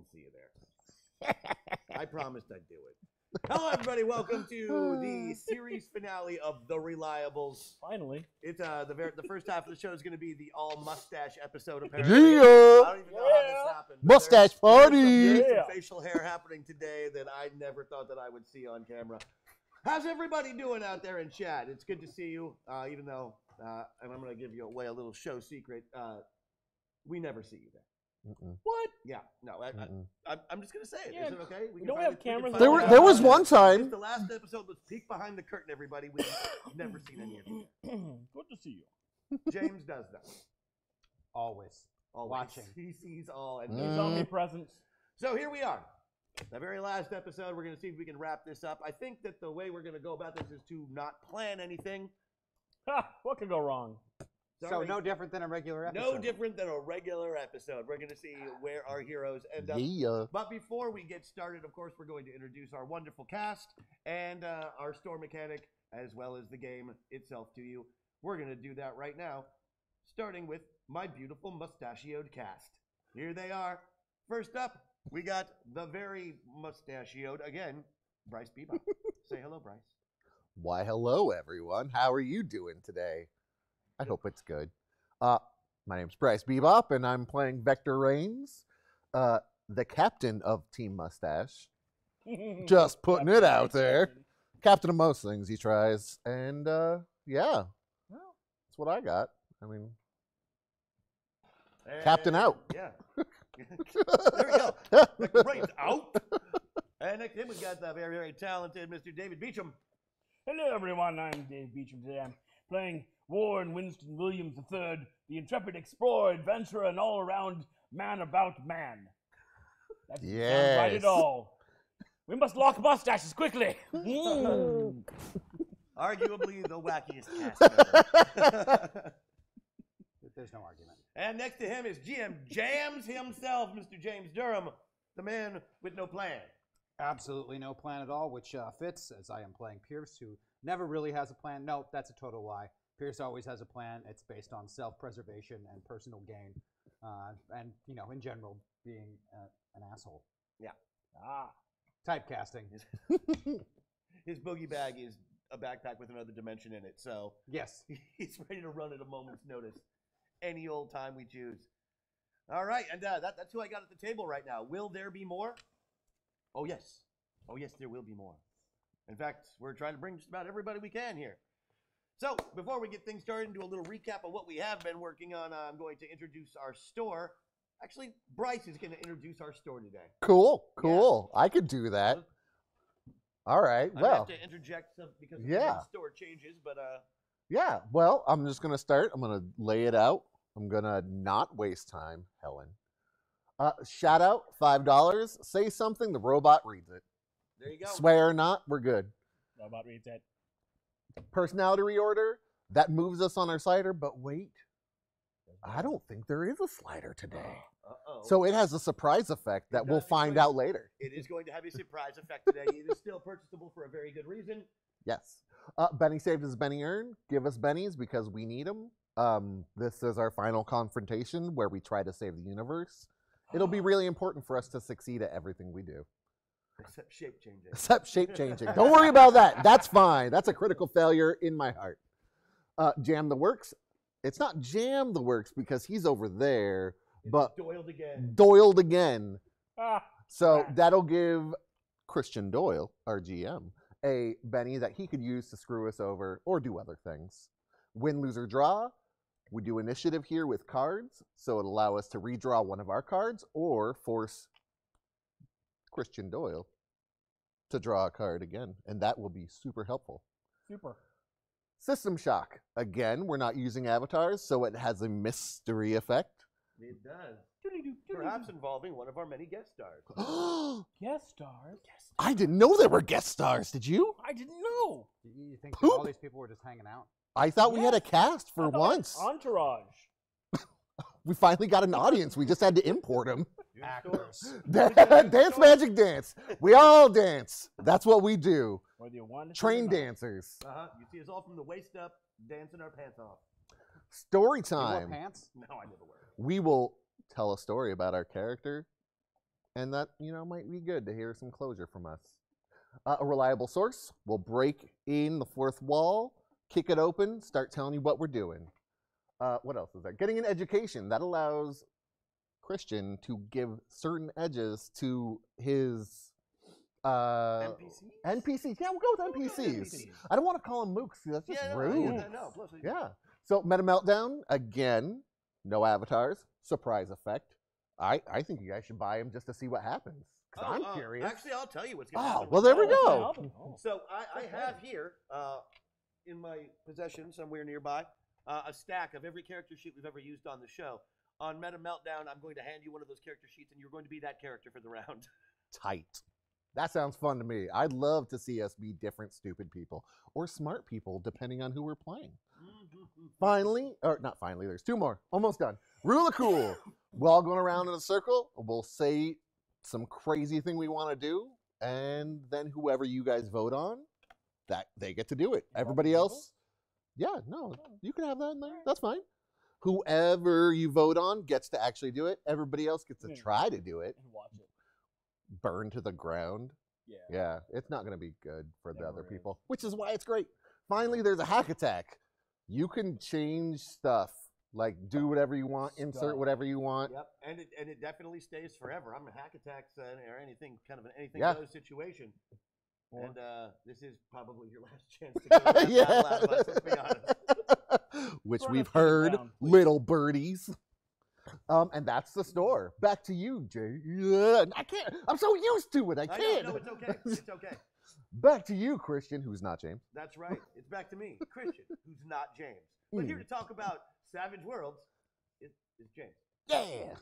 didn't see you there. I promised I'd do it. Hello, everybody. Welcome to the series finale of The Reliables. Finally. It's the first half of the show is going to be the all-mustache episode, apparently. Yeah. I don't even know how this happened. Mustache party. There's some facial hair happening today that I never thought that I would see on camera. How's everybody doing out there in chat? It's good to see you, even though, and I'm going to give you away a little show secret, we never see you there. What? Yeah, no, I'm just going to say it. Yeah, Is it okay? we don't have cameras. There was one time. The last episode was peek behind the curtain, everybody. We've never seen any of you. Good to see you. James does that. Always. Watching. He sees all. And He's omnipresent. So here we are. The very last episode, we're going to see if we can wrap this up. I think that the way we're going to go about this is to not plan anything. Ha! What could go wrong? Sorry. So no different than a regular episode. No different than a regular episode. We're going to see where our heroes end up. Yeah. But before we get started, of course, we're going to introduce our wonderful cast and our store mechanic, as well as the game itself to you. We're going to do that right now, starting with my beautiful mustachioed cast. Here they are. First up, we got the very mustachioed, again, Bryce Bebop. Say hello, Bryce. Why, hello, everyone. How are you doing today? I hope it's good. My name's Bryce Bebop, and I'm playing Vector Reigns, the captain of Team Mustache. Just putting it out there. Captain of most things he tries. And, yeah. Well, that's what I got. I mean, Captain out. Yeah. There we go. Vector Reigns out. And next to him, we've got the very, very talented Mr. David Beecham. Hello, everyone. I'm Dave Beecham today. I'm playing Warren Winston Williams III, the intrepid explorer, adventurer, and all-around man about man. That doesn't sound right at all. We must lock mustaches quickly. Arguably the wackiest cast member. There's no argument. And next to him is GM Jams himself, Mr. James Durham, the man with no plan. Absolutely no plan at all, which fits, as I am playing Pierce, who never really has a plan. No, that's a total lie. Pierce always has a plan. It's based on self-preservation and personal gain, and, you know, in general, being an asshole. Yeah. Typecasting. His boogie bag is a backpack with another dimension in it, so Yes. he's ready to run at a moment's notice any old time we choose. All right, and that's who I got at the table right now. Will there be more? Oh, yes. Oh, yes, there will be more. In fact, we're trying to bring just about everybody we can here. So, before we get things started and do a little recap of what we have been working on, I'm going to introduce our store. Actually, Bryce is going to introduce our store today. Cool. I could do that. All right, I well. have to interject some because of the store changes, but Yeah, well, I'm just going to start. I'm going to lay it out. I'm going to not waste time, Helen. Shout out, $5. Say something, the robot reads it. there you go. Swear or not, we're good. Robot reads that. Personality reorder, that moves us on our slider, but wait. I don't think there is a slider today. Uh-oh. So it has a surprise effect that we'll find out later. It is going to have a surprise effect today. It is still purchasable for a very good reason. Yes. Benny saved as Benny earned. Give us Bennies because we need them. This is our final confrontation where we try to save the universe. It'll be really important for us to succeed at everything we do. Except shape changing. Except shape changing. Don't worry about that. That's fine. That's a critical failure in my heart. Jam the Works. It's not Jam the Works because he's over there, but Doiled again. Doiled again. Ah. So that'll give Christian Doyle, our GM, a Benny that he could use to screw us over or do other things. Win, lose, or draw. We do initiative here with cards, so it'll allow us to redraw one of our cards or force Christian Doyle to draw a card again, and that will be super helpful. Super. System shock. Again, we're not using avatars, so it has a mystery effect. It does. Perhaps involving one of our many guest stars. Guest stars? I didn't know there were guest stars, did you? I didn't know. You think that all these people were just hanging out? I thought we had a cast for I thought once. Entourage. We finally got an audience. We just had to import them. Actors. Dance Magic Dance. We all dance. That's what we do. Whether you want to Train dancers. You see us all from the waist up, dancing our pants off. Story You wore time. pants? No, I never wear it. We will tell a story about our character and that might be good to hear some closure from us. A reliable source will break in the fourth wall, kick it open, start telling you what we're doing. What else is there? Getting an education that allows Christian to give certain edges to his NPCs. Yeah, we'll go with NPCs. I don't want to call them mooks. That's just rude. Yeah. So Meta Meltdown again. No avatars. Surprise effect. I think you guys should buy him just to see what happens. I'm curious. Actually, I'll tell you what's going to happen. Well, there we go. So I have here in my possession, somewhere nearby, a stack of every character sheet we've ever used on the show. On Meta Meltdown, I'm going to hand you one of those character sheets, and you're going to be that character for the round. Tight. That sounds fun to me. I'd love to see us be different stupid people or smart people, depending on who we're playing. Finally, or not finally, there's two more. Almost done. Rule of cool. We're all going around in a circle. We'll say some crazy thing we want to do, and then whoever you guys vote on, that they get to do it. Everybody else, yeah, no, you can have that in there. That's fine. Whoever you vote on gets to actually do it. Everybody else gets to try to do it. And watch it. Burn to the ground. Yeah, it's not going to be good for the other people, which is why it's great. Finally, there's a hack attack. You can change stuff, like do whatever you want, insert whatever you want. Yep, and it definitely stays forever. I'm a hack attacks or anything, kind of an anything goes situation. And this is probably your last chance to get that battle out of us, let's be honest. Which we've heard, little birdies. And that's the store. Back to you, Jay. I can't. I'm so used to it. I can't. No, it's okay. It's okay. Back to you, Christian, who's not James. That's right. It's back to me, Christian, who's not James. But here to talk about Savage Worlds is James. Yeah.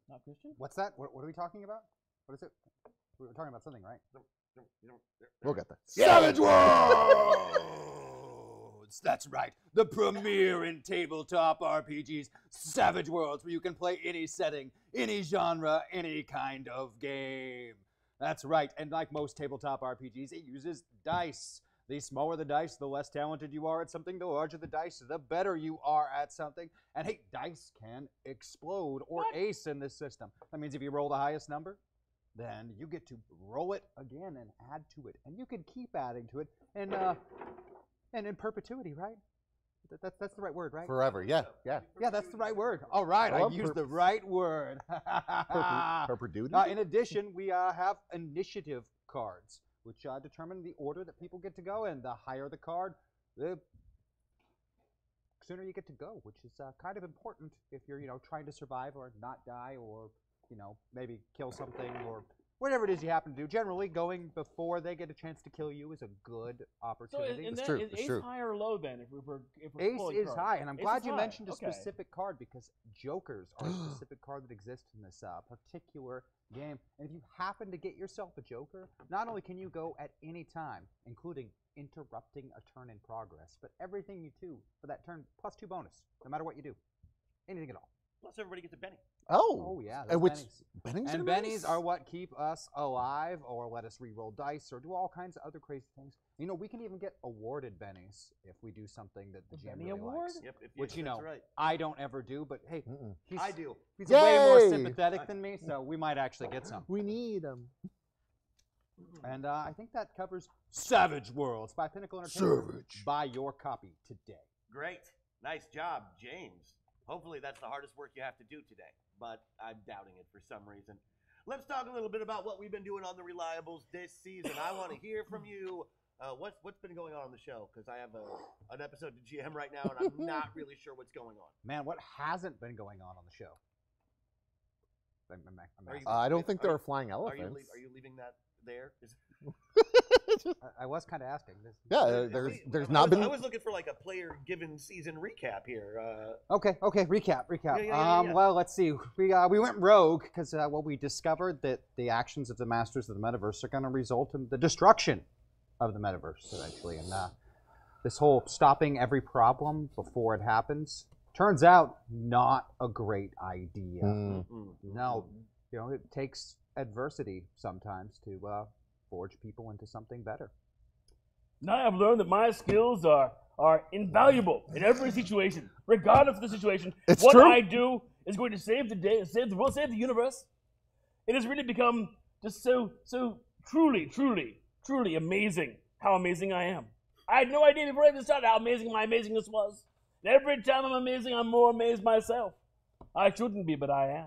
Not Christian? What's that? What are we talking about? What is it? We were talking about something, right? We'll get there. Savage Worlds! That's right. The premiere in tabletop RPGs, Savage Worlds, where you can play any setting, any genre, any kind of game. That's right. And like most tabletop RPGs, it uses dice. The smaller the dice, the less talented you are at something. The larger the dice, the better you are at something. And hey, dice can explode or ace in this system. That means if you roll the highest number, then you get to roll it again and add to it. And you can keep adding to it. And in perpetuity, right? That's the right word, right? Forever, yeah. Yeah, that's the right word. All right, I used the right word. Perpetuity? In addition, we have initiative cards, which determine the order that people get to go in. The higher the card, the sooner you get to go, which is kind of important if you're, trying to survive or not die or, maybe kill something or whatever it is you happen to do. Generally, going before they get a chance to kill you is a good opportunity. So is Ace high or low then? If we're Ace is high, and I'm glad you mentioned a specific card because Jokers are a specific card that exists in this particular game. And if you happen to get yourself a Joker, not only can you go at any time, including interrupting a turn in progress, but everything you do for that turn plus 2 bonus, no matter what you do, anything at all. Plus, everybody gets a Benny. Oh yeah. And Bennies nice? are what keep us alive or let us re-roll dice or do all kinds of other crazy things. We can even get awarded bennies if we do something that the GM really likes. Yep, which, right. I don't ever do, but hey, I do. He's way more sympathetic than me, so we might actually get some. We need them. And I think that covers Savage Worlds by Pinnacle Entertainment. Savage. Buy your copy today. Great. Nice job, James. Hopefully that's the hardest work you have to do today, but I'm doubting it for some reason. Let's talk a little bit about what we've been doing on the Reliables this season. I want to hear from you. What's been going on the show? Because I have an episode to GM right now, and I'm not really sure what's going on. Man, what hasn't been going on the show? I don't think there are flying elephants. Are you leaving that there? I was kind of asking. Yeah, there's not been. I was looking for like a player given season recap here. Okay, recap. Yeah. Well, let's see. We went rogue because we discovered that the actions of the Masters of the Metaverse are going to result in the destruction of the Metaverse eventually, and this whole stopping every problem before it happens turns out not a great idea. No, it takes adversity sometimes to forge people into something better. Now I've learned that my skills are invaluable in every situation, regardless of the situation. It's what true. I do is going to save the day, save the world, save the universe. It has really become just so truly amazing how amazing I am. I had no idea before I even started how amazing my amazingness was. And every time I'm amazing, I'm more amazed myself. I shouldn't be, but I am.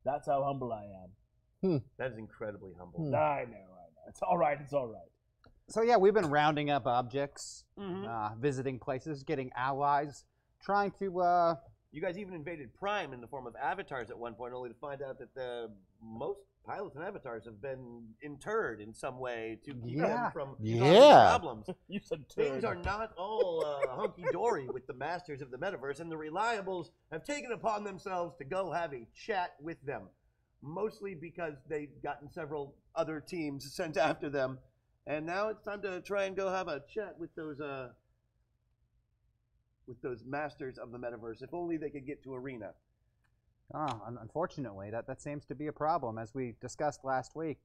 That's how humble I am. That is incredibly humble. I know. It's all right. So yeah, we've been rounding up objects, Mm-hmm. visiting places, getting allies, trying to. You guys even invaded Prime in the form of avatars at one point, only to find out that most pilots and avatars have been interred in some way to keep them from causing problems. You said Things are not all hunky-dory with the masters of the metaverse, and the Reliables have taken upon themselves to go have a chat with them, mostly because they've gotten several other teams sent after them, and now it's time to try and go have a chat with those masters of the metaverse. If only they could get to Arena. Unfortunately, that seems to be a problem. As we discussed last week,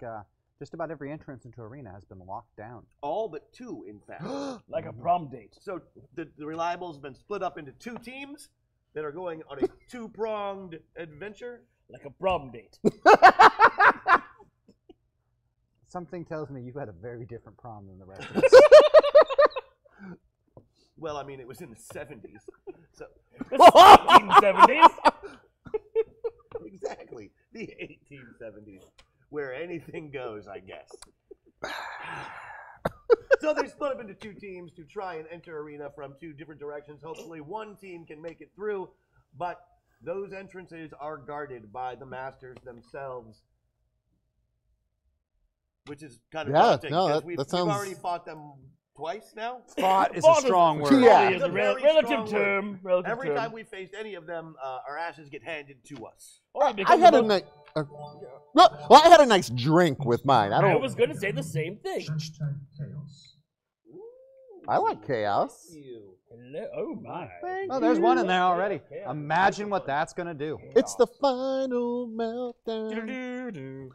just about every entrance into Arena has been locked down. All but two, in fact. like a prom date. So the Reliables have been split up into two teams that are going on a two-pronged adventure. Like a prom date. Something tells me you've had a very different prom than the rest of us. Well, I mean, it was in the 70s. So The 1870s. exactly, the 1870s, where anything goes, I guess. So they split up into two teams to try and enter Arena from two different directions. Hopefully one team can make it through, but those entrances are guarded by the masters themselves, which is kind of daunting, because we've already fought them twice now. Fought is a strong word. Yeah. It's a very relative strong term. word. Every time we faced any of them, our asses get handed to us. I had a nice. Well, I had a nice drink with mine. I was going to say the same thing. I like chaos. Hello? Oh my. Oh, there's one in there already. Imagine what that's going to do. It's the final meltdown.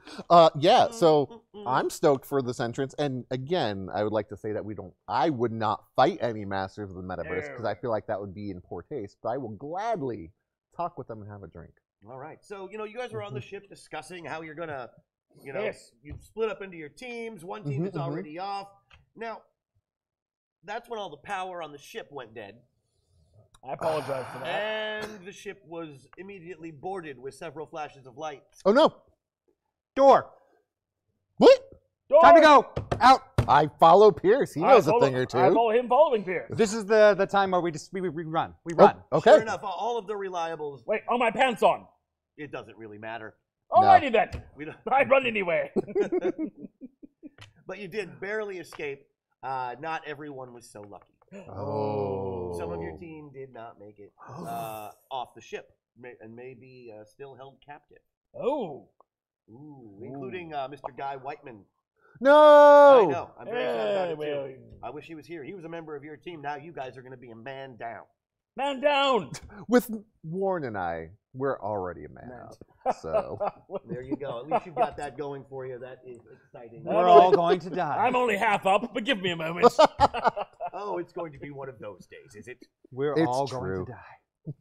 Yeah, so I'm stoked for this entrance, and again, I would like to say that I would not fight any masters of the metaverse because I feel like that would be in poor taste, but I will gladly talk with them and have a drink. All right. So, you guys were on the ship discussing how you're going to, Yes. you split up into your teams. One team is already off. Now, that's when all the power on the ship went dead. I apologize for that. And the ship was immediately boarded with several flashes of light. Oh no! Door. What? Time to go. Out. I follow Pierce. He knows a thing or two. I follow him following Pierce. This is the time where we run. We run. Oh, okay. Sure enough, all of the Reliables, Wait, are my pants on? it doesn't really matter. Alrighty then. We don't, I run anyway. but you did barely escape. Not everyone was so lucky. Oh. Some of your team did not make it off the ship and may be still held captive. Oh. Ooh, including Mr. Guy Whiteman. No! I know. I'm very sad about it well, too. I wish he was here. He was a member of your team. Now you guys are going to be a man down. Man down. With Warren and I, we're already a man up. So There you go. At least you've got that going for you. That is exciting. We're all going to die. I'm only half up, but give me a moment. Oh, it's going to be one of those days, is it? We're It's all true. going to die.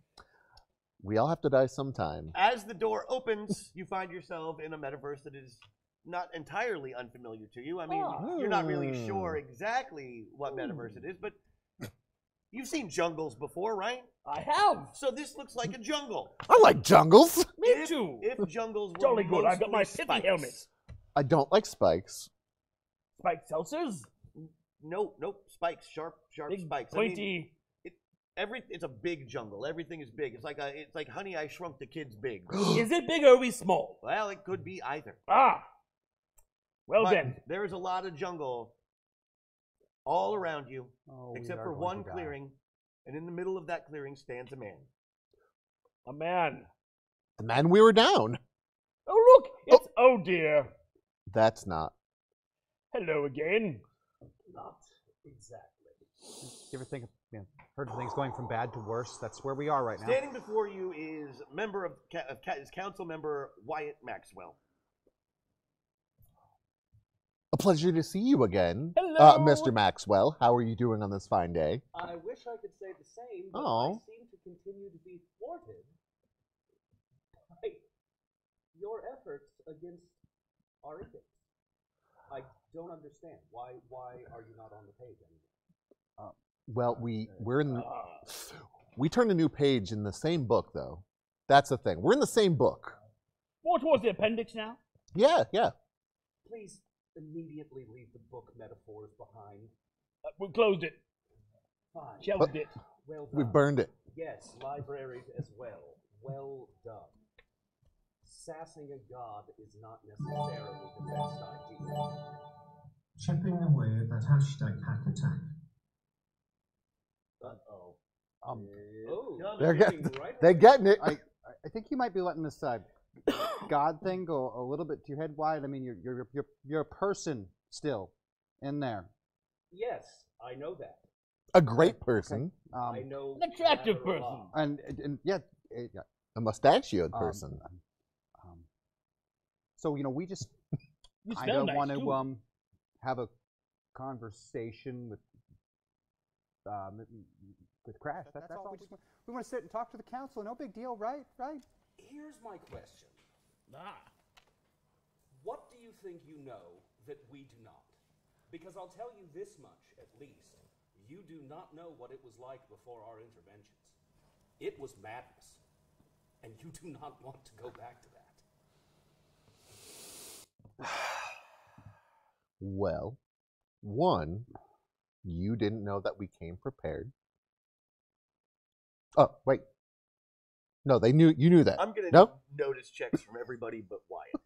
we all have to die sometime. As the door opens, you find yourself in a metaverse that is not entirely unfamiliar to you. I mean, you're not really sure exactly what metaverse it is, but you've seen jungles before, right? I have. So this looks like a jungle. I like jungles. Me too. If jungles were Jolly good. I've got my mostly pithy spikes. helmet. I don't like spikes. Spike seltzers. Nope. Spikes, sharp Big spikes. pointy. I mean, it's a big jungle. Everything is big. It's like Honey, I Shrunk the Kids big. Is it big or are we small? Well, it could be either. Ah. Well But then. there is a lot of jungle all around you, Oh, we except are for going one to die. clearing, and in the middle of that clearing stands a man. A man. The man we were down. Oh look. It's oh dear. That's not. Hello again. Not exactly. You ever think of, heard of things going from bad to worse? That's where we are right now. Standing before you is member of is council member Wyatt Maxwell. A pleasure to see you again, Hello. Mr. Maxwell. How are you doing on this fine day? I wish I could say the same, but Oh. I seem to continue to be thwarted by your efforts against are idiots. I don't understand. Why are you not on the page anymore? Well, we turned a new page in the same book, though. That's the thing. We're in the same book. More towards the appendix now. Yeah, yeah. Please immediately leave the book metaphors behind. We closed it. Fine. Shelved it. Well done. We've burned it. Yes, libraries as well. Well done. Sassing a god is not necessarily the best idea. Chipping away at that hashtag hack attack. Uh-oh. They're getting it. I think you might be letting this God thing go a little bit too head wide. I mean, you're a person still in there. Yes, I know that. A great person. I know An attractive rather a person. lot. And yeah. A mustachioed person. So we just You I smell don't nice, want too. to have a conversation with Crash. That's all. We want to sit and talk to the council. No big deal, right? Right? Here's my question. Ah. What do you think you know that we do not? Because I'll tell you this much, at least. You do not know what it was like before our interventions. It was madness. And you do not want to go back to that. Well, one, you didn't know that we came prepared. Oh, wait. No, they knew. You knew that. I'm gonna No? notice checks from everybody but Wyatt.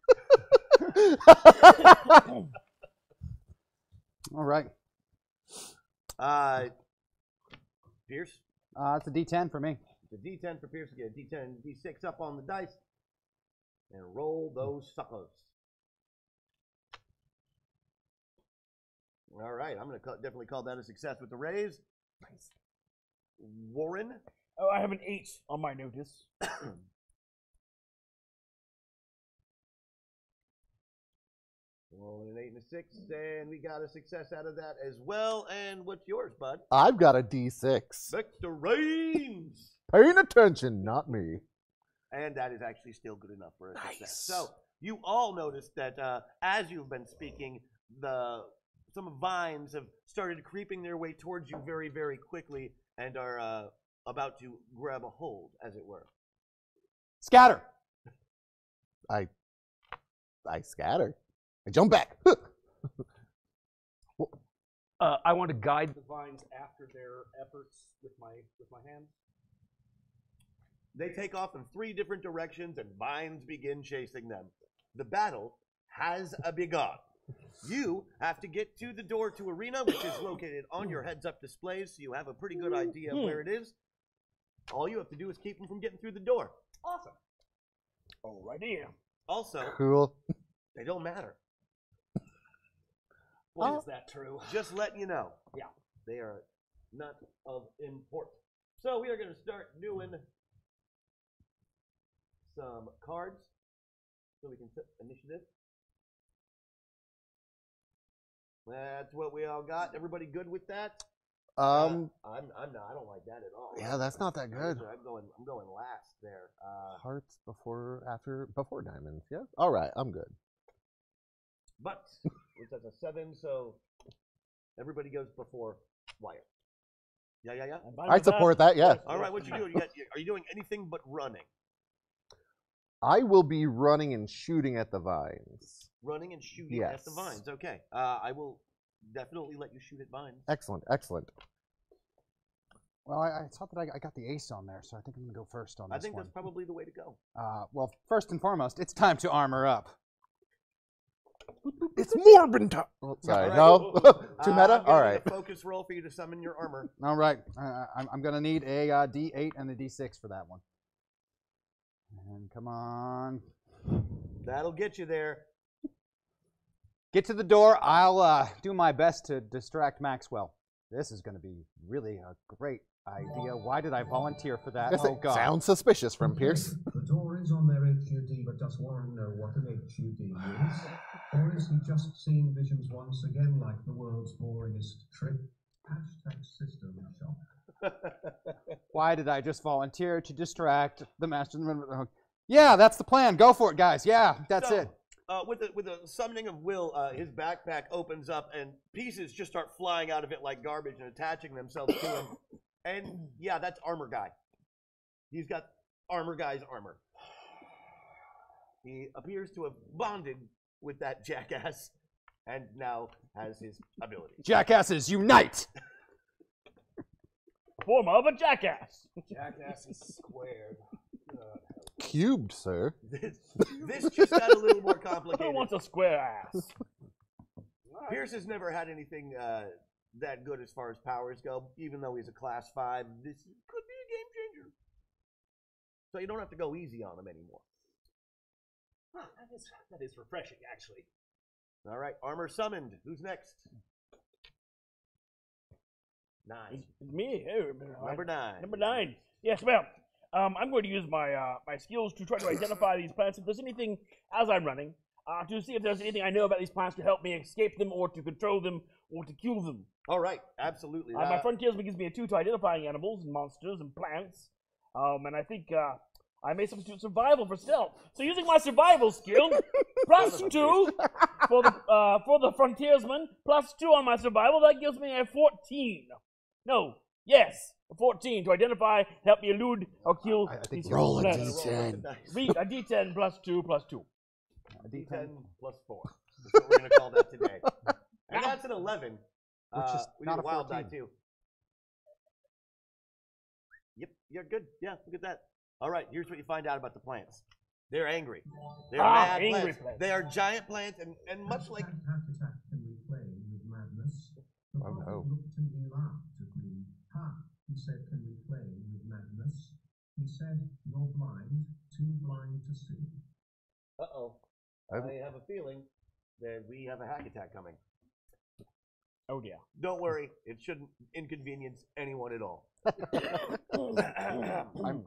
All right. Pierce. It's a D10 for me. The D10 for Pierce. Get a D10 and D6 up on the dice, and roll those suckers. All right, I'm gonna definitely call that a success with the raise. Nice. Warren. Oh, I have an 8 on my notice. Rolling an 8 and a 6, and we got a success out of that as well. And what's yours, bud? I've got a D6. Victor Reigns. Paying attention, not me. And that is actually still good enough for a success. So you all noticed that as you've been speaking, some vines have started creeping their way towards you very, very quickly and are about to grab a hold, as it were. Scatter. I scatter. I jump back. I want to guide the vines after their efforts with my hands. They take off in 3 different directions, and vines begin chasing them. The battle has begun. You have to get to the door to Arena, which is located on your heads-up displays, so you have a pretty good idea of where it is. All you have to do is keep them from getting through the door. Awesome. Alrighty. Also, Cool. they don't matter. Boy, is that true. Just letting you know. Yeah. They are not of import. So we are going to start doing some cards so we can set initiative. That's what we all got. Everybody good with that? I'm not. I don't like that at all. Yeah, that's not that good. I'm going last there. Hearts before diamonds. Yeah. All right, I'm good. But that's a 7, so everybody goes before Wyatt. Yeah. I support that. Yeah. All right, what you doing? Are you doing anything but running? I will be running and shooting at the vines. Running and shooting at the vines. Okay. I will definitely let you shoot at vines. Excellent. Excellent. Well, I thought that I got the ace on there, so I think I'm going to go first on this one. I think that's probably the way to go. Well, first and foremost, it's time to armor up. It's Morbin time. Oh, sorry, right. no. Too meta? I'm All right. a focus roll for you to summon your armor. All right. I'm going to need a D8 and a D6 for that one. And come on. That'll get you there. Get to the door. I'll do my best to distract Maxwell. This is going to be really a great idea. Why did I volunteer for that? Yes, Oh, God. sounds suspicious from Pierce. The door is on their HUD, but does Warren know what an HUD is? Or is he just seeing visions once again like the world's boringest trick? Hashtag system shock. Why did I just volunteer to distract the master? Yeah, that's the plan. Go for it, guys. Yeah, that's So, it. with the summoning of Will, his backpack opens up and pieces just start flying out of it like garbage and attaching themselves to him. And yeah, that's Armor Guy. He's got Armor Guy's armor. He appears to have bonded with that jackass and now has his ability. Jackasses, unite! Form of a jackass. Jackass is squared. Cubed, sir. This just got a little more Who complicated. wants a square ass? Pierce has never had anything that good as far as powers go, even though he's a class 5. This could be a game changer. So you don't have to go easy on him anymore. Huh, that is refreshing, actually. All right, armor summoned. Who's next? 9. It's me. Hey, Number 9. Number 9. Yes, well, I'm going to use my my skills to try to identify these plants. If there's anything as I'm running, to see if there's anything I know about these plants to help me escape them, or to control them, or to kill them. All right, absolutely. My frontiersman gives me a 2 to identifying animals and monsters and plants, and I think I may substitute survival for stealth. So using my survival skill, plus 2 for the frontiersman, plus 2 on my survival, that gives me a 14. No, yes, a 14 to identify, help me elude or kill. I think these roll a plants. D10. A D10 plus 2 plus 2. A D10 plus 4. That's what we're going to call that today. And that's an 11. Which is we not need a a wild die, 14. too. Yep, you're good. Yeah, look at that. All right, here's what you find out about the plants. They're angry. They're mad angry plants. They are giant plants, and much like... Heart attack can we play with madness? The Oh, prophet no. looked and he laughed at me. Ha, he said, can we play with madness? He said, you're blind, too blind to see. Uh-oh. I have a feeling that we have a hack attack coming. Oh dear. Don't worry, it shouldn't inconvenience anyone at all.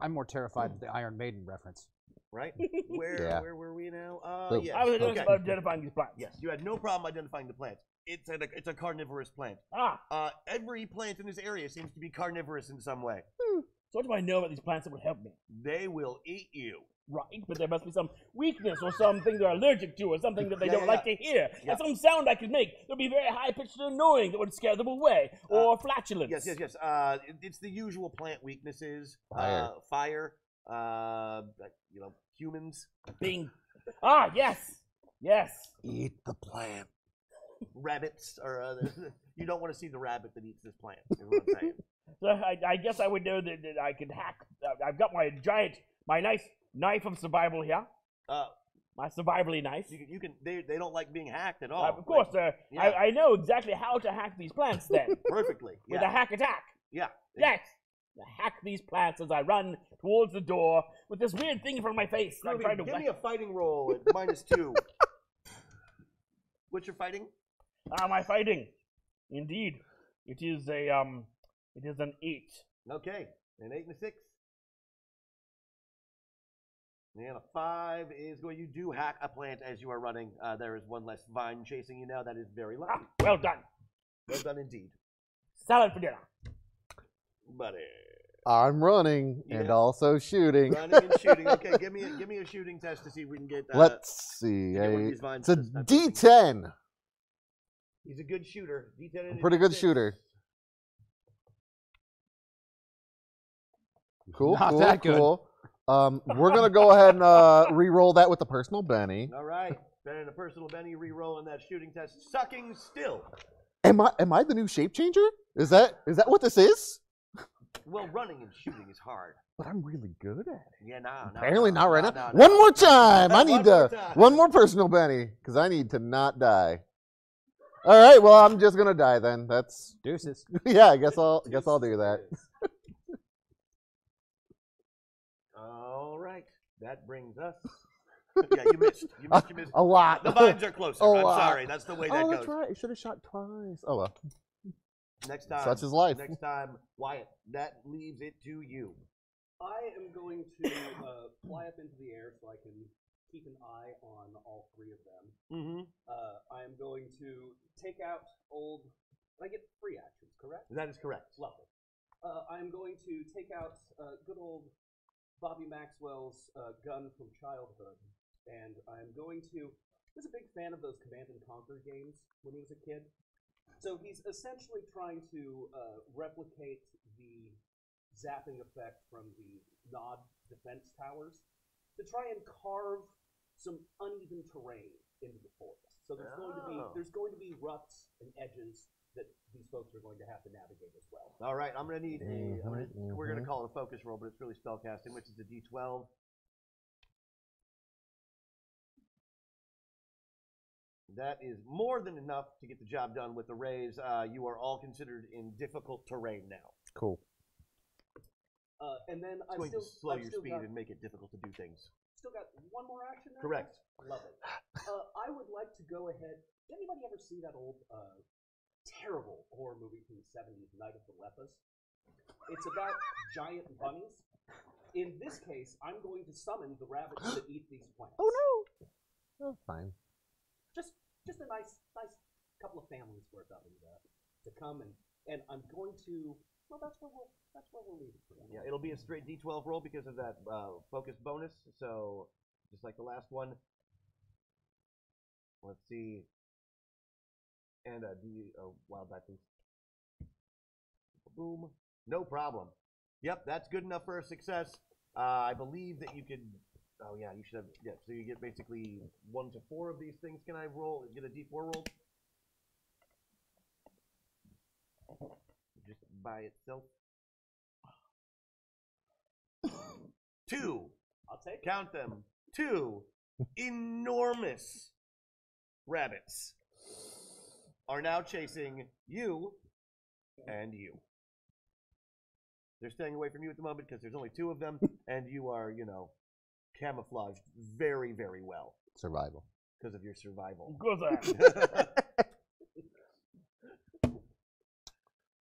I'm more terrified of the Iron Maiden reference. Right? Yeah. Where were we now? Boom. Yes. I was Okay. about identifying these plants. Yes, you had no problem identifying the plants. It's a carnivorous plant. Every plant in this area seems to be carnivorous in some way. So what do I know about these plants that would help me? They will eat you. Right, but there must be some weakness or something they're allergic to or something that they Yeah, don't yeah, like yeah. to hear. Yeah. And some sound I could make that would be very high-pitched and annoying that would scare them away. Or flatulence. Yes. It's the usual plant weaknesses. Fire. Fire. Humans. Bing. Yes. Eat the plant. Rabbits. Or you don't want to see the rabbit that eats this plant, is what I'm saying. So I guess I would know that I could hack. I've got my nice knife of survival here. My survivally knife. You can. They don't like being hacked at all. Of course, yeah. I know exactly how to hack these plants then. Perfectly. With Yeah. a hack attack. Yeah. Yes! I hack these plants as I run towards the door with this weird thing in front of my face. I'm trying to Give me a fighting roll at -2. What's your fighting? my fighting. Indeed. It is an 8. Okay. An 8 and a 6. And a 5 is where you do hack a plant as you are running. There is one less vine chasing you now. That is very lucky. Well done. Well done indeed. Salad for dinner. Buddy. I'm running and Yeah. also shooting. Running and shooting. Okay, give me a shooting test to see if we can get. Let's see. get one of these vines It's a to stop D10. He's a good shooter. D10 and a Pretty good D6. shooter. Cool. Not cool, that good. cool. We're gonna go ahead and re-roll that with the personal Benny. All right. Then a personal Benny re-rolling that shooting test. Sucking still. Am I the new shape changer? Is that what this is? Well, running and shooting is hard. But I'm really good at it. Yeah, no. Apparently not right now. no. One more time. I need One more to time. one more personal Benny because I need to not die. All right. Well, I'm just gonna die then. That's Deuces. yeah. I guess I'll do that. All right. That brings us. Yeah, you missed. You missed. A lot. The vines are closer. A I'm lot. sorry. That's the way that Oh, goes. that's right. I should have shot twice. Oh well. Next time. Such is life. Next time, Wyatt. That leaves it to you. I am going to fly up into the air so I can keep an eye on all 3 of them. Mm-hmm. I am going to take out old. I get 3 actions, correct? That is correct. Lovely. I am going to take out good old Bobby Maxwell's gun from childhood, and I'm going to was a big fan of those Command and Conquer games when he was a kid. So he's essentially trying to replicate the zapping effect from the Nod defense towers to try and carve some uneven terrain into the forest. So there's going to be ruts and edges that these folks are going to have to navigate as well. All right, I'm going to need we're going to call it a focus roll, but it's really spellcasting, which is a D12. That is more than enough to get the job done with the raise. You are all considered in difficult terrain now. Cool. And then It's going to slow your speed and make it difficult to do things. Still got one more action there? Correct. Love it. I would like to go ahead. Did anybody ever see that old terrible horror movie from the 70s, Night of the Lepus? It's about giant bunnies. In this case, I'm going to summon the rabbits that eat these plants. Oh no! That's fine. Just a nice couple of families worth of them to come and I'm going to. Well, that's where we'll leave it for now. Yeah, it'll be a straight D12 roll because of that focus bonus. So, just like the last one. Let's see. And wild die, please. Boom. No problem. Yep, that's good enough for a success. I believe that you could. Oh yeah, you should have. Yeah, so you get basically 1 to 4 of these things. Can I roll? Get a D4 roll? Just by itself. 2. I'll take it. Count them. 2 enormous rabbits are now chasing you and you. They're staying away from you at the moment because there's only 2 of them, and you are, camouflaged very, very well. Survival. Because of your survival. Good there.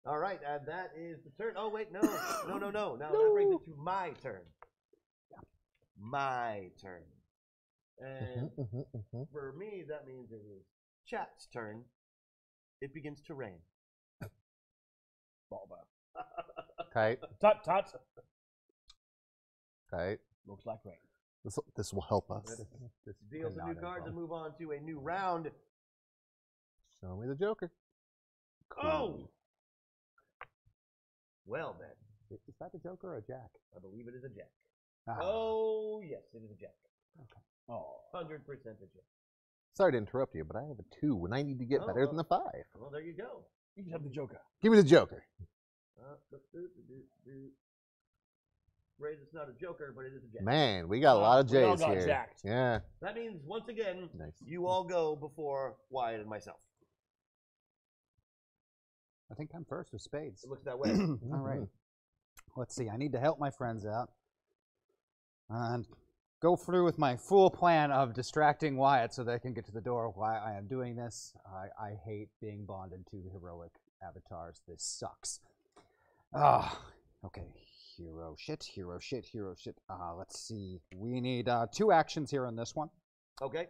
All right, and that is the turn. Oh, wait, no. Now that brings it to my turn. My turn. And for me, that means it is chat's turn. It begins to rain. Okay. Tut tut. Okay. Looks like rain. This will help us. This deals the new cards and move on to a new round. Show me the Joker. Cool. Oh! Well, then. Is that a Joker or a Jack? I believe it is a jack. Ah. Oh, yes, it is a jack. Okay. Oh, 100% a jack. Sorry to interrupt you, but I have a 2, and I need to get better than the 5. Well, there you go. You can have the Joker. Give me the Joker. Raise, it's not a joker, but it is a jack. Man, we got a lot of we all J's got here. jacked. Yeah. That means, once again, Nice. you all go before Wyatt and myself. I think I'm first with spades. It looks that way. All right. Let's see. I need to help my friends out and go through with my full plan of distracting Wyatt so they can get to the door while I am doing this. I hate being bonded to heroic avatars. This sucks. Okay. Hero shit. Let's see. We need 2 actions here on this one. Okay.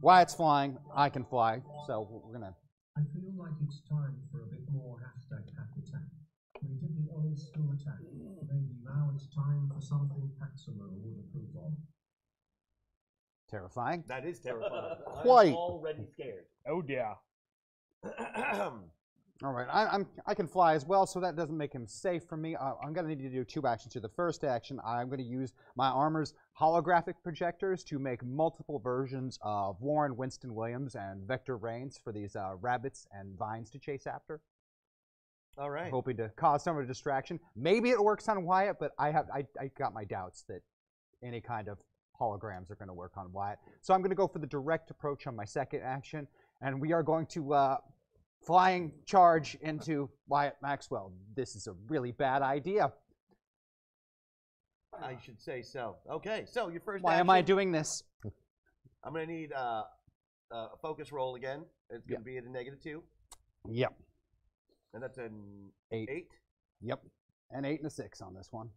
Wyatt's flying. I can fly. So we're going to... I feel like it's time for a bit more hashtag hack attack. We did the old school attack. Maybe now it's time for something Paxima would approve of. Terrifying. That is terrifying. Quite. I'm already scared. Oh dear. All right, I can fly as well, so that doesn't make him safe for me. I'm going to need to do 2 actions here. The first action, I'm going to use my armor's holographic projectors to make multiple versions of Warren Winston Williams and Vector Rains for these rabbits and vines to chase after. All right. Hoping to cause some of a distraction. Maybe it works on Wyatt, but I got my doubts that any kind of holograms are going to work on Wyatt. So I'm going to go for the direct approach on my second action, and we are going to flying charge into Wyatt Maxwell. This is a really bad idea. I should say so. Okay, so your first Why action, am I doing this? I'm going to need a focus roll again. It's going to be at a -2. Yep. And that's an 8. 8. Yep. An 8 and a 6 on this one.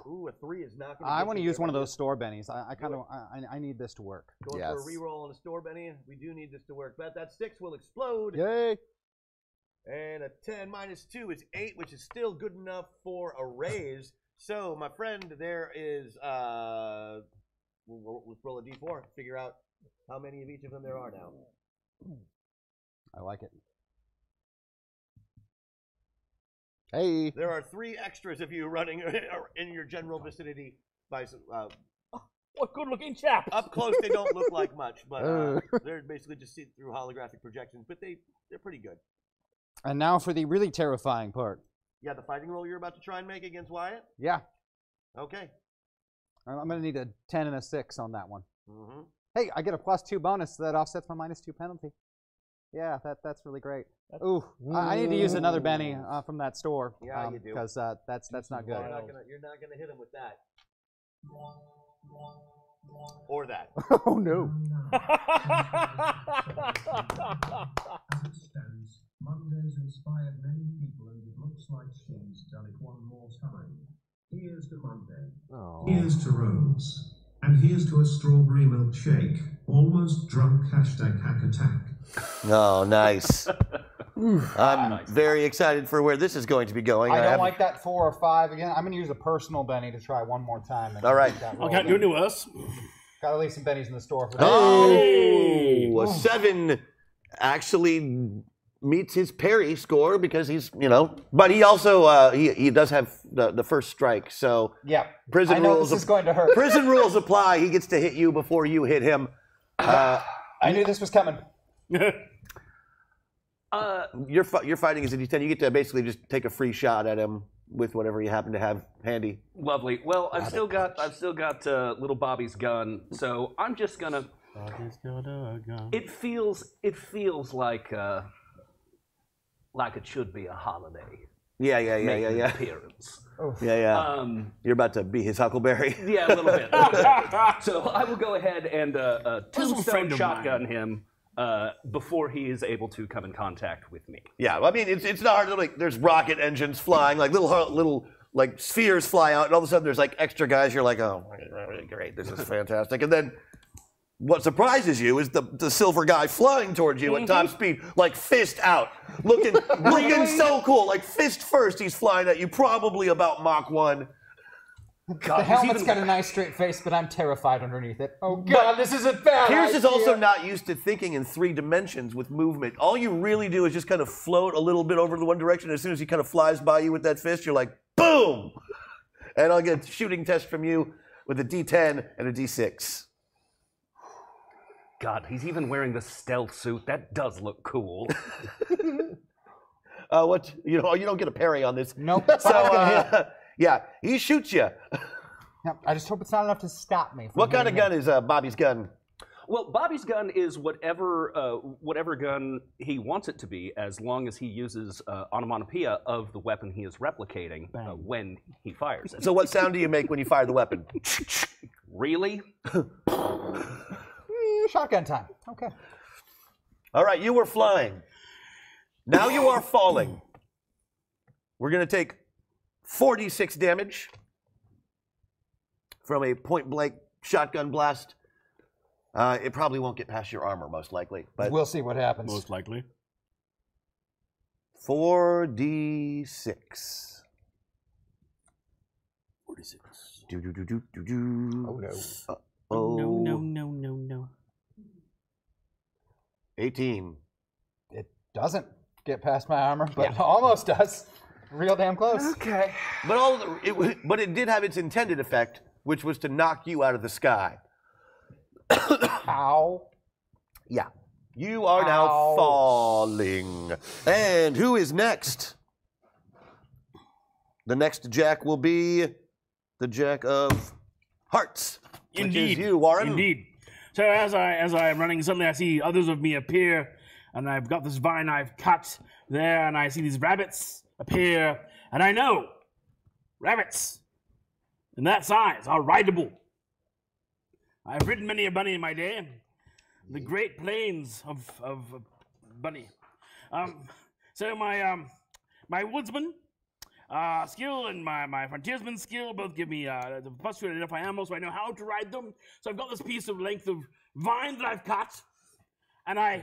Ooh, a 3 is not going to I want to use one of those store bennies. I need this to work. Going for a reroll on a store, Benny. We do need this to work. But that 6 will explode. Yay! And a 10 minus 2 is 8, which is still good enough for a raise. So, my friend, there is Let's roll a d4. Figure out how many of each of them there are now. I like it. Hey. There are 3 extras of you running in your general vicinity. By What good-looking chaps! up close, they don't look like much, but they're basically just seen through holographic projections. But they're pretty good. And now for the really terrifying part. Yeah, the fighting roll you're about to try and make against Wyatt. Yeah. Okay. I'm going to need a 10 and a 6 on that one. Mm-hmm. Hey, I get a +2 bonus, so that offsets my -2 penalty. Yeah, that's really great. Ooh, I need to use another Benny from that store. Yeah, you do. Because that's not good. You're not gonna hit him with that. Or that. Oh no. As it stands, Monday's inspired many people, and it looks like she's done it one more time. Here's to Monday. Oh. Here's to Rose. And here's to a strawberry milkshake. Almost drunk #hack attack. Oh, nice. I'm very excited for where this is going to be going. I don't like that 4 or 5 again. I'm going to use a personal Benny to try one more time. All right. Okay, do it to us. Got to leave some Bennies in the store for that. Oh, a 7 actually meets his parry score because he's, but he also he does have the first strike. So Yeah. prison I know rules this is going to hurt. prison rules apply. He gets to hit you before you hit him. I knew this was coming. Your fighting is a D10. You get to basically just take a free shot at him with whatever you happen to have handy. Lovely. Well, I've still got little Bobby's gun, so I'm just gonna. Bobby's got a gun. It feels like it should be a holiday. Yeah. Appearance. Yeah. You're about to be his Huckleberry. Yeah, a little bit. So I will go ahead and tombstone shotgun him before he is able to come in contact with me. Yeah, I mean it's not hard to there's rocket engines flying, like little like spheres fly out, and all of a sudden there's like extra guys. You're like, oh, great, this is fantastic. And then what surprises you is the silver guy flying towards you at top speed, like fist out, looking so cool, like fist first. He's flying at you, probably about Mach 1. The helmet's got a nice straight face, but I'm terrified underneath it. Oh God, this is a bad Pierce idea. is also not used to thinking in 3 dimensions with movement. All you really do is just kind of float a little bit over to the one direction. As soon as he kind of flies by you with that fist, you're like, boom! And I'll get a shooting test from you with a D10 and a D6. God, he's even wearing the stealth suit. That does look cool. You don't get a parry on this. Nope. So, yeah, he shoots you. Yep, I just hope it's not enough to stop me. What kind of gun is Bobby's gun? Well, Bobby's gun is whatever gun he wants it to be, as long as he uses onomatopoeia of the weapon he is replicating when he fires it. So what sound do you make when you fire the weapon? Really? Shotgun time. Okay. All right, you were flying. Now you are falling. We're going to take 46 damage from a point-blank shotgun blast. It probably won't get past your armor, most likely. But we'll see what happens. Most likely. 4d6. 46. Oh no. No. 18. It doesn't get past my armor, but it almost does. Real damn close. Okay. But it did have its intended effect, which was to knock you out of the sky. Ow. Yeah. You are now falling. And who is next? The next Jack will be the Jack of Hearts. Indeed. Which is you, Warren. Indeed. So as I'm running, suddenly I see others of me appear, and I've got this vine I've cut there, and I see these rabbits appear, and I know rabbits in that size are rideable. I've ridden many a bunny in my day, the great plains of bunny. So my woodsman skill and my frontiersman skill both give me the plus 2 to identify animals, so I know how to ride them. So I've got this piece of length of vine that I've cut, and I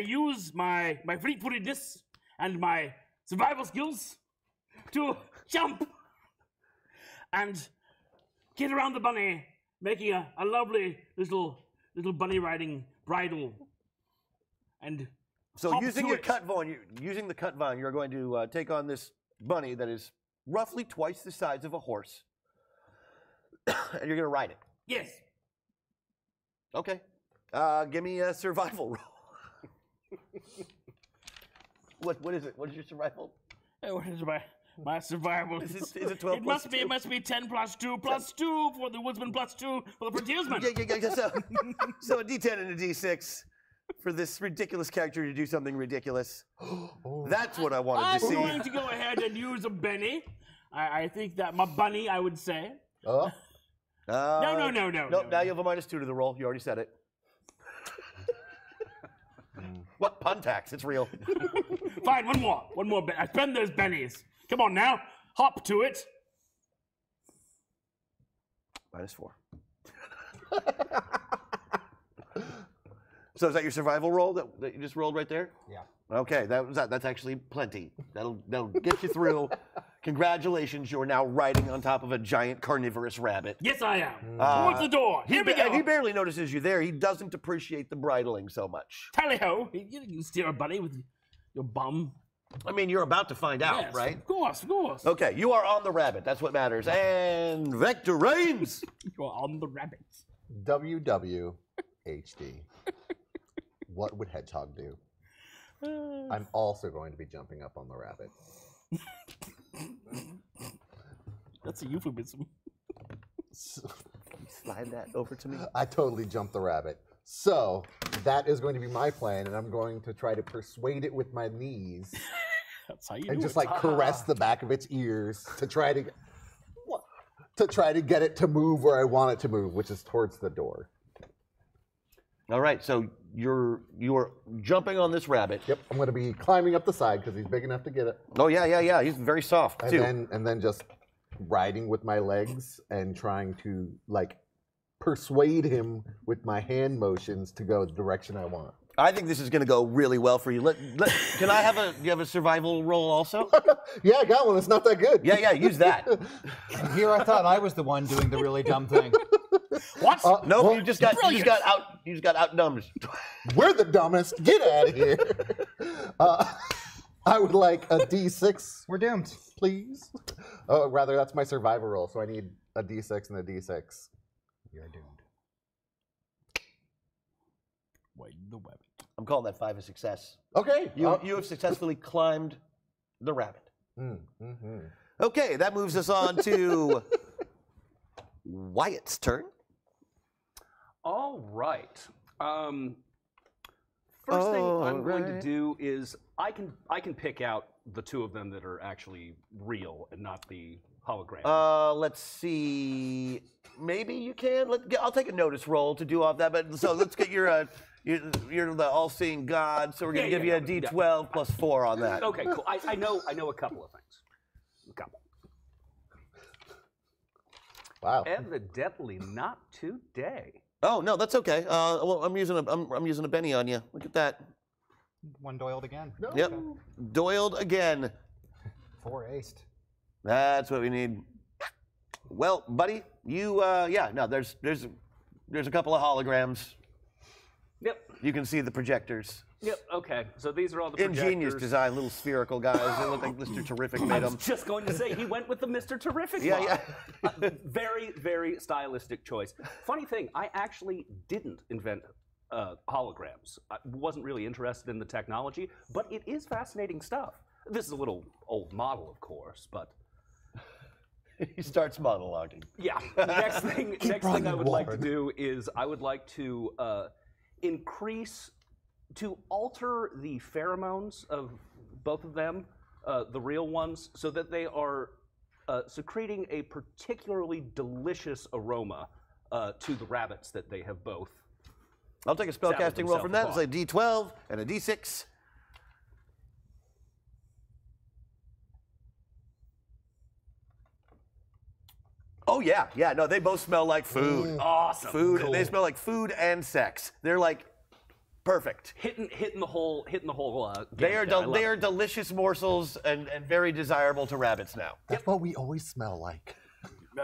use my fleet-footedness and my survival skills to jump and get around the bunny making a lovely little bunny riding bridle. And So hop using to your it. cut vine, using the cut vine, you're going to take on this bunny that is roughly twice the size of a horse, and you're going to ride it. Yes. Okay. Give me a survival roll. What is it? What is your survival? What is my survival? Is it 12 It plus must be 10 plus 2 plus 2 for the woodsman plus 2 for the frontiersman. Yeah. So a D10 and a D6 for this ridiculous character to do something ridiculous. That's what I wanted I'm to see. going to go ahead and use a Benny. I think that my bunny, I would say. Oh, No. Nope, now you have a -2 to the roll. You already said it. What? Pun tax. It's real. Fine, one more. I spend those bennies. Come on now, hop to it. -4. So is that your survival roll that you just rolled right there? Yeah. Okay, that's actually plenty. That'll get you through. Congratulations, you're now riding on top of a giant carnivorous rabbit. Yes, I am. Towards the door. Here we go. And he barely notices you there. He doesn't appreciate the bridling so much. Tally ho! You steer a bunny with your bum. I mean, you're about to find out, Yes, right? Of course. Okay, you are on the rabbit. That's what matters. And Vector reigns. You're on the rabbit. WWHD. What would Hedgehog do? I'm also going to be jumping up on the rabbit. That's a euphemism. Slide that over to me. I totally jumped the rabbit. So that is going to be my plan, and I'm going to try to persuade it with my knees That's how you and do just it. like caress the back of its ears to try to get it to move where I want it to move, which is towards the door. All right, so you're jumping on this rabbit. Yep, I'm going to be climbing up the side because he's big enough to get it, Oh yeah. He's very soft too. and then just riding with my legs and trying to like persuade him with my hand motions to go the direction I want. I think this is going to go really well for you. Can I have you have a survival roll also? Yeah, I got one. It's not that good. Yeah, use that. And here I thought I was the one doing the really dumb thing. What? Nope, well, you just got outdumbed. We're the dumbest. Get out of here. I would like a D6, We're doomed. please. Oh, rather, that's my survival roll, so I need a D6 and a D6. You're doomed. Wait, the web. I'm calling that 5 a success. Okay. You have successfully climbed the rabbit. Okay, that moves us on to Wyatt's turn. All right. First thing I'm going to do is I can pick out the two of them that are actually real and not the hologram. Let's see. Maybe you can. I'll take a notice roll to do off that. But so let's get you're the all-seeing God. So we're gonna give you a D12 plus 4 on that. Okay, cool. I know a couple of things. A couple. Wow. Evidently not today. Oh no, that's okay. Well, I'm using a Benny on you. Look at that. One doiled again. No. Yep, doiled again. 4 aced. That's what we need. Well, buddy, you there's a couple of holograms. Yep. You can see the projectors. Yep. Okay. So these are all the projectors. Ingenious design, little spherical guys. They look like Mr. Terrific I made was them. just going to say he went with the Mr. Terrific Yeah, line. yeah. Very, very stylistic choice. Funny thing, I actually didn't invent holograms. I wasn't really interested in the technology, but it is fascinating stuff. This is a little old model, of course, but He starts monologuing. yeah. Next thing I would like to do is I would like to alter the pheromones of both of them, the real ones, so that they are secreting a particularly delicious aroma to the rabbits that they have both. I'll take a spellcasting roll from that. It's himself a D12 and a D6. Oh yeah, no, they both smell like food. Awesome. Food. Cool. They smell like food and sex. They're like perfect. hitting the whole. They are delicious morsels and very desirable to rabbits now. That's what we always smell like.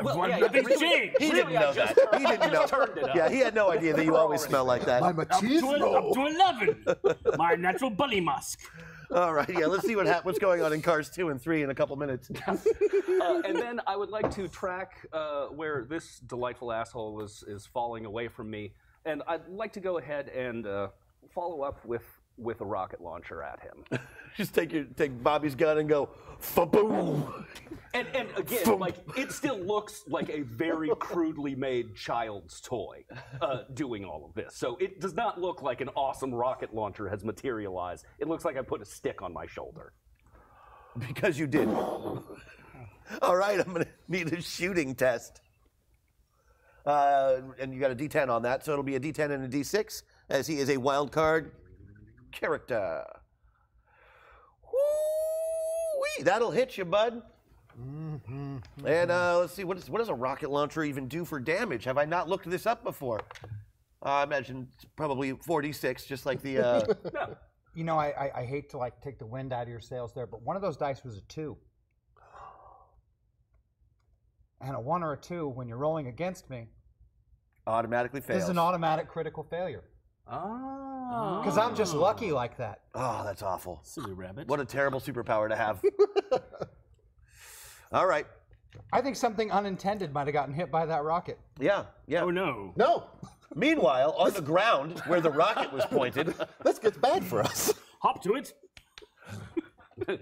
Well, yeah, Nothing's really- changed. He didn't Really, I know just that. turned- He didn't I just know. turned it up. Yeah, he had no idea that you always smell like that. I'm a Up to 11. My natural bunny musk. All right, yeah, let's see what's going on in Cars 2 and 3 in a couple minutes. And then I would like to track where this delightful asshole is falling away from me, and I'd like to go ahead and follow up with a rocket launcher at him. Just take Bobby's gun and go, fa-boom. And again, like, it still looks like a very crudely made child's toy doing all of this. So it does not look like an awesome rocket launcher has materialized. It looks like I put a stick on my shoulder. Because you did. All right, I'm going to need a shooting test. And you got a D10 on that, so it'll be a D10 and a D6, as he is a wild card character. Woo-wee, that'll hit you, bud. And let's see, what does a rocket launcher even do for damage? Have I not looked this up before? I imagine it's probably 4d6, just like the... No. You know, I hate to like take the wind out of your sails there, but one of those dice was a 2. And a 1 or a 2, when you're rolling against me, automatically fails. is an automatic critical failure. Oh. Because I'm just lucky like that. Oh, that's awful. Silly rabbit. What a terrible superpower to have. All right. I think something unintended might have gotten hit by that rocket. Yeah, yeah. Oh, no. No, Meanwhile, on the ground where the rocket was pointed, this gets bad for us. Hop to it.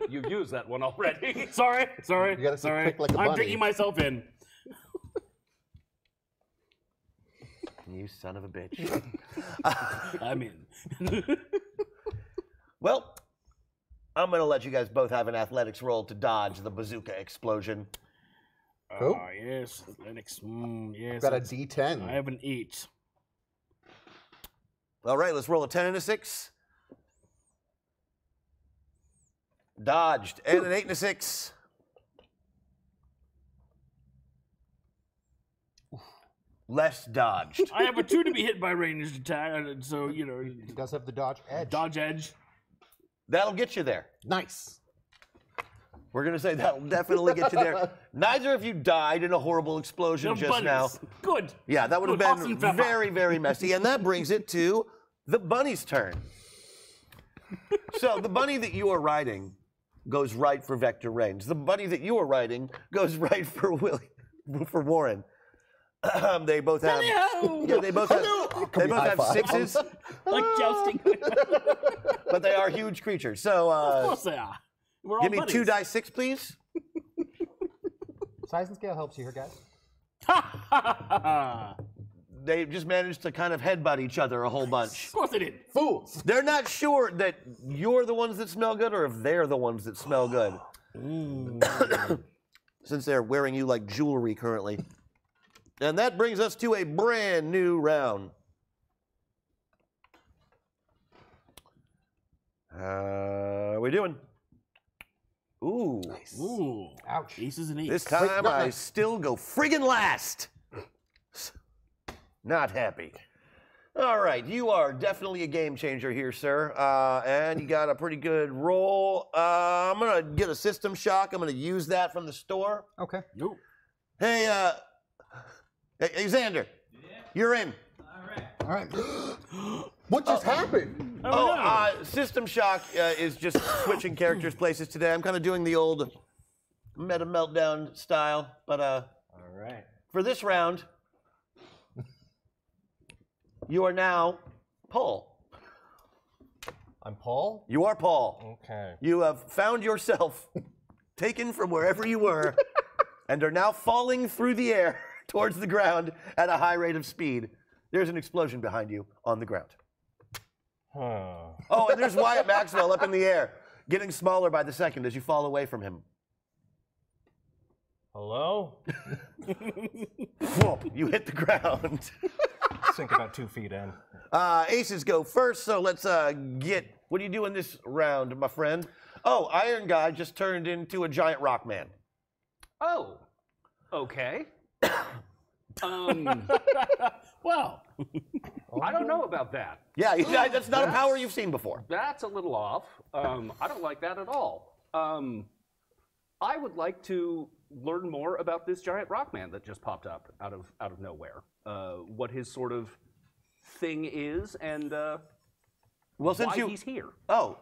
You used that one already. Sorry. You gotta say Sorry. quick like a I'm bunny. digging myself in. you son of a bitch. I'm in. Well, I'm going to let you guys both have an athletics roll to dodge the bazooka explosion. Cool. Ah, yes. Athletics. Yes. Got a I D10. have an 8. All right, let's roll a 10 and a 6. Dodged. And an 8 and a 6. Less dodged. I have a 2 to be hit by ranged attack, so, you know, He does have the dodge edge. dodge edge. That'll get you there. Nice. We're going to say that'll definitely get you there. Neither of you died in a horrible explosion No just bunnies. now. Good. Yeah, that would have Good. been Awesome. very, very messy. And that brings it to the bunny's turn. So the bunny that you are riding goes right for vector range. The bunny that you are riding goes right for Warren. They both have. Hello. Yeah, they both have. They we both have high-five? sixes, Like jousting. but they are huge creatures. So Of course they are. We're all give me buddies. 2 die 6, please. Size and scale helps you here, guys. Of They just managed to kind of headbutt each other a whole bunch. course they did. Fools. They're not sure that you're the ones that smell good or if they're the ones that smell good. Since they're wearing you like jewelry currently. And that brings us to a brand new round. How are we doing? Ooh. Ooh. Ouch. Aces and 8s. This time no, I no. still go friggin' last. Not happy. All right, you are definitely a game changer here, sir. And you got a pretty good roll. I'm going to get a system shock. I'm going to use that from the store. Okay. Nope. Hey, hey, Xander. You're in. All right. What just happened? Oh, no. System shock is just switching characters places today. I'm kind of doing the old Meta Meltdown style. But All right. for this round, you are now Paul. I'm Paul? You are Paul. Okay. You have found yourself taken from wherever you were and are now falling through the air towards the ground at a high rate of speed. There's an explosion behind you on the ground. Huh. Oh, and there's Wyatt Maxwell up in the air, getting smaller by the second as you fall away from him. Hello? Whoop, you hit the ground. Sink about 2 feet in. Aces go first, so let's get... What are you doing this round, my friend? Oh, Iron Guy just turned into a giant rock man. Oh, okay. Well. I don't know about that. Yeah, that's not a power you've seen before. That's a little off. I don't like that at all. I would like to learn more about this giant rock man that just popped up out of nowhere. What his sort of thing is, and Well, since why he's here. Oh,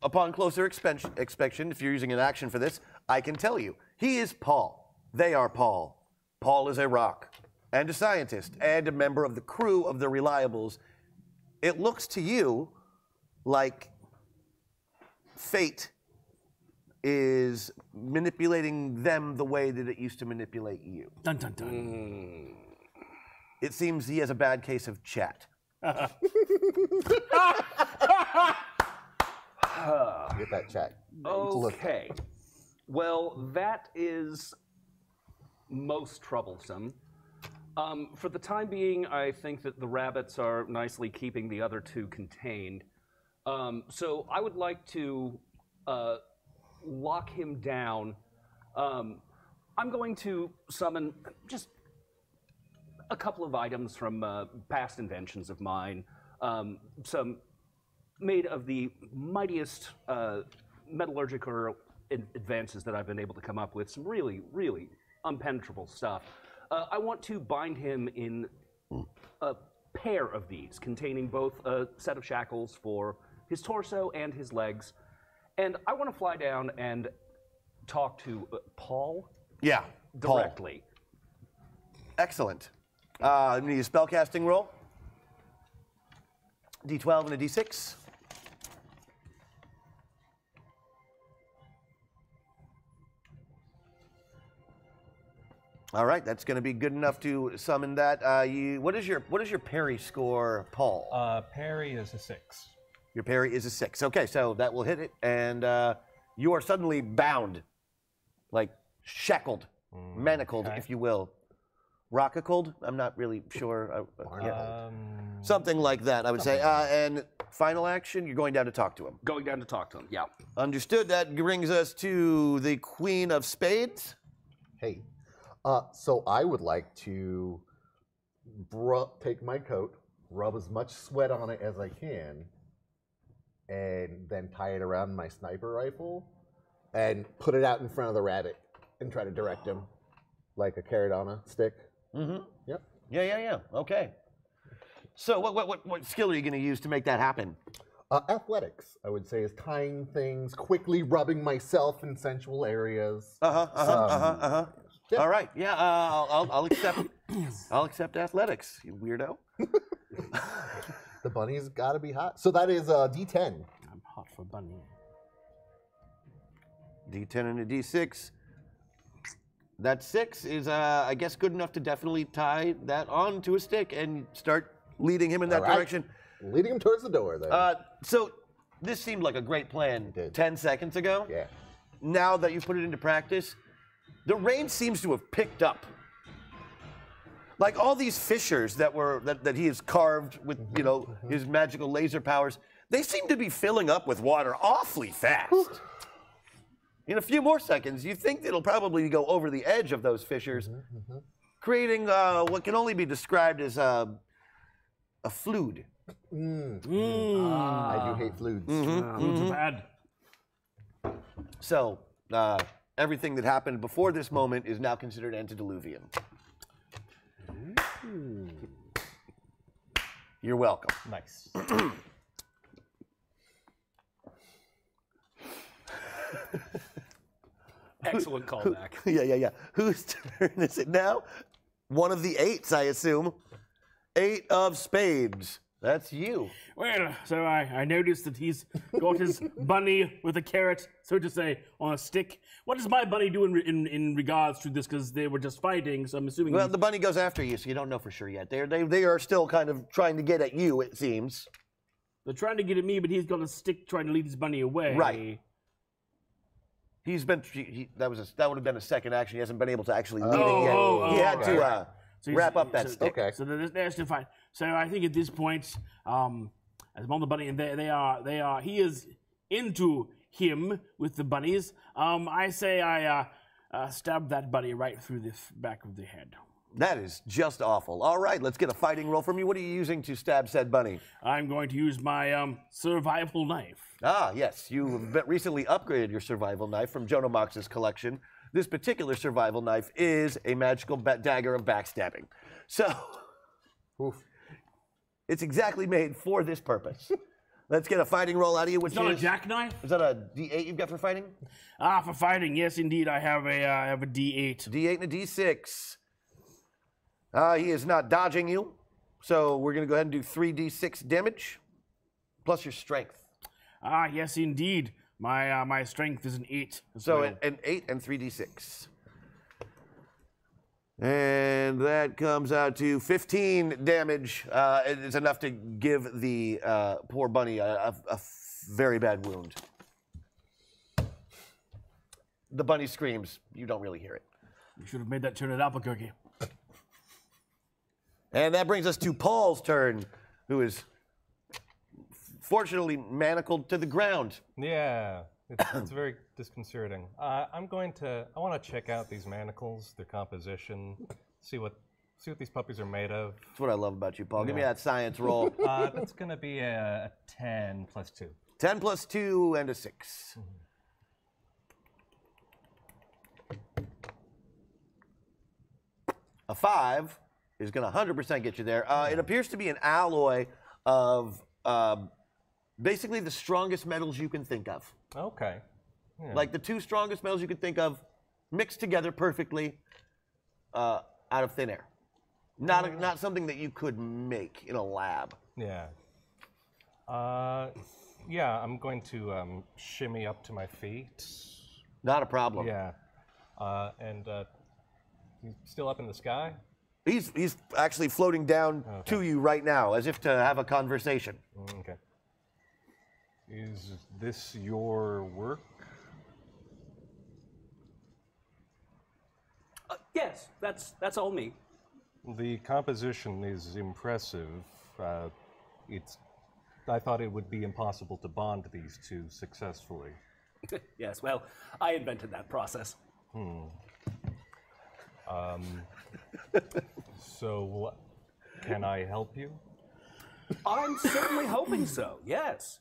upon closer inspection, if you're using an action for this, I can tell you. He is Paul. They are Paul. Paul is a rock, and a scientist, and a member of the crew of the Reliables. It looks to you like fate is manipulating them the way that it used to manipulate you. Dun dun dun. It seems he has a bad case of chat. Get that chat. Okay. Well, that is most troublesome. For the time being, I think that the rabbits are nicely keeping the other two contained. So I would like to lock him down. I'm going to summon just a couple of items from past inventions of mine. Some made of the mightiest metallurgical advances that I've been able to come up with. Some really, really impenetrable stuff. I want to bind him in a pair of these, containing both a set of shackles for his torso and his legs. And I want to fly down and talk to Paul Yeah, Paul. directly. Excellent. Need a spellcasting roll. D12 and a D6. All right, that's going to be good enough to summon that. What is your parry score, Paul? Parry is a 6. Your parry is a 6. Okay, so that will hit it, and you are suddenly bound, like shackled, manacled, okay. if you will. Rockacled? I'm not really sure. Something like that, I would say. And final action, you're going down to talk to him. Going down to talk to him, yeah. Understood. That brings us to the Queen of Spades. Hey, so I would like to take my coat, rub as much sweat on it as I can, and then tie it around my sniper rifle and put it out in front of the rabbit and try to direct him like a carrot on a stick. Mm-hmm. Yep. Yeah. Okay. So what skill are you going to use to make that happen? Athletics, I would say, is tying things, quickly rubbing myself in sensual areas. Yeah. All right. Yeah. I'll accept. Yes. I'll accept athletics. You weirdo. The bunny's got to be hot. So that is D10. I'm hot for bunny. D10 and a D6. That 6 is, I guess, good enough to definitely tie that onto a stick and start leading him in that All right. direction. Leading him towards the door, then. So this seemed like a great plan 10 seconds ago. Yeah. Now that you've put it into practice, the rain seems to have picked up. Like all these fissures that he has carved with, his magical laser powers, they seem to be filling up with water awfully fast. In a few more seconds, you think it'll probably go over the edge of those fissures, creating what can only be described as a flood. I do hate fluids. Fluids are bad. So everything that happened before this moment is now considered antediluvian. You're welcome. Nice. Excellent callback. Yeah. Whose turn is it now? One of the 8s, I assume. 8 of spades. That's you. Well, so I noticed that he's got his bunny with a carrot, so to say, on a stick. What does my bunny do in regards to this? Because they were just fighting, so I'm assuming. Well, the bunny goes after you, so you don't know for sure yet. They are still kind of trying to get at you, it seems. They're trying to get at me, but he's got a stick trying to lead his bunny away. Right. He's been. That would have been a second action. He hasn't been able to actually lead it yet. He had to So wrap up that stick. Okay. So they're still fine. So I think at this point, as I'm on the bunny, and he is into him with the bunnies. I say I stab that bunny right through the back of the head. That is just awful. All right, let's get a fighting roll from you. What are you using to stab said bunny? I'm going to use my survival knife. Ah, yes. You recently upgraded your survival knife from Jonomox's collection this particular survival knife is a magical dagger of backstabbing. So it's exactly made for this purpose. Let's get a fighting roll out of you, which It's not a jackknife? Is that a D8 you've got for fighting? For fighting, yes, indeed. I have a D8. D8 and a D6. He is not dodging you, so we're going to go ahead and do 3d6 damage, plus your strength. Yes, indeed. My strength is an 8. So an 8 and 3d6. And that comes out to 15 damage. It's enough to give the poor bunny a very bad wound. The bunny screams. You don't really hear it. You should have made that turn at Albuquerque. And that brings us to Paul's turn, who is fortunately manacled to the ground. Yeah, it's very disconcerting. I want to check out these manacles, their composition, see what these puppies are made of. That's what I love about you, Paul. Give me that science roll. That's going to be a 10 plus 2. 10 plus 2 and a 6. A 5 is going to 100% get you there. It appears to be an alloy of basically the strongest metals you can think of. Okay. Yeah. Like the 2 strongest metals you could think of, mixed together perfectly out of thin air. Not something that you could make in a lab. Yeah. Yeah, I'm going to shimmy up to my feet. Not a problem. Yeah. And he's still up in the sky? He's actually floating down to you right now, as if to have a conversation. Okay. Is this your work? Yes, that's all me. The composition is impressive. I thought it would be impossible to bond these two successfully. Yes, well, I invented that process. So, can I help you? I'm certainly hoping so, yes.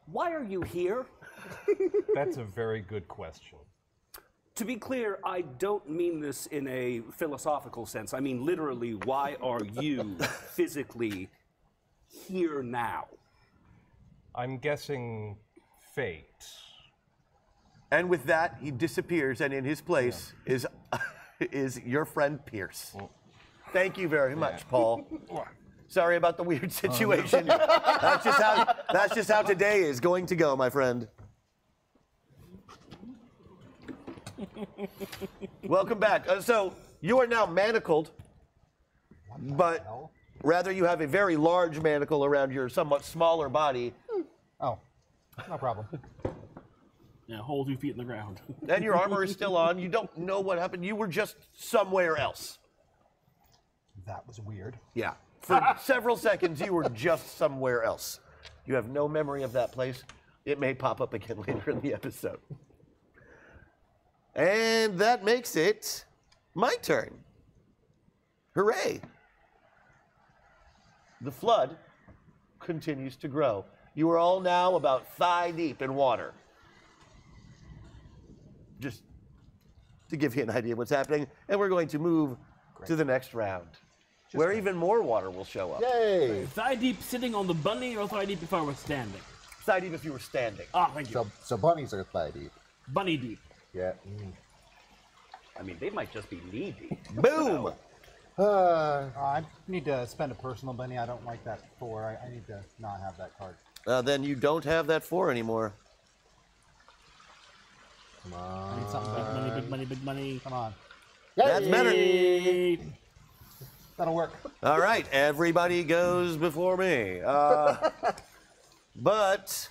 Why are you here? That's a very good question. To be clear, I don't mean this in a philosophical sense. I mean literally, why are you physically here now? I'm guessing fate. And with that, he disappears, and in his place is your friend Pierce. Thank you very much, Paul. Sorry about the weird situation. That's just how today is going to go, my friend. Welcome back. So you are now manacled, but rather you have a very large manacle around your somewhat smaller body. Oh, no problem. Yeah, hold 2 feet in the ground. And your armor is still on. You don't know what happened. You were just somewhere else. That was weird. Yeah. For several seconds, you were just somewhere else. You have no memory of that place. It may pop up again later in the episode. And that makes it my turn. Hooray. The flood continues to grow. You are all now about thigh deep in water. Just to give you an idea of what's happening. And we're going to move to the next round, where even more water will show up. Yay! Thigh deep sitting on the bunny or thigh deep if I was standing? Thigh deep if you were standing. Ah, thank you. So bunnies are thigh deep. Bunny deep. Yeah. I mean, they might just be knee deep. Boom! I need to spend a personal bunny. I don't like that 4. I need to not have that card. Then you don't have that 4 anymore. Come I need something Big better. money, big money, big money. Come on. That's better. Yay. That'll work. All right, everybody goes before me. But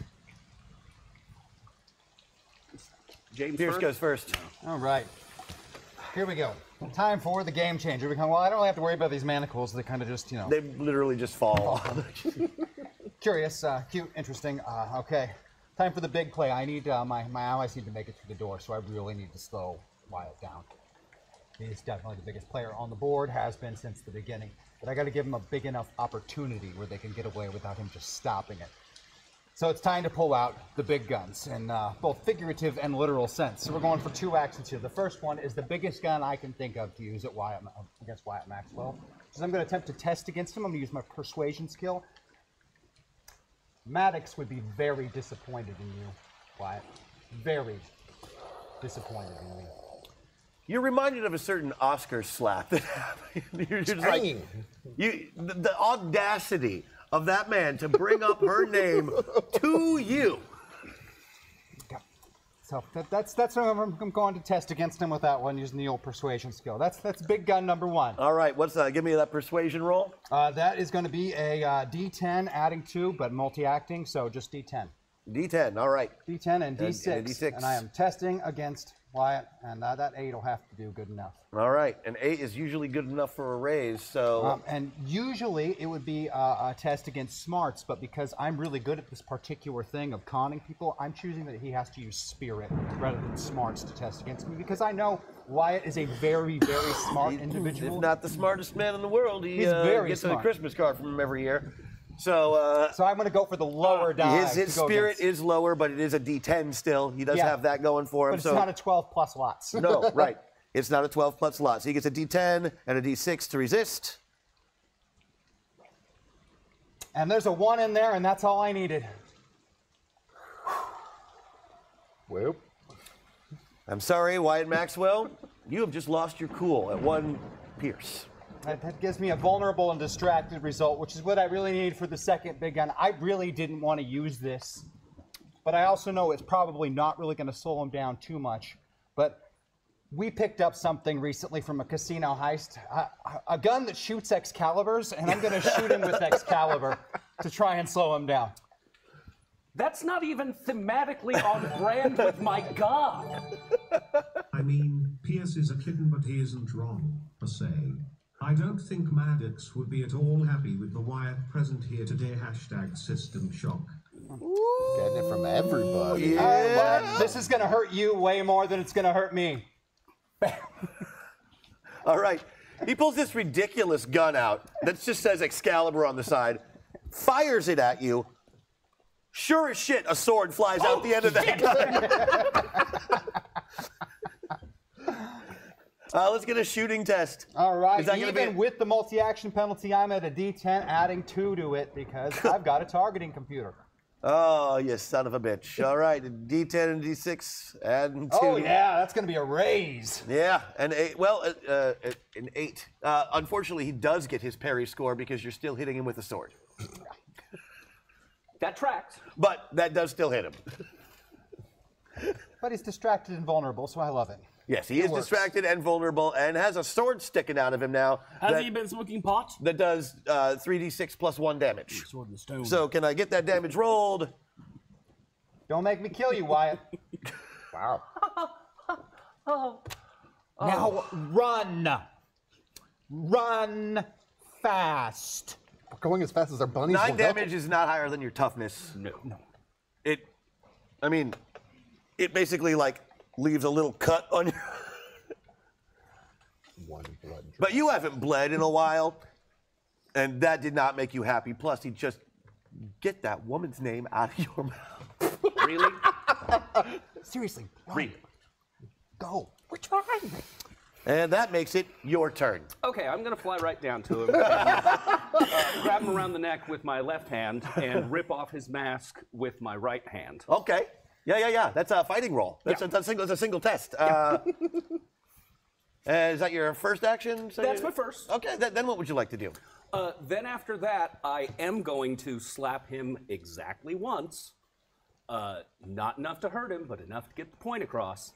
James Pierce first? goes first. All right. Here we go. Time for the game changer. Well, I don't really have to worry about these manacles. They kind of just, They literally just fall. curious, cute, interesting. Okay. Time for the big play. I need my allies need to make it through the door, so I really need to slow Wyatt down. He's definitely the biggest player on the board, has been since the beginning. But I got to give him a big enough opportunity where they can get away without him just stopping it. So it's time to pull out the big guns in both figurative and literal sense. So we're going for 2 actions here. The first one is the biggest gun I can think of to use at against Wyatt Maxwell. So I'm going to attempt to test against him. I'm going to use my persuasion skill. Maddox would be very disappointed in you, Wyatt. Very disappointed in you. You're reminded of a certain Oscar slap that happened. You're just like, the audacity of that man to bring up her name to you. So that's what I'm going to test against him with that one, using the old persuasion skill. That's big gun number 1. All right, give me that persuasion roll. That is going to be a D10 adding 2, but multi-acting, so just D10. D10, all right. D10 and D6. And D6. And I am testing against Wyatt, and that 8 will have to do good enough. All right, an 8 is usually good enough for a raise, so... and usually it would be a test against smarts, but because I'm really good at this particular thing of conning people, I'm choosing that he has to use spirit rather than smarts to test against me, because I know Wyatt is a very, very smart individual. If not the smartest man in the world, He's very gets smart. a Christmas card from him every year. So I'm going to go for the lower die. His spirit is lower, but it is a D10 still. He does have that going for him. But it's not a 12 plus lots. No, right. It's not a 12 plus lot. So he gets a D10 and a D6 to resist. And there's a 1 in there, and that's all I needed. Well, I'm sorry, Wyatt Maxwell. You have just lost your cool at 1 Pierce. That gives me a vulnerable and distracted result, which is what I really need for the second big gun. I really didn't want to use this, but I also know it's probably not really going to slow him down too much. But we picked up something recently from a casino heist, a gun that shoots Excaliburs, and I'm going to shoot him with Excalibur to try and slow him down. That's not even thematically on brand with my god. I mean, Pierce is a kitten, but he isn't wrong, per se. I don't think Maddox would be at all happy with the Wyatt present here today. # system shock. getting it from everybody. Yeah. This is going to hurt you way more than it's going to hurt me. All right. He pulls this ridiculous gun out that just says Excalibur on the side, fires it at you. Sure as shit, a sword flies out the end of that gun. Let's get a shooting test. All right, Is that gonna even be with the multi-action penalty, I'm at a D10, adding 2 to it because I've got a targeting computer. Oh, you son of a bitch. All right, a D10 and D6, adding 2. Oh, yeah, that's going to be a raise. Yeah, an 8. Well, an 8. Unfortunately, he does get his parry score because you're still hitting him with a sword. That tracks. But that does still hit him. But he's distracted and vulnerable, so I love it. Yes, he is works. distracted and vulnerable and has a sword sticking out of him now. Has he been smoking pot? That does 3d6 plus 1 damage. Sword in the stone. So can I get that damage rolled? Don't make me kill you, Wyatt. Wow. Now run. Run fast. We're going as fast as our bunnies 9 will go. damage is not higher than your toughness. No. It basically like leaves a little cut on your. One blood drop. But you haven't bled in a while, and that did not make you happy. Plus, he just get that woman's name out of your mouth. Really? Seriously, run. Really? Go. We're trying. And that makes it your turn. Okay, I'm going to fly right down to him, and, grab him around the neck with my left hand, and rip off his mask with my right hand. Okay. Yeah. That's a fighting roll. That's a single test. Is that your first action? That's my first. Okay. Then what would you like to do? Then after that, I am going to slap him exactly once. Not enough to hurt him, but enough to get the point across.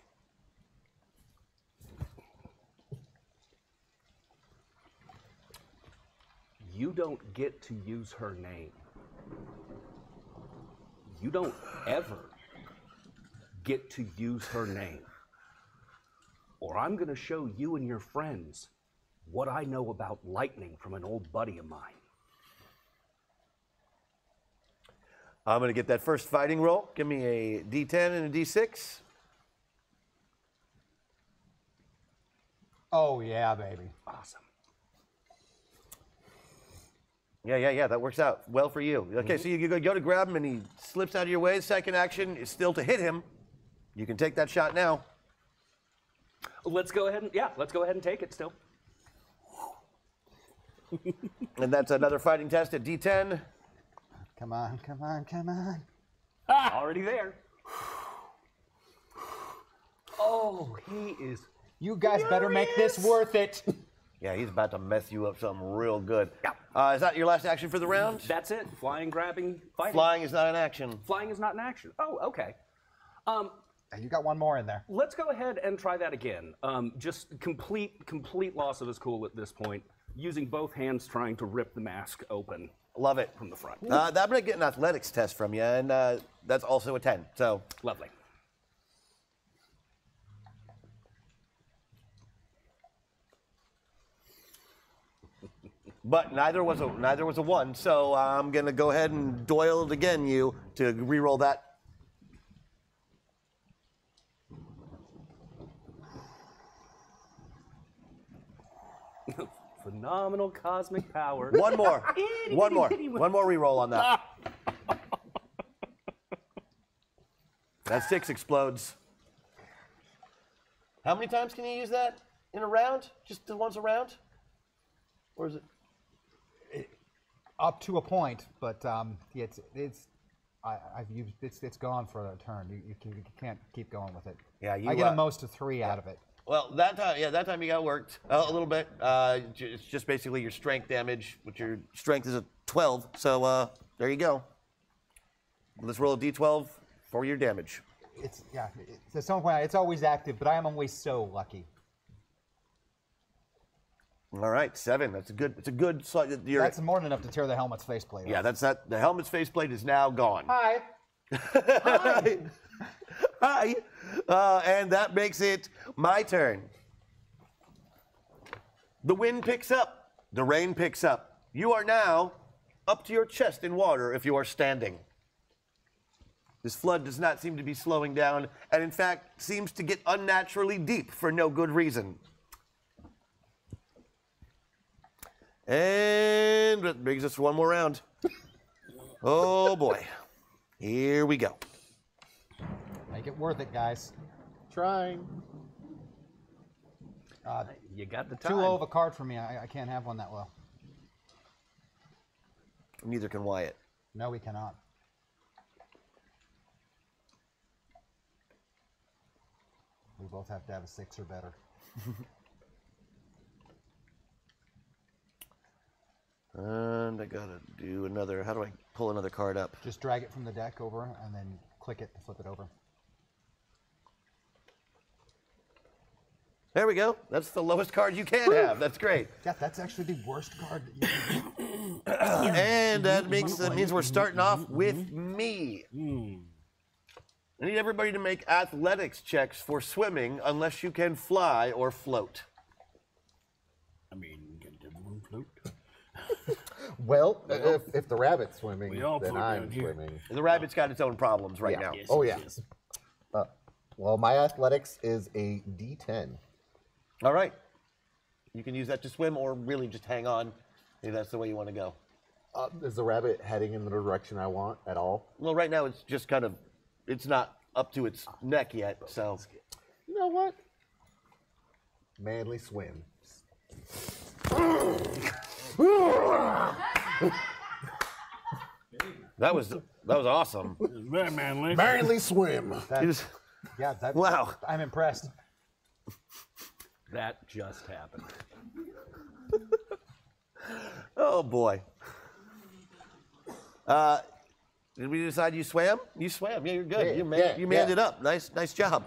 You don't get to use her name. You don't ever get to use her name. Or I'm going to show you and your friends what I know about lightning from an old buddy of mine. I'm going to get that first fighting roll. Give me a D10 and a D6. Oh, yeah, baby. Awesome. Yeah. That works out well for you. Okay, so you go to grab him, and he slips out of your way. Second action is still to hit him. You can take that shot now. Let's go ahead and take it still. And that's another fighting test at D10. Come on. Already there. Oh, he is. You guys better make this worth it. Yeah, he's about to mess you up something real good. Is that your last action for the round? That's it. Flying, grabbing, fighting. Flying is not an action. Flying is not an action. Oh, okay. You got one more in there. Let's go ahead and try that again. Just complete loss of his cool at this point. Using both hands, trying to rip the mask open. Love it. From the front. I'm going to get an athletics test from you, and that's also a 10. So Lovely. But neither was a 1, so I'm going to go ahead and Doyle it again, you, to re-roll that. Phenomenal cosmic power. One more. One more re-roll on that. That 6 explodes. How many times can you use that in a round? Just the once a round? Or is it? Up to a point, but I've used it's gone for a turn. You can't keep going with it. Yeah, I get a most of 3 out of it. Well, that time you got worked a little bit. It's just basically your strength damage, which your strength is a 12. So there you go. Let's roll a d12 for your damage. At some point it's always active, but I am always so lucky. All right, 7. That's a good. It's a good. That's more than enough to tear the helmet's faceplate. Yeah, that's that. The helmet's faceplate is now gone. Hi. Hi. Hi. And that makes it my turn. The wind picks up. The rain picks up. You are now up to your chest in water if you are standing. This flood does not seem to be slowing down, and in fact seems to get unnaturally deep for no good reason. And that brings us to one more round. Oh boy. Here we go. Make it worth it, guys. Trying. You got the time. Too low of a card for me. I can't have one that low. Neither can Wyatt. No, we cannot. We both have to have a 6 or better. And I gotta do another. How do I pull another card up? Just drag it from the deck over and then click it to flip it over. There we go. That's the lowest card you can have. That's great. Yeah, that's actually the worst card that you can And that means we're starting off with me. I need everybody to make athletics checks for swimming unless you can fly or float. I mean, can everyone float? Well, if the rabbit's swimming, We all then float I'm down here. swimming. The rabbit's got its own problems right now. Yes, Oh, yes, yeah. yes. Well, my athletics is a D10. All right. You can use that to swim or really just hang on. Maybe that's the way you want to go. Is the rabbit heading in the direction I want at all? Well, right now it's just kind of, it's not up to its neck yet, so. You know what? Manly swim. That was awesome. Very manly. Manly swim. Wow. I'm impressed. That just happened. Oh boy. Did we decide you swam? You swam. Yeah, you're good. Yeah, you manned it up. Nice job.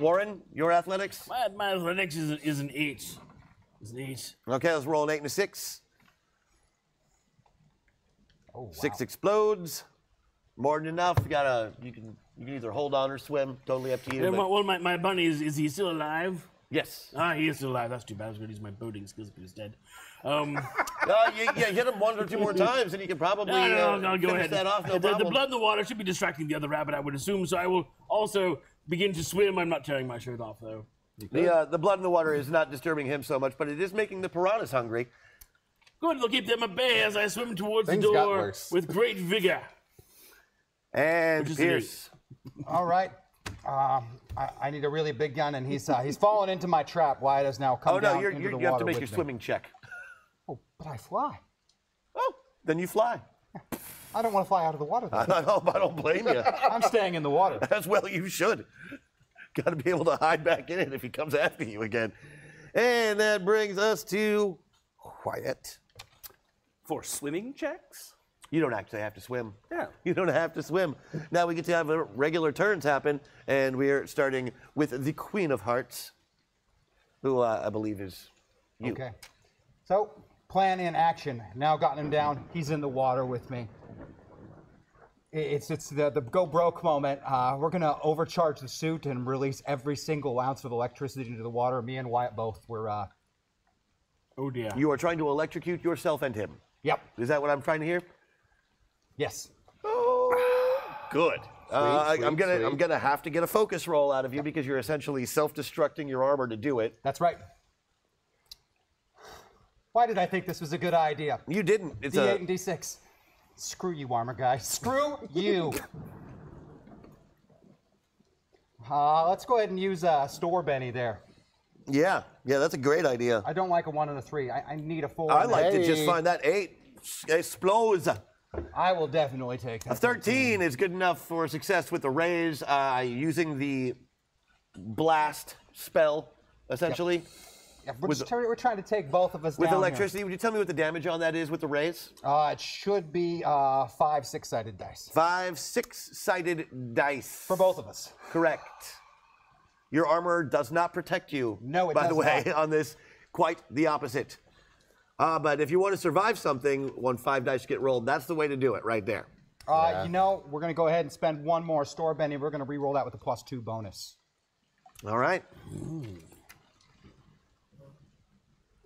Warren, your athletics? My athletics is an 8. It's an 8. Okay, let's roll an 8 and a 6. Oh, wow. 6 explodes. More than enough. You can either hold on or swim. Totally up to you. And but- well, my bunny, is he still alive? Yes. He is still alive. That's too bad. I was going to use my boating skills, but he's dead. You hit him 1 or 2 more times, and you can probably I'll go finish ahead. that off. No the problem. blood in the water should be distracting the other rabbit, I would assume. So I will also begin to swim. I'm not tearing my shirt off, though. The blood in the water is not disturbing him so much, but it is making the piranhas hungry. Good, they'll keep them at bay as I swim towards Things the got door worse. with great vigor. And Which is Pierce. All right. I need a really big gun, and he's fallen into my trap. Wyatt has now come Oh, down no, you into the have to water make with your me. swimming check. Oh, but I fly. Oh, then you fly. I don't want to fly out of the water, though. I don't blame you. I'm staying in the water. As well you should. Got to be able to hide back in it if he comes after you again. And that brings us to Wyatt. For swimming checks? You don't actually have to swim. Yeah. You don't have to swim. Now we get to have regular turns happen, and we are starting with the Queen of Hearts, who I believe is you. Okay. So, plan in action. Now gotten him down. He's in the water with me. It's the go broke moment. We're gonna overcharge the suit and release every single ounce of electricity into the water. Me and Wyatt both. We're Oh dear. You are trying to electrocute yourself and him. Yep. Is that what I'm trying to hear? Yes. Oh, good. I'm sweet. gonna have to get a focus roll out of you because you're essentially self-destructing your armor to do it. That's right. Why did I think this was a good idea? You didn't. It's D8 a and D6. Screw you, armor guy. Screw you. Let's go ahead and use Store Benny there. yeah. That's a great idea. I don't like a 1 and a 3. I need a 4. I and a- liked it just Hey. fine. That 8 explodes. I will definitely take that. A 13 is good enough for success with the raise, using the blast spell, essentially. Yeah, we're trying to take both of us With down electricity, would you tell me what the damage on that is with the raise? Here. It should be 5 6-sided dice 5 6-sided dice. for both of us. Correct. Your armor does not protect you. No, it by the does way, not. on this, quite the opposite. But if you want to survive something, when 5 dice get rolled, that's the way to do it, right there. You know, we're going to go ahead and spend one more Store Benny. We're going to re-roll that with a +2 bonus. All right.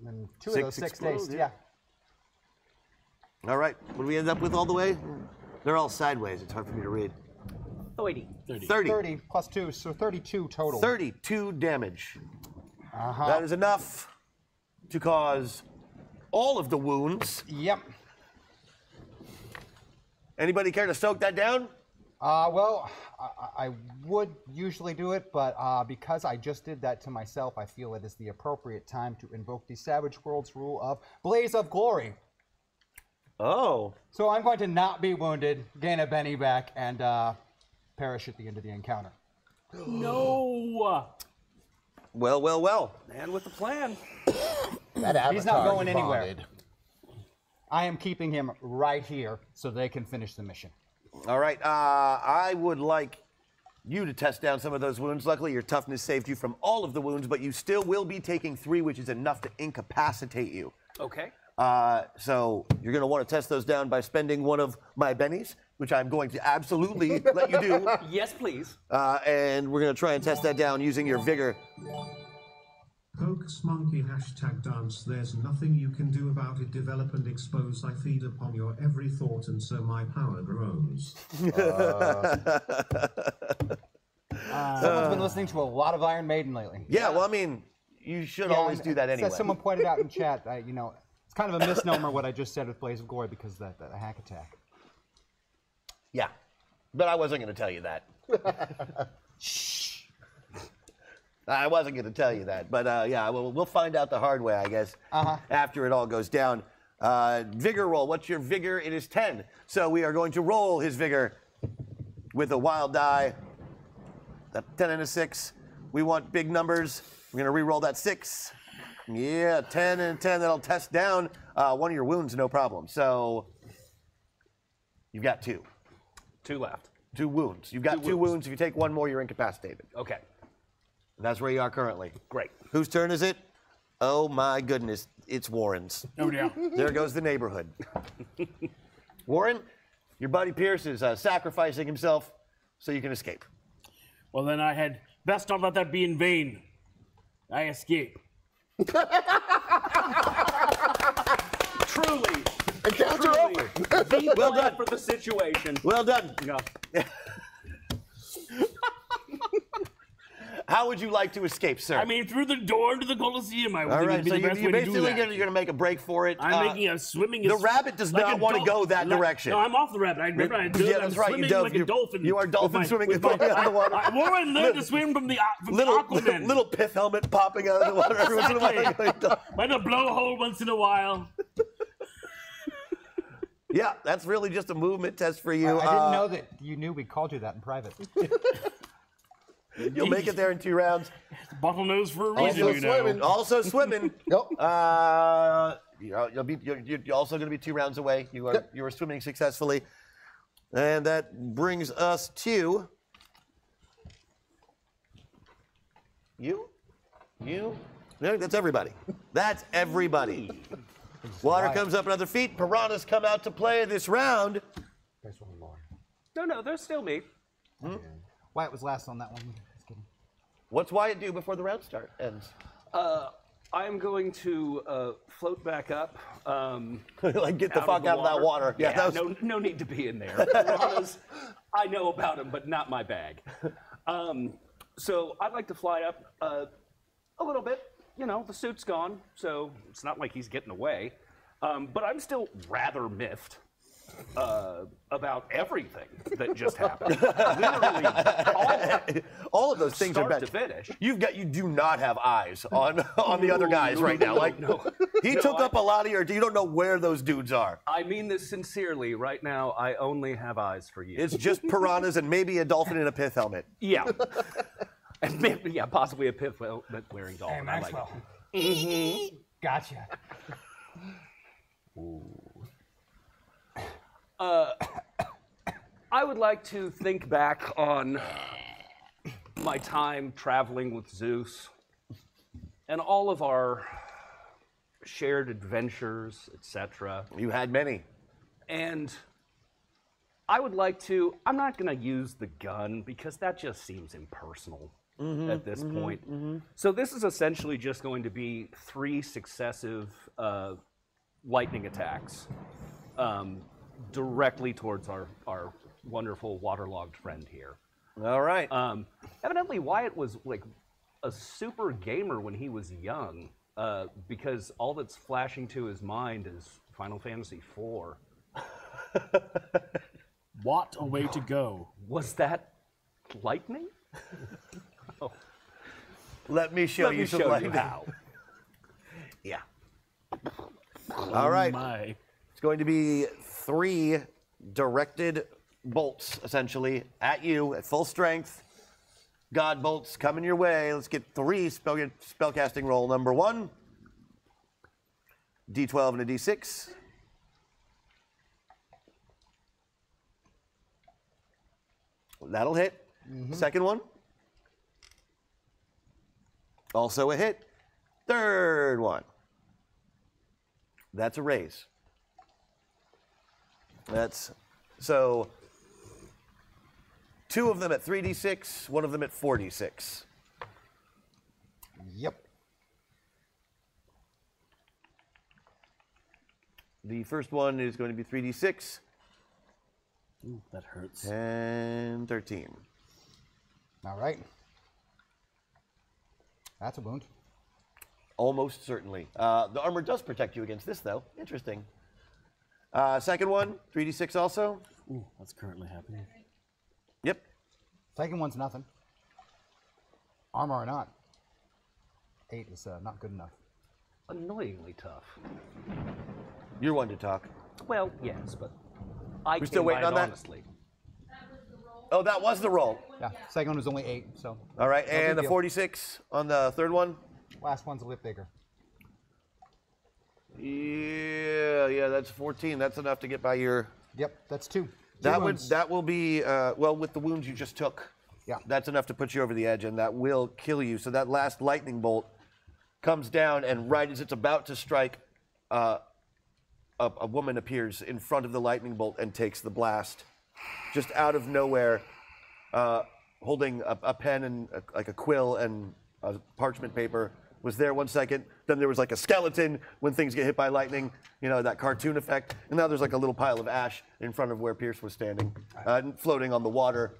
And 2 of Six those 6 explode, days, yeah. yeah. All right. What do we end up with all the way? They're all sideways. It's hard for me to read. 30. 30. 30 +2, so 32 total. 32 damage. That is enough to cause all of the wounds. Yep. Anybody care to soak that down? Well, I would usually do it, but because I just did that to myself, I feel it is the appropriate time to invoke the Savage Worlds rule of Blaze of Glory. Oh. So I'm going to not be wounded, gain a Benny back, and perish at the end of the encounter. No. Well. And with the plan. That He's not avatar going anywhere. bonded. I am keeping him right here so they can finish the mission. All right. I would like you to test down some of those wounds. Luckily, your toughness saved you from all of the wounds, but you still will be taking 3, which is enough to incapacitate you. Okay. So you're going to want to test those down by spending one of my bennies, which I'm going to absolutely let you do. Yes, please. And we're going to try and test that down using your vigor. Pokes monkey #dance. There's nothing you can do about it. Develop and expose. I feed upon your every thought, and so my power grows. Someone's been listening to a lot of Iron Maiden lately. Yeah, well, I mean, you should Yeah, always and do that anyway. Someone pointed out in chat, you know, it's kind of a misnomer what I just said with Blaze of Glory because of that hack attack. Yeah, but I wasn't going to tell you that. Shh. I wasn't going to tell you that, but yeah, we'll find out the hard way, I guess, after it all goes down. Vigor roll. What's your vigor? It is 10. So we are going to roll his vigor with a wild die. That 10 and a 6. We want big numbers. We're going to re-roll that 6. Yeah, 10 and 10. That'll test down one of your wounds, no problem. So you've got 2. 2 left. 2 wounds. You've got 2 wounds. If you take 1 more, you're incapacitated. Okay. That's where you are currently. Great. Whose turn is it? Oh my goodness, it's Warren's. Oh dear. There goes the neighborhood. Warren, your buddy Pierce is sacrificing himself so you can escape. Well, then I had best not let that be in vain. I escape. Truly. Encounter Truly. over. The Well plan done. for the situation. Well done. Yeah. How would you like to escape, sir? I mean, through the door into the Coliseum. I would all think right, it'd be so the best you're way to do basically that. going to make a break for it. I'm making a swimming. The rabbit does not want to go that direction. No, I'm off the rabbit. I remember I did. Yeah, I'm that's right. swimming You dove. like a dolphin. You are dolphin swimming with my, out of the water. Warren learned to swim from the little Aquaman. little pith helmet popping out of the water every once in a while. Might have blowhole once in a while. Yeah, that's really just a movement test for you. I didn't know that you knew we called you that in private. You'll make it there in 2 rounds. Bottlenose for a reason, Also you know. swimming. Also swimming. Yep. You're also going to be 2 rounds away. You are swimming successfully, and that brings us to you. No, that's everybody. That's everybody. Water comes up another feet. Piranhas come out to play this round. No, they're still me. Wyatt was last on that one. Just kidding. What's Wyatt do before the round ends? I'm going to float back up. Like get the fuck out of that water. Yeah, that was... no need to be in there. Piranhas, I know about them, but not my bag. So I'd like to fly up a little bit. You know, the suit's gone, so it's not like he's getting away. But I'm still rather miffed about everything that just happened. Literally, all of those things are start bad. to finish. You do not have eyes on the other guys right now. Like he took up a lot of your. You don't know where those dudes are. I mean this sincerely. Right now, I only have eyes for you. It's just piranhas and maybe a dolphin in a pith helmet. Yeah. And maybe, yeah, possibly a pith helmet wearing dolphin. Hey, Maxwell. I like it. Gotcha. I would like to think back on my time traveling with Zeus and all of our shared adventures, etc. You had many. And I would like to, I'm not going to use the gun because that just seems impersonal at this point. So this is essentially just going to be 3 successive lightning attacks directly towards our wonderful waterlogged friend here. All right. Evidently, Wyatt was like a super gamer when he was young because all that's flashing to his mind is Final Fantasy IV. What a way to go. Was that lightning? Let me show Let you me some show you lightning. how. Yeah. All right. My. It's going to be 3 directed bolts, essentially, at you at full strength. God bolts coming your way. Let's get 3 spellcasting roll. Number 1, D12 and a D6. That'll hit. Second one. Also a hit. Third one. That's a raise. So 2 of them at 3d6, 1 of them at 4d6. Yep. The first one is going to be 3d6 Ooh, that hurts. and 13. All right. That's a wound. Almost certainly. The armor does protect you against this, though. Interesting. Second one, 3d6 also. Ooh, that's currently happening. Yep. Second one's nothing. Armor or not. 8 is not good enough. Annoyingly tough. You're one to talk. Well, yes, but I We're still waiting on that? honestly. Oh, that was the roll. Yeah, second one was only 8, so. All right, No and big the deal. 46 on the third one. Last one's a little bigger. Yeah, that's 14. That's enough to get by your. Yep, that's 2. That will be well with the wounds you just took. Yeah. That's enough to put you over the edge, and that will kill you. So that last lightning bolt comes down, and right as it's about to strike, a woman appears in front of the lightning bolt and takes the blast, just out of nowhere, holding a pen and like a quill and a parchment paper. Was there 1 second, then there was like a skeleton when things get hit by lightning, you know, that cartoon effect, and now there's like a little pile of ash in front of where Pierce was standing, floating on the water.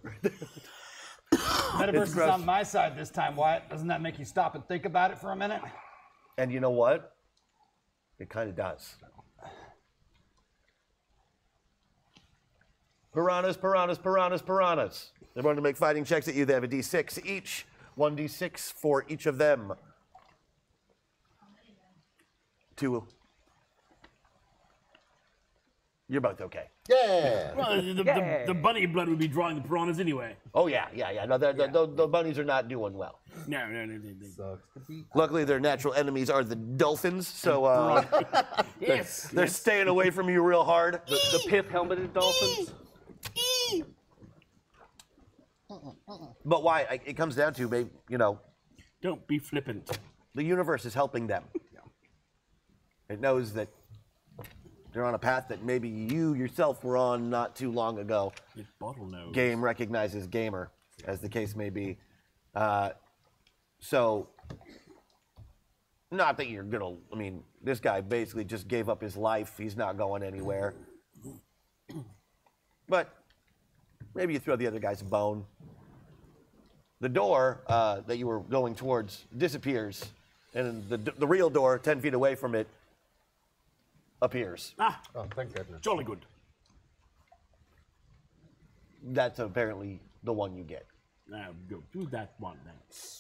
Metaverse is gross. on my side this time, Wyatt. Doesn't that make you stop and think about it for a minute? And you know what? It kind of does. Piranhas, piranhas, piranhas, piranhas. They're going to make fighting checks at you. They have a d6 each. 1d6 for each of them. 2. You're both okay. Yeah. Well, the bunny blood would be drawing the piranhas anyway. Oh, yeah. No, the bunnies are not doing well. No. Sucks to be. Luckily, their natural enemies are the dolphins, so Yes. they're staying away from you real hard. The pith helmeted dolphins. But why? It comes down to, babe, Don't be flippant. the universe is helping them. It knows that they're on a path that maybe you yourself were on not too long ago. It's bottlenose. Game recognizes gamer, as the case may be. So, not that you're gonna, this guy basically just gave up his life. He's not going anywhere. But maybe you throw the other guys a bone. The door that you were going towards disappears, and the real door, 10 feet away from it, appears. Ah, Oh, thank goodness. jolly good. That's apparently the one you get. Now go do that one then.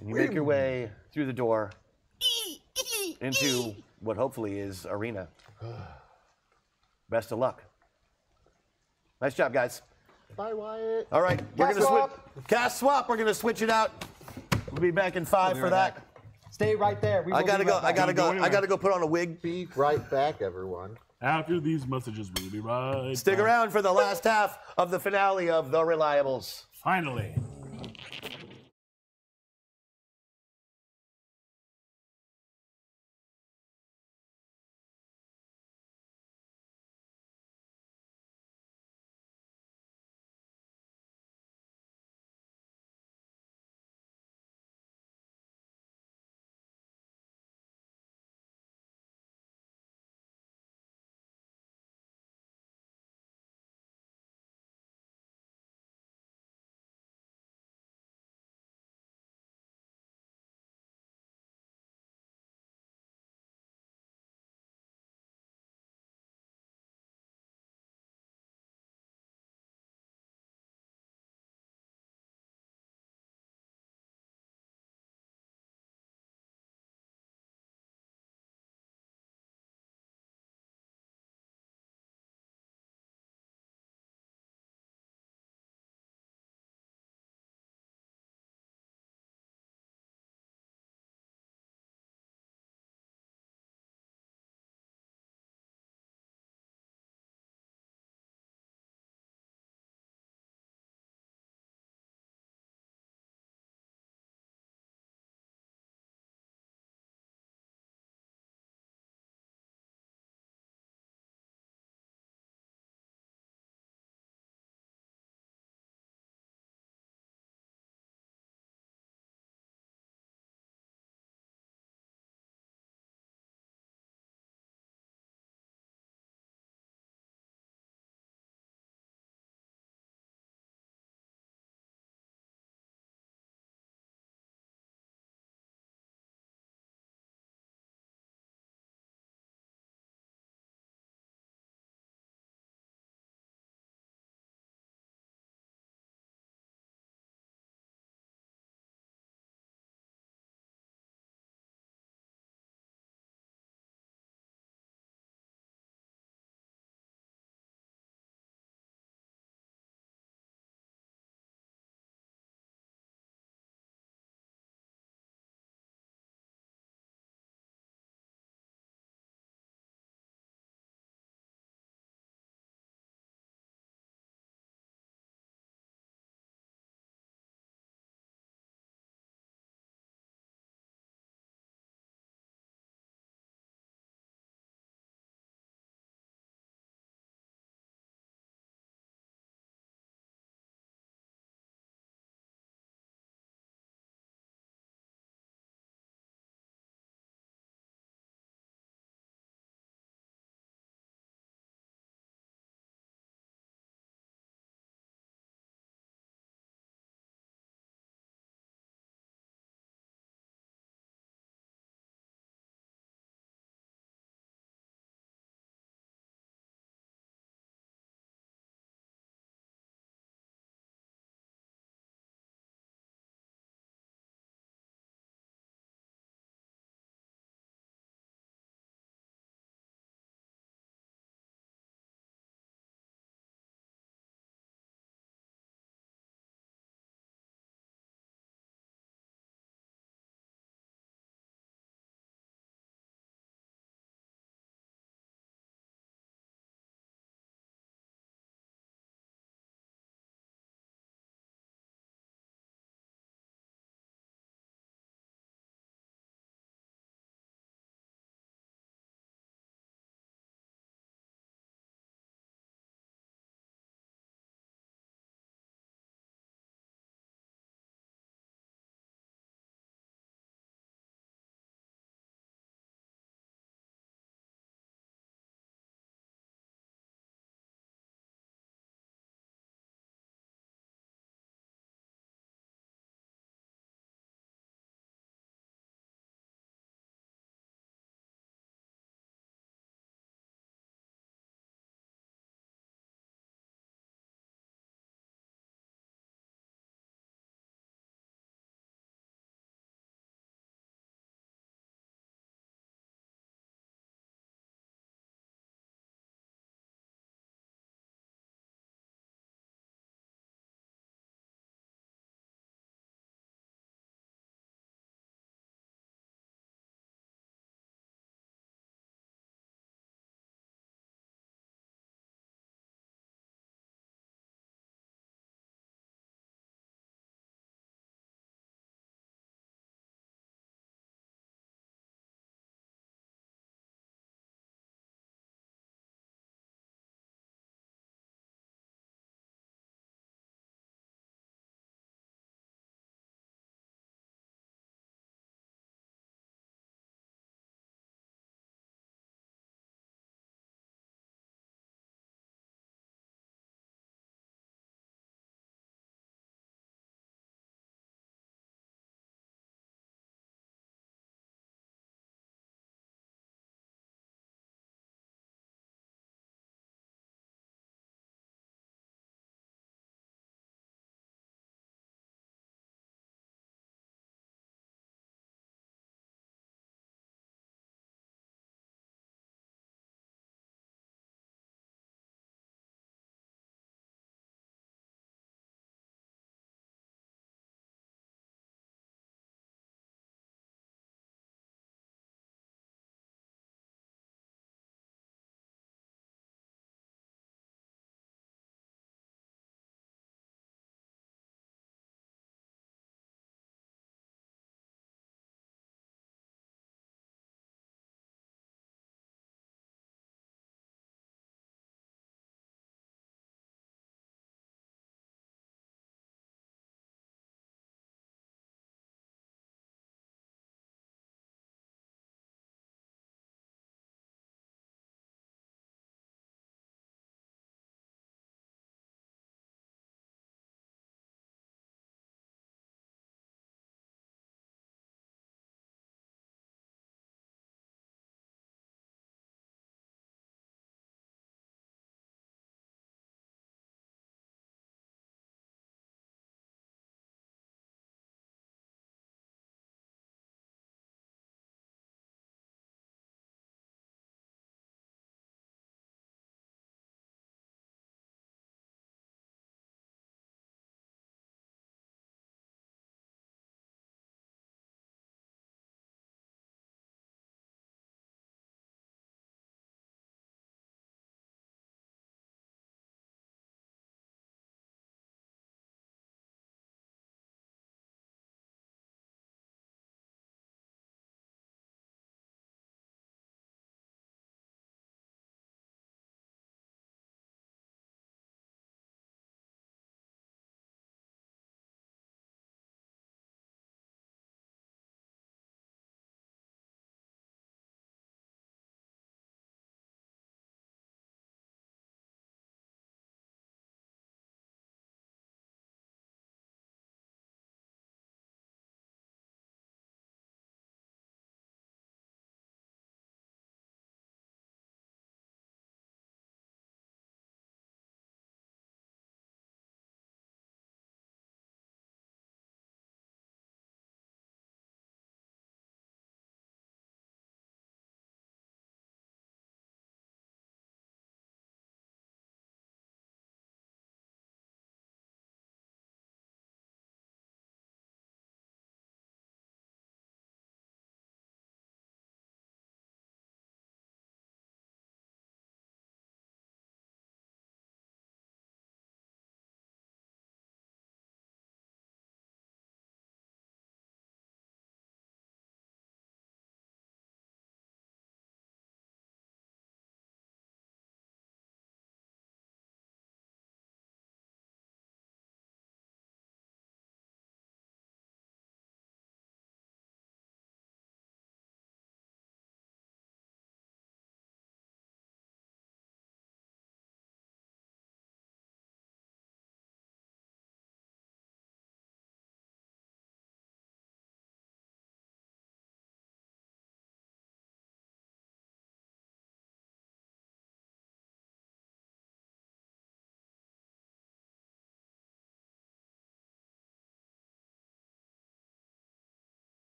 And you make your way through the door into what hopefully is arena. Best of luck. Nice job, guys. Bye, Wyatt. All right, we're Cast gonna swap. cast swap. We're gonna switch it out. We'll be back in 5 for that. Stay right there. We I will gotta be go. right I back. gotta go. anywhere. I gotta go put on a wig. Be right back, everyone. After these messages, we'll be right Stick back. around for the last half of the finale of The Reliables. Finally.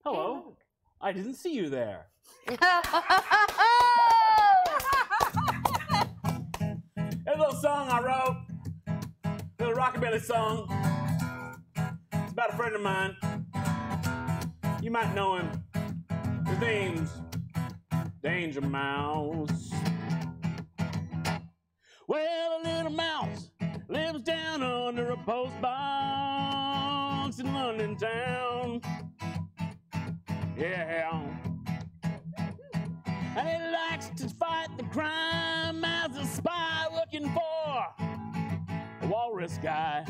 Hello. I didn't see you there. A little song I wrote. A little rockabilly song. It's about a friend of mine. You might know him. His name's Danger Mouse. Well, a little mouse lives down under a post box in London town. Yeah. And he likes to fight the crime as a spy looking for a walrus guy.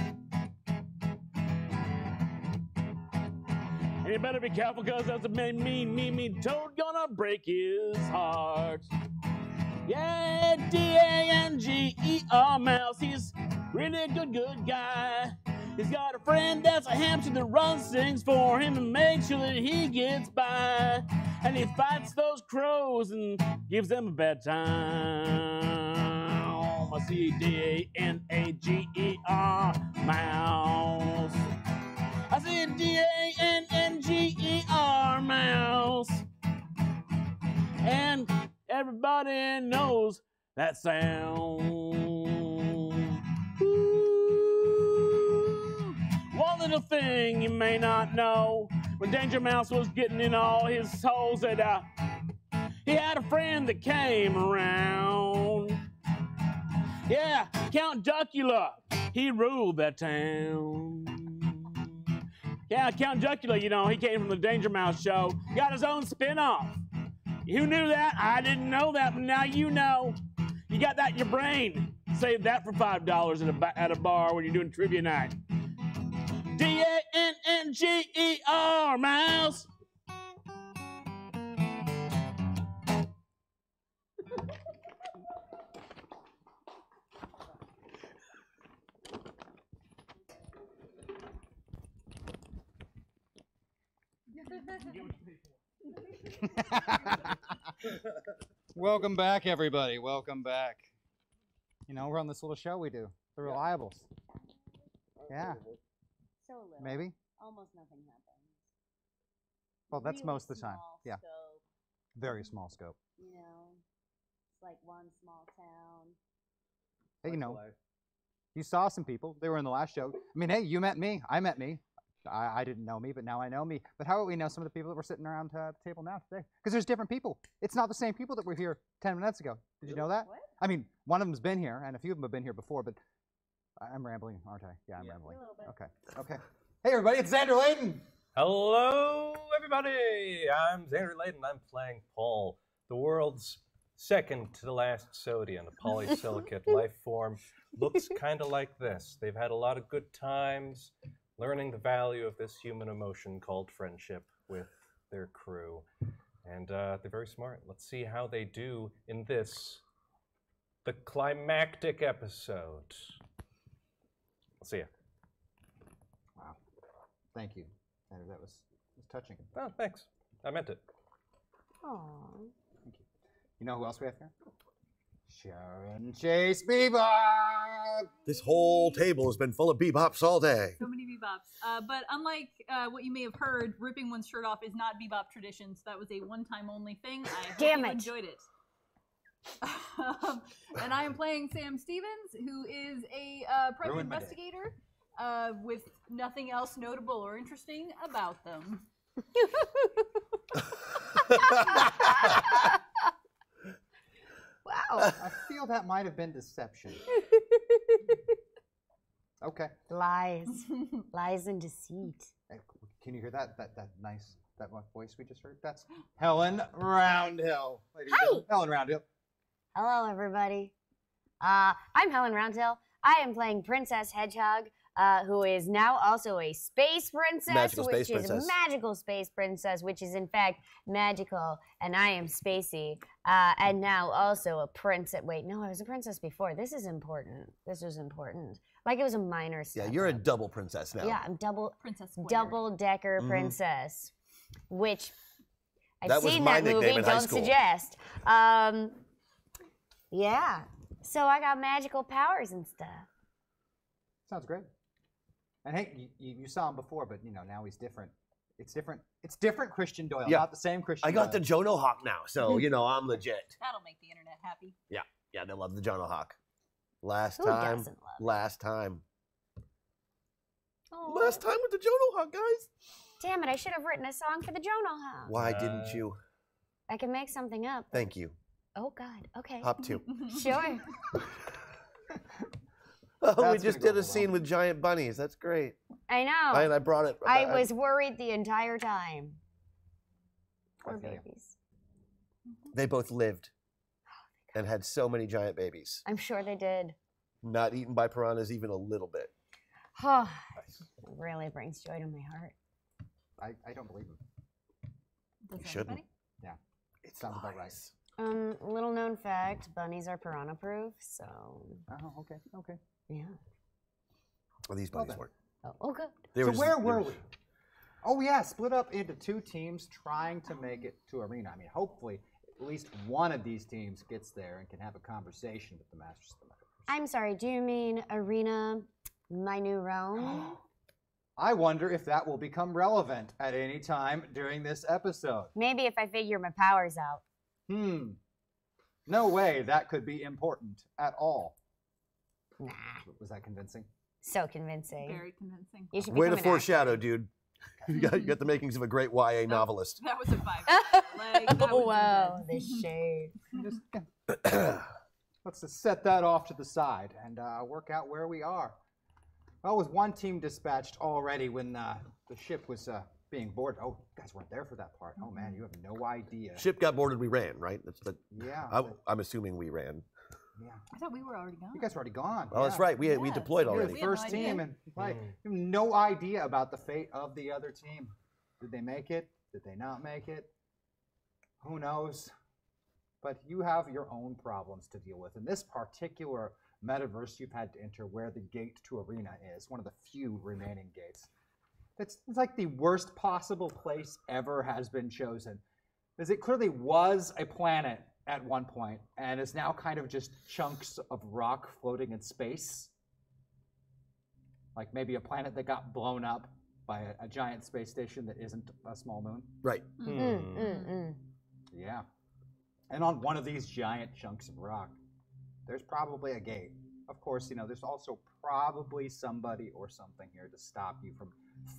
And you better be careful, because there's a mean toad gonna break his heart. Yeah, Danger Mouse, he's really a good guy. He's got a friend that's a hamster that runs things for him and makes sure that he gets by. And he fights those crows and gives them a bad time. I see Danger Mouse. I see Danger Mouse. And everybody knows that sound. One little thing you may not know, when Danger Mouse was getting in all his holes, that he had a friend that came around. Yeah, Count Duckula, he ruled that town. Yeah, Count Duckula, you know, he came from the Danger Mouse show, got his own spin-off. Who knew that? I didn't know that, but now you know. You got that in your brain. Save that for $5 at a bar when you're doing trivia night. Danger Mouse. Welcome back, everybody. Welcome back. You know, we're on this little show we do, The Reliables. Yeah. So little. Maybe? Almost nothing happens. Well, that's Really most of the time. small Yeah. Scope, Very small scope. you know, it's like one small town. Hey, you know, you saw some people. They were in the last show. I mean, hey, you met me. I met me. I didn't know me, but now I know me. But how about we know some of the people that were sitting around the table now today? Because there's different people. It's not the same people that were here 10 minutes ago. Did you know that? What? I mean, one of them's been here, and a few of them have been here before, but I'm rambling, aren't I? Yeah, I'm rambling. A little bit. Okay. Hey, everybody, it's Xander Layden. Hello, everybody. I'm Xander Layden. I'm playing Paul, the world's second to the last sodium, a polysilicate life form. Looks kind of like this. They've had a lot of good times learning the value of this human emotion called friendship with their crew. And they're very smart. Let's see how they do in this, the climactic episode. I'll see ya. Wow. Thank you. Xander, that was touching. Oh, thanks. I meant it. Aww. Thank you. You know who else we have here? Sharon Chase Bebop! This whole table has been full of bebops all day. So many bebops. But unlike what you may have heard, ripping one's shirt off is not bebop tradition. So that was a one-time only thing. I hope you enjoyed it. And I am playing Sam Stevens, who is a private investigator with nothing else notable or interesting about them. Wow. I feel that might have been deception. Okay. Lies. Lies and deceit. Hey, can you hear that nice voice we just heard? That's Helen Roundhill. Ladies and gentlemen, Helen Roundhill. Hello, everybody. I'm Helen Roundhill. I am playing Princess Hedgehog, who is now also a space princess, Magical which space is princess. a magical space princess, which is in fact magical, and I am spacey, and now also a princess. Wait, no, I was a princess before. This is important. This was important. Like it was a minor step. Yeah, you're a double princess now. Yeah, I'm Princess squared. double-decker princess, which I've That was seen my that movie. nickname in high Don't school. suggest. Yeah. So I got magical powers and stuff. Sounds great. And hey, you saw him before, but you know now he's different. It's different. It's different Christian Doyle, Yeah. not the same Christian I got the Doyle. Jono Hawk now, so you know I'm legit. That'll make the internet happy. Yeah, they love the Jono Hawk. Last Who time, doesn't love it? last time Oh. with the Jono Hawk, guys. Damn it! I should have written a song for the Jono Hawk. Why didn't you? I can make something up. Thank you. Oh God. Okay. Hop 2. Sure. Oh, we That's just gonna did go a scene well. with giant bunnies. That's great. I know. And I brought it. I was worried the entire time. Poor I feel ya. babies. They both lived and had so many giant babies. I'm sure they did. Not eaten by piranhas even a little bit. Oh, it really brings joy to my heart. I don't believe him. Does You shouldn't. anybody? Yeah, it sounds about right. Little known fact: bunnies are piranha proof. So Oh, okay, okay. yeah. Well, these Well bunnies then. weren't. Oh good. They So were just- where they were were- we? Oh yeah, split up into 2 teams trying to make it to arena. I mean, hopefully at least one of these teams gets there and can have a conversation with the Masters of the Metaverse. I'm sorry. Do you mean arena, my new realm? I wonder if that will become relevant at any time during this episode. Maybe if I figure my powers out. No way that could be important at all. Nah. Was that convincing? So convincing. Very convincing. You should Way to become an foreshadow, dude. You got the makings of a great YA novelist. That was a 5. actor. That Oh was wow, intense. the shade. Let's just set that off to the side and work out where we are. Well, with one team dispatched already when the ship was being boarded. Oh, you guys weren't there for that part. Oh man, you have no idea. Ship got boarded, we ran, right? That's the. Yeah. I'm assuming we ran. Yeah. I thought we were already gone. You guys were already gone. Well, that's yeah. right. We Yes. deployed You're already. the We had no first idea. team, and like you have no idea about the fate of the other team. Did they make it? Did they not make it? Who knows? But you have your own problems to deal with. In this particular metaverse you've had to enter, where the gate to arena is, one of the few remaining gates. It's like the worst possible place ever has been chosen. Because it clearly was a planet at one point, and is now kind of just chunks of rock floating in space. Like maybe a planet that got blown up by a giant space station that isn't a small moon. Right. Yeah. And on one of these giant chunks of rock, there's probably a gate. Of course, you know, there's also probably somebody or something here to stop you from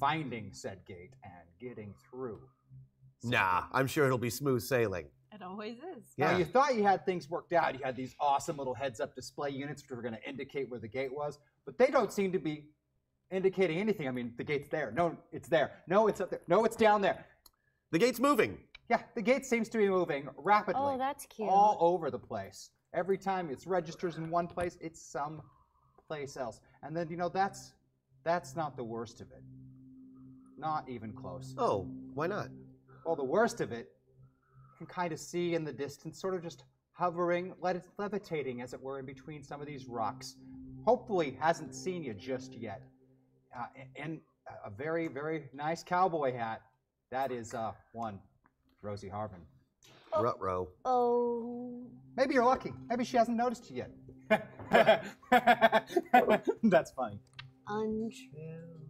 finding said gate and getting through. Nah, I'm sure it'll be smooth sailing. It always is. Now, Yeah. you thought you had things worked out. You had these awesome little heads-up display units which were going to indicate where the gate was, but they don't seem to be indicating anything. I mean, the gate's there. No, it's there. No, it's up there. No, it's down there. The gate's moving. Yeah, the gate seems to be moving rapidly. Oh, that's cute. All over the place. Every time it registers in one place, it's someplace else. And then, you know, that's not the worst of it. Not even close. Oh, why not? Well, the worst of it, you can kind of see in the distance, sort of just hovering, levitating, as it were, in between some of these rocks. Hopefully hasn't seen you just yet. In a very, very nice cowboy hat. That is one Rosie Harvin. Ruh-roh. Oh. Maybe you're lucky. Maybe she hasn't noticed you yet. That's funny. Untrue.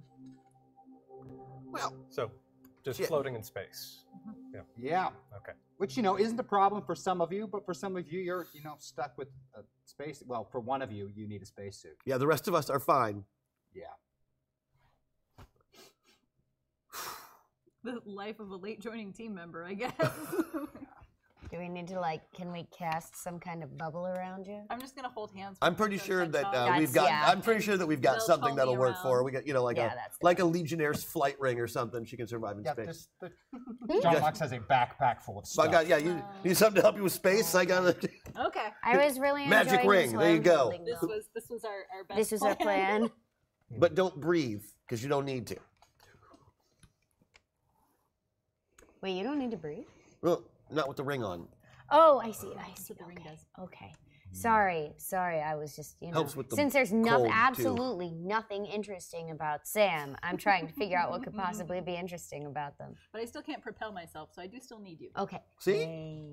Well, So, just Shit. floating in space. Yeah. Yeah. Okay. Which, you know, isn't a problem for some of you, but for some of you, you're, you know, stuck with a space. Well, for one of you, you need a spacesuit. yeah, the rest of us are fine. Yeah. The life of a late joining team member, I guess. Do we need to can we cast some kind of bubble around you? I'm just gonna hold hands. I'm with pretty you sure as I that talk. we've got. yeah. I'm pretty sure that we've got They'll something tow that'll me work for her. around. We got, you know, like Yeah, that's a Legionnaire's flight ring or something. She can survive in Yeah, space. John Yeah. Lux has a backpack full of So I stuff. got. Yeah, you need something to help you with space. I got it. Okay. I was really Magic enjoying ring, this there you world go. building, This though. was our best. This was our plan. But don't breathe because you don't need to. Wait, you don't need to breathe? Well, not with the ring on. Oh, I see. I see. what the ring Okay. does. Okay. Sorry. I was just, you know. Helps with the Since there's cold, too. absolutely nothing interesting about Sam, I'm trying to figure out what could possibly be interesting about them. But I still can't propel myself, so I do still need you. Okay. See? Yay.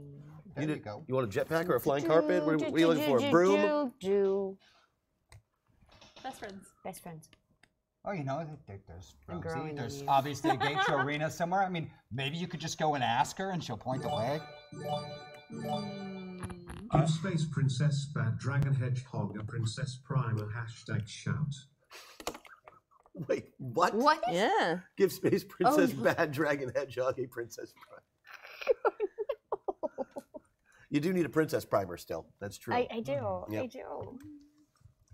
There you did- go. You want a jetpack or a flying carpet? What are you looking for? A broom? Do. Best friends. Best friends. Oh, you know, there's I'm Rosie. growing There's these. obviously a gate to arena somewhere. I mean, maybe you could just go and ask her, and she'll point the way. Give Space Princess Bad Dragon Hedgehog a Princess Primer #shout. Wait, what? What? Yeah. Give Space Princess Oh. Bad Dragon Hedgehog a Princess Primer. You do need a Princess Primer still. That's true. I do. Yep. I do.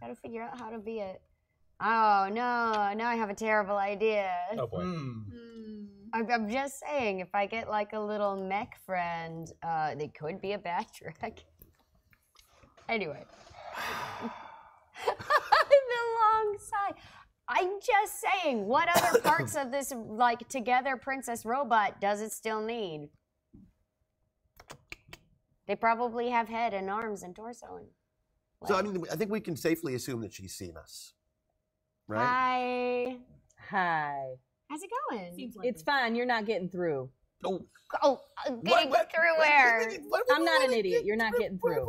Gotta figure out how to be it. Oh no! Now I have a terrible idea. Oh boy. I'm just saying, if I get like a little mech friend, they could be a bad dragon. Anyway, the long sigh. I'm just saying, what other parts of this like together princess robot does it still need? They probably have head and arms and torso. And So, I legs. mean, I think we can safely assume that she's seen us. Right? Hi. Hi. How's it going? Seems like It's fine. You're not getting through. Oh, Oh, getting through where? I'm not an idiot. You're not getting through.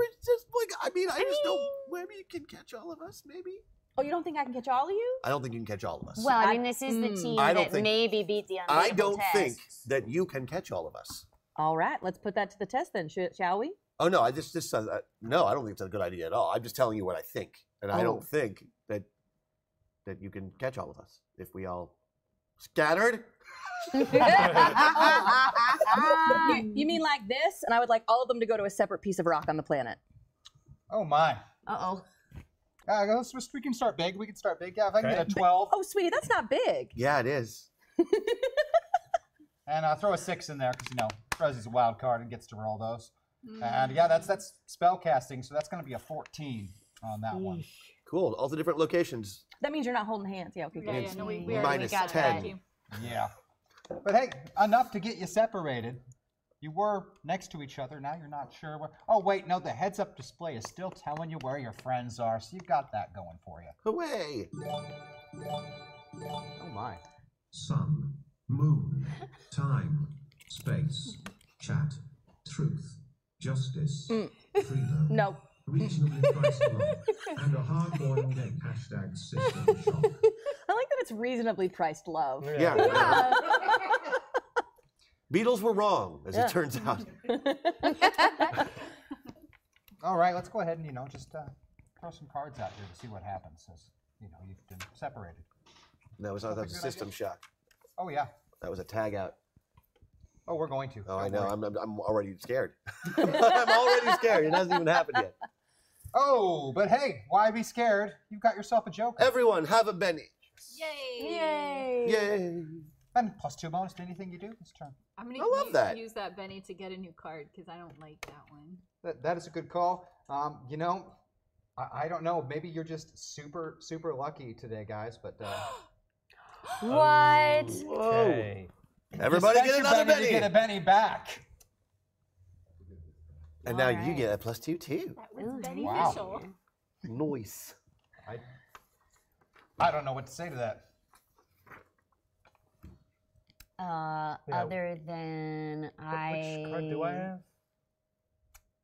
I mean, I just don't. Maybe you can catch all of us, maybe? Oh, you don't think I can catch all of you? I don't think you can catch all of us. Well, I mean, this is the team I don't that think- maybe beat the I unbeatable don't think test. that you can catch all of us. All right. Let's put that to the test then, shall we? Oh, no, no, I don't think it's a good idea at all. I'm just telling you what I think. And I Oh. don't think that you can catch all of us if we all scattered. You mean like this? And I would like all of them to go to a separate piece of rock on the planet. Oh my. Uh-oh. We can start big. We can start big. Yeah, if I can get a Okay. 12 Oh, sweetie, that's not big. Yeah, it is. and throw a 6 in there because, you know, Rosie's a wild card and gets to roll those. And yeah, that's spell casting, so that's going to be a 14 on that one. Cool. All the different locations. That means you're not holding hands. Yeah, okay, Yeah, good. yeah, no, we Minus already got 10. that. Yeah. But hey, enough to get you separated. You were next to each other. Now you're not sure where. Oh, wait, no, the heads-up display is still telling you where your friends are, so you've got that going for you. Hooray! Oh, my. Sun, moon, time, space, chat, truth, justice, freedom, No. reasonably priced love, and a hard-boiled egg #system shock. I like that it's reasonably priced love. Yeah. Beatles were wrong, as Yeah. it turns out. All right, let's go ahead and, you know, just throw some cards out here to see what happens as, you know, you've been separated. That was a system shock. Oh, yeah. That was a tag out. Oh, we're going to. Oh, I Don't know. worry. I'm already scared. I'm already scared. It hasn't even happened yet. Oh, but hey, why be scared? You've got yourself a joker. Everyone, have a Benny. Yay! Yay. Yay! And +2 bonus to anything you do this turn. I'm gonna I love that. use that Benny to get a new card because I don't like that one. That is a good call. You know, I don't know. Maybe you're just super, super lucky today, guys. But What? Okay. Everybody you get spent your another Benny Benny. to get a Benny back. And now you Alright. get a +2 too. That was Ooh, beneficial. Nice. I don't know what to say to that. Yeah. Other than Which card do I have?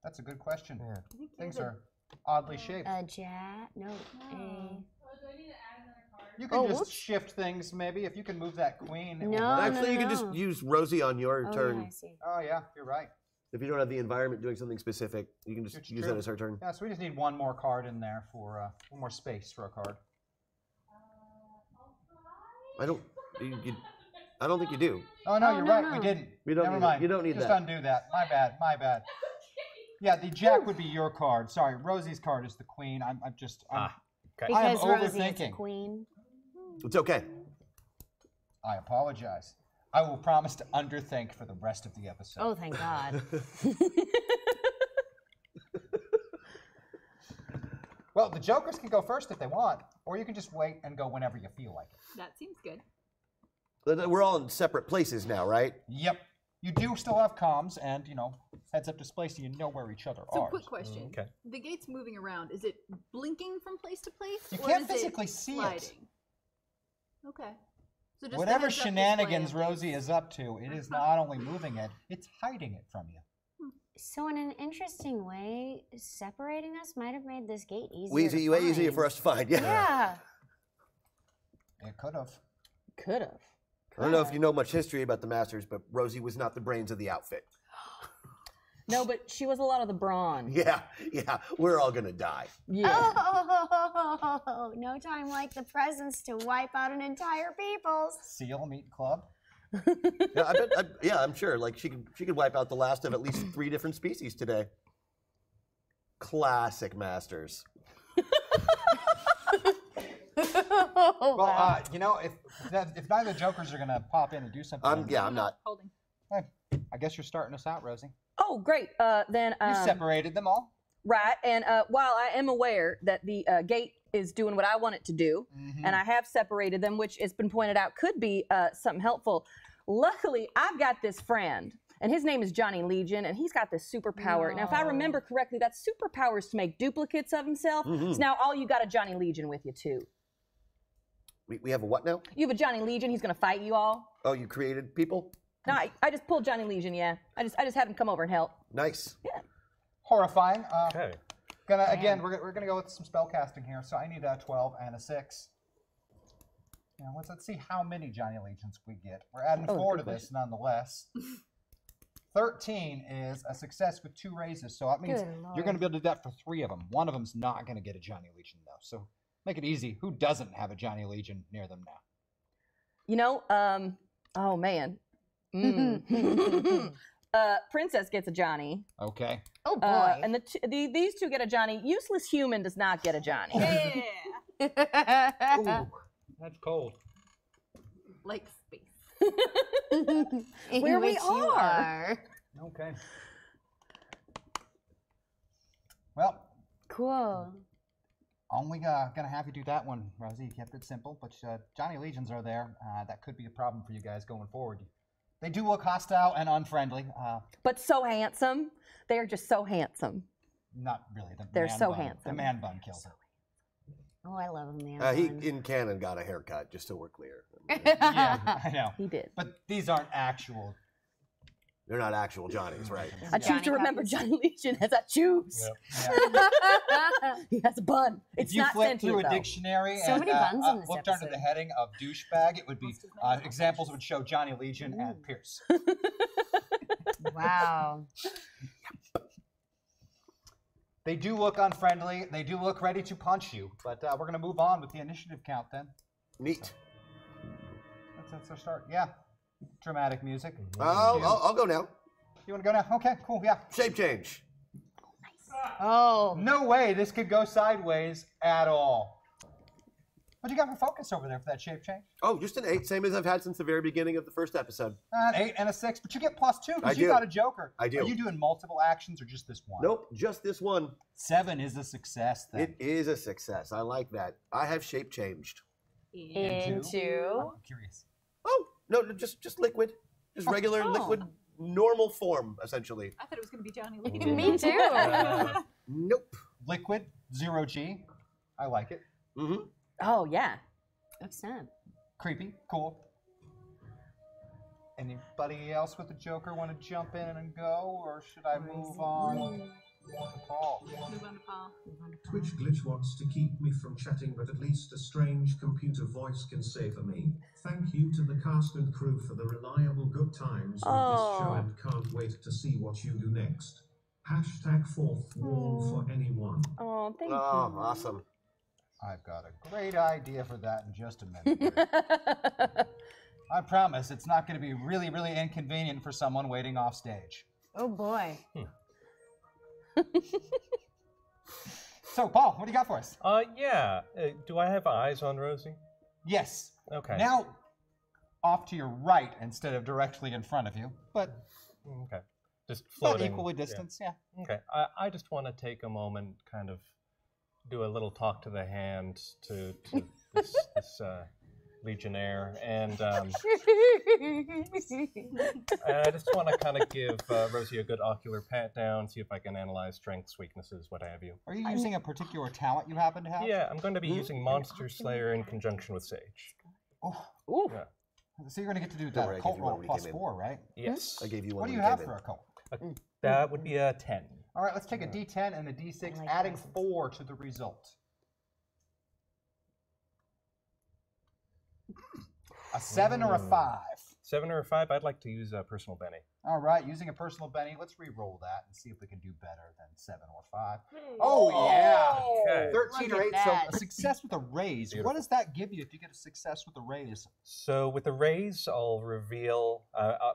That's a good question. Yeah. Things are oddly shaped. a jack? No, a. You can Oh, just whoops. shift things, maybe. If you can move that queen. it will No, work. Actually, you can no. just use Rosie on your Oh, turn. yeah, I see. Oh, yeah, you're right. If you don't have the environment doing something specific, you can just It's use true. that as her turn. Yeah, so we just need one more card in there for one more space for a card. I don't think you do. Oh no, Oh, you're no, right. no. We didn't. You don't Never need mind. you don't need Just that. undo that. My bad. My bad. Yeah, the jack would be your card. Sorry, Rosie's card is the queen. I'm Okay. I am Because Rosie is a overthinking. queen. It's okay. I apologize. I will promise to underthink for the rest of the episode. Oh, thank God. Well, the jokers can go first if they want, or you can just wait and go whenever you feel like it. That seems good. We're all in separate places now, right? Yep. You do still have comms and, you know, heads up display so you know where each other So, are. quick question: Okay. the gate's moving around. Is it blinking from place to place? You or can't is it physically see it. sliding? Okay. So just Whatever the heads-up shenanigans display of Rosie is up to, it is not only moving it, it's hiding it from you. So, in an interesting way, separating us might have made this gate easier. Easier to for us to find. Yeah. Yeah. It could have. Could have. I don't know if you know much history about the Masters, but Rosie was not the brains of the outfit. No, but she was a lot of the brawn. Yeah, we're all gonna die. Yeah. Oh, no time like the presents to wipe out an entire people's. Seal Meat Club. Yeah, I'm sure. Like she could wipe out the last of at least 3 different species today. Classic Masters. Well, you know, if neither Jokers are gonna pop in and do something, I'm not. Holding. I guess you're starting us out, Rosie. Oh, great. Then You separated them all. right, and while I am aware that the gate is doing what I want it to do, and I have separated them, which has been pointed out could be something helpful. Luckily, I've got this friend, and his name is Johnny Legion, and he's got this superpower. Now, if I remember correctly, that superpower is to make duplicates of himself. So now all you got a Johnny Legion with you too. We have a what now? You have a Johnny Legion. He's gonna fight you all. Oh, you created people? No, I just pulled Johnny Legion. Yeah, I just had him come over and help. Nice. Yeah. Horrifying. Okay. Again, we're gonna go with some spell casting here. So I need a 12 and a 6. Now let's see how many Johnny Legions we get. We're adding 4 to this, nonetheless. 13 is a success with 2 raises, so that means you're going to be able to do that for 3 of them. One of them's not going to get a Johnny Legion, though. So make it easy. Who doesn't have a Johnny Legion near them now? You know, oh man. Princess gets a Johnny. Okay. Oh boy. And these 2 get a Johnny. Useless Human does not get a Johnny. Yeah. Ooh, that's cold. Like space. Where we which you are. Okay. Well, Cool. only gonna have you do that one, Rosie. You kept it simple, but Johnny Legions are there. That could be a problem for you guys going forward. They do look hostile and unfriendly. But so handsome. They are just so handsome. Not really. They're man so bun. handsome. The man bun kills it. Oh, I love him, man. He in canon got a haircut, just so we're clear. Yeah, I know. He did. But these aren't actual. They're not actual Johnnies, right? I choose Johnny to remember copies. Johnny Legion as I choose. Yeah. He has a bun. It's If you not flip sentient, through a though. dictionary So and many buns in this looked under episode. the heading of douchebag, it would be examples would show Johnny Legion and Pierce. Wow. They do look unfriendly. They do look ready to punch you. But we're going to move on with the initiative count then. Neat. That's our start. Yeah. Dramatic music. I'll go now. You want to go now? Okay, cool. Yeah. Shape change. Oh. No way this could go sideways at all. What do you got for focus over there for that shape change? Oh, just an 8, same as I've had since the very beginning of the first episode. An 8 and a 6, but you get +2 I because you do. got a Joker. I do. Are you doing multiple actions or just this one? Nope, just this one. 7 is a success then. It is a success. I like that. I have shape changed. Into. I'm curious. Oh, no, just liquid. Just regular liquid, normal form, essentially. I thought it was going to be Johnny Legion. Me too. Nope. Liquid, 0G. I like it. Mm-hmm. Oh, yeah. What's that? Creepy. Cool. Anybody else with the Joker want to jump in and go, or should I move on to Paul? Move on to Paul. Twitch glitch wants to keep me from chatting, but at least a strange computer voice can say for me. Thank you to the cast and crew for the reliable good times with this show, and can't wait to see what you do next. #4th wall for anyone. Oh, thank Oh, you. awesome. I've got a great idea for that in just a minute. I promise it's not going to be really, really inconvenient for someone waiting off stage. Oh boy. So, Paul, what do you got for us? Yeah. Do I have eyes on Rosie? Yes. Okay. Now, off to your right instead of directly in front of you, but Okay. Just about floating. equally distance, yeah. Okay. I just want to take a moment, kind of do a little talk to the hand to this Legionnaire, and I just want to kind of give Rosie a good ocular pat down, see if I can analyze strengths, weaknesses, what have you. Are you using a particular talent you happen to have? Yeah, I'm going to be using Monster Slayer in conjunction with Sage. Oh. Ooh. Yeah. So you're going to get to do Don't that worry, I occult gave you one roll when you came in. +4, right? Yes. I gave you one. What do when you have came for in. occult? That would be a 10. All right, let's take a D10 and a D6, adding 4 to the result. A 7 or a 5? 7 or a 5? I'd like to use a personal Benny. All right, using a personal Benny, let's re-roll that and see if we can do better than 7 or 5. Oh, yeah. Okay. 13 or Look 8, at so that. a success with a raise. Beautiful. What does that give you if you get a success with a raise? So with the raise, I'll reveal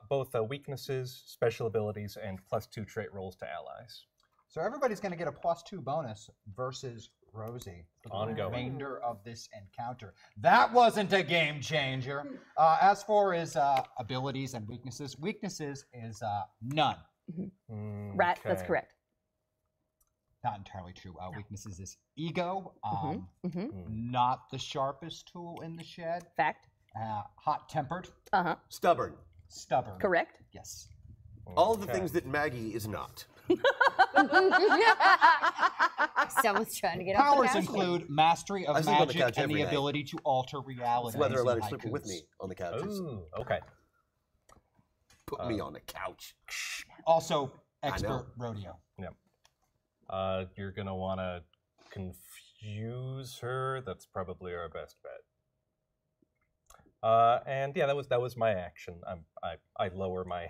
both weaknesses, special abilities, and +2 trait rolls to allies. So everybody's going to get a +2 bonus versus Rosie for the Ongoing. remainder of this encounter. That wasn't a game changer. As for his abilities and weaknesses is none. Right, that's Okay. correct. Not entirely true. Weaknesses is ego, not the sharpest tool in the shed, Fact. hot-tempered, Stubborn. stubborn. Correct. Yes. All of the Okay. things that Maggie is not. Someone's trying to get off the Powers couch. include mastery I of sleep on the magic couch and every the night. ability to alter reality. It's whether I let her sleep with me on the couch. Ooh, okay. Put me on the couch. Also, I expert know. rodeo. You're gonna want to confuse her. That's probably our best bet. And yeah, that was my action. I lower my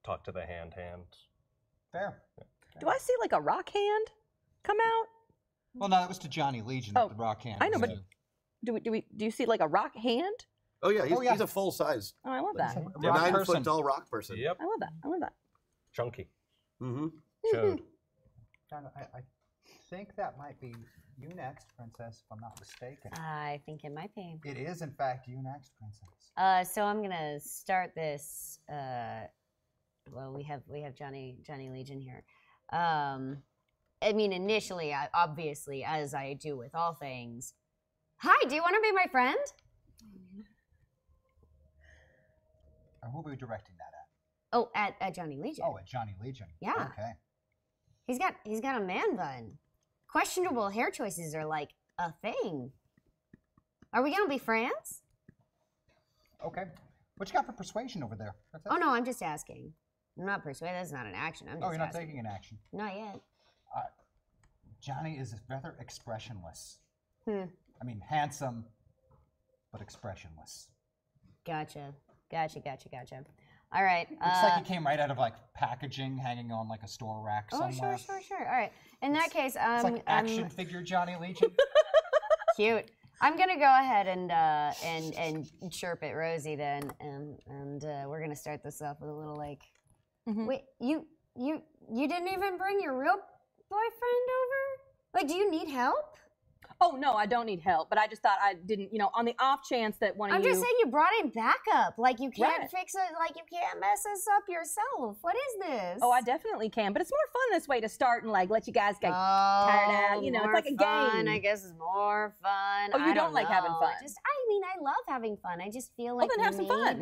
talk to the hand. Fair. Do I see like a rock hand come out? Well, no, that was to Johnny Legion, Oh, the rock hand. I know, was but to- do you see like a rock hand? Oh yeah, he's, Oh, yeah. he's a full size Oh, I love that. rock 9 person. foot tall rock person. Yep, I love that. I love that. chunky. Mm-hmm. Showed. John, I think that might be you next, Princess, if I'm not mistaken. I think it might be. It is, in fact, you next, Princess. So I'm gonna start this. Well, we have Johnny Legion here. I mean, initially, obviously, as I do with all things. Hi, do you want to be my friend? And who are we directing that at? Oh, at Johnny Legion. Oh, at Johnny Legion. Yeah. Okay. He's got a man bun. Questionable hair choices are like a thing. Are we gonna be friends? Okay. What you got for persuasion over there, Princess? Oh no, I'm just asking. I'm not persuaded. That's not an action. I'm just Oh, you're not asking. taking an action. Not yet. Johnny is rather expressionless. Hmm. I mean, handsome, but expressionless. Gotcha. All right. Looks like he came right out of like packaging, hanging on like a store rack Oh, somewhere. sure. All right. In that case, It's like action figure Johnny Legion. cute. I'm gonna go ahead and chirp at Rosie then, and we're gonna start this off with a little like, wait, you didn't even bring your real boyfriend over? Like, do you need help? Oh no, I don't need help, but I just thought I didn't, on the off chance that one of I'm you. just saying you brought him backup. Like you can't Right. fix it. Like you can't mess us up yourself. What is this? Oh, I definitely can, but it's more fun this way to start and like let you guys get tired out. It's more like a fun, game. I guess it's more fun. Oh, you I don't like having know. fun? I love having fun. I just feel Well, like then have some fun.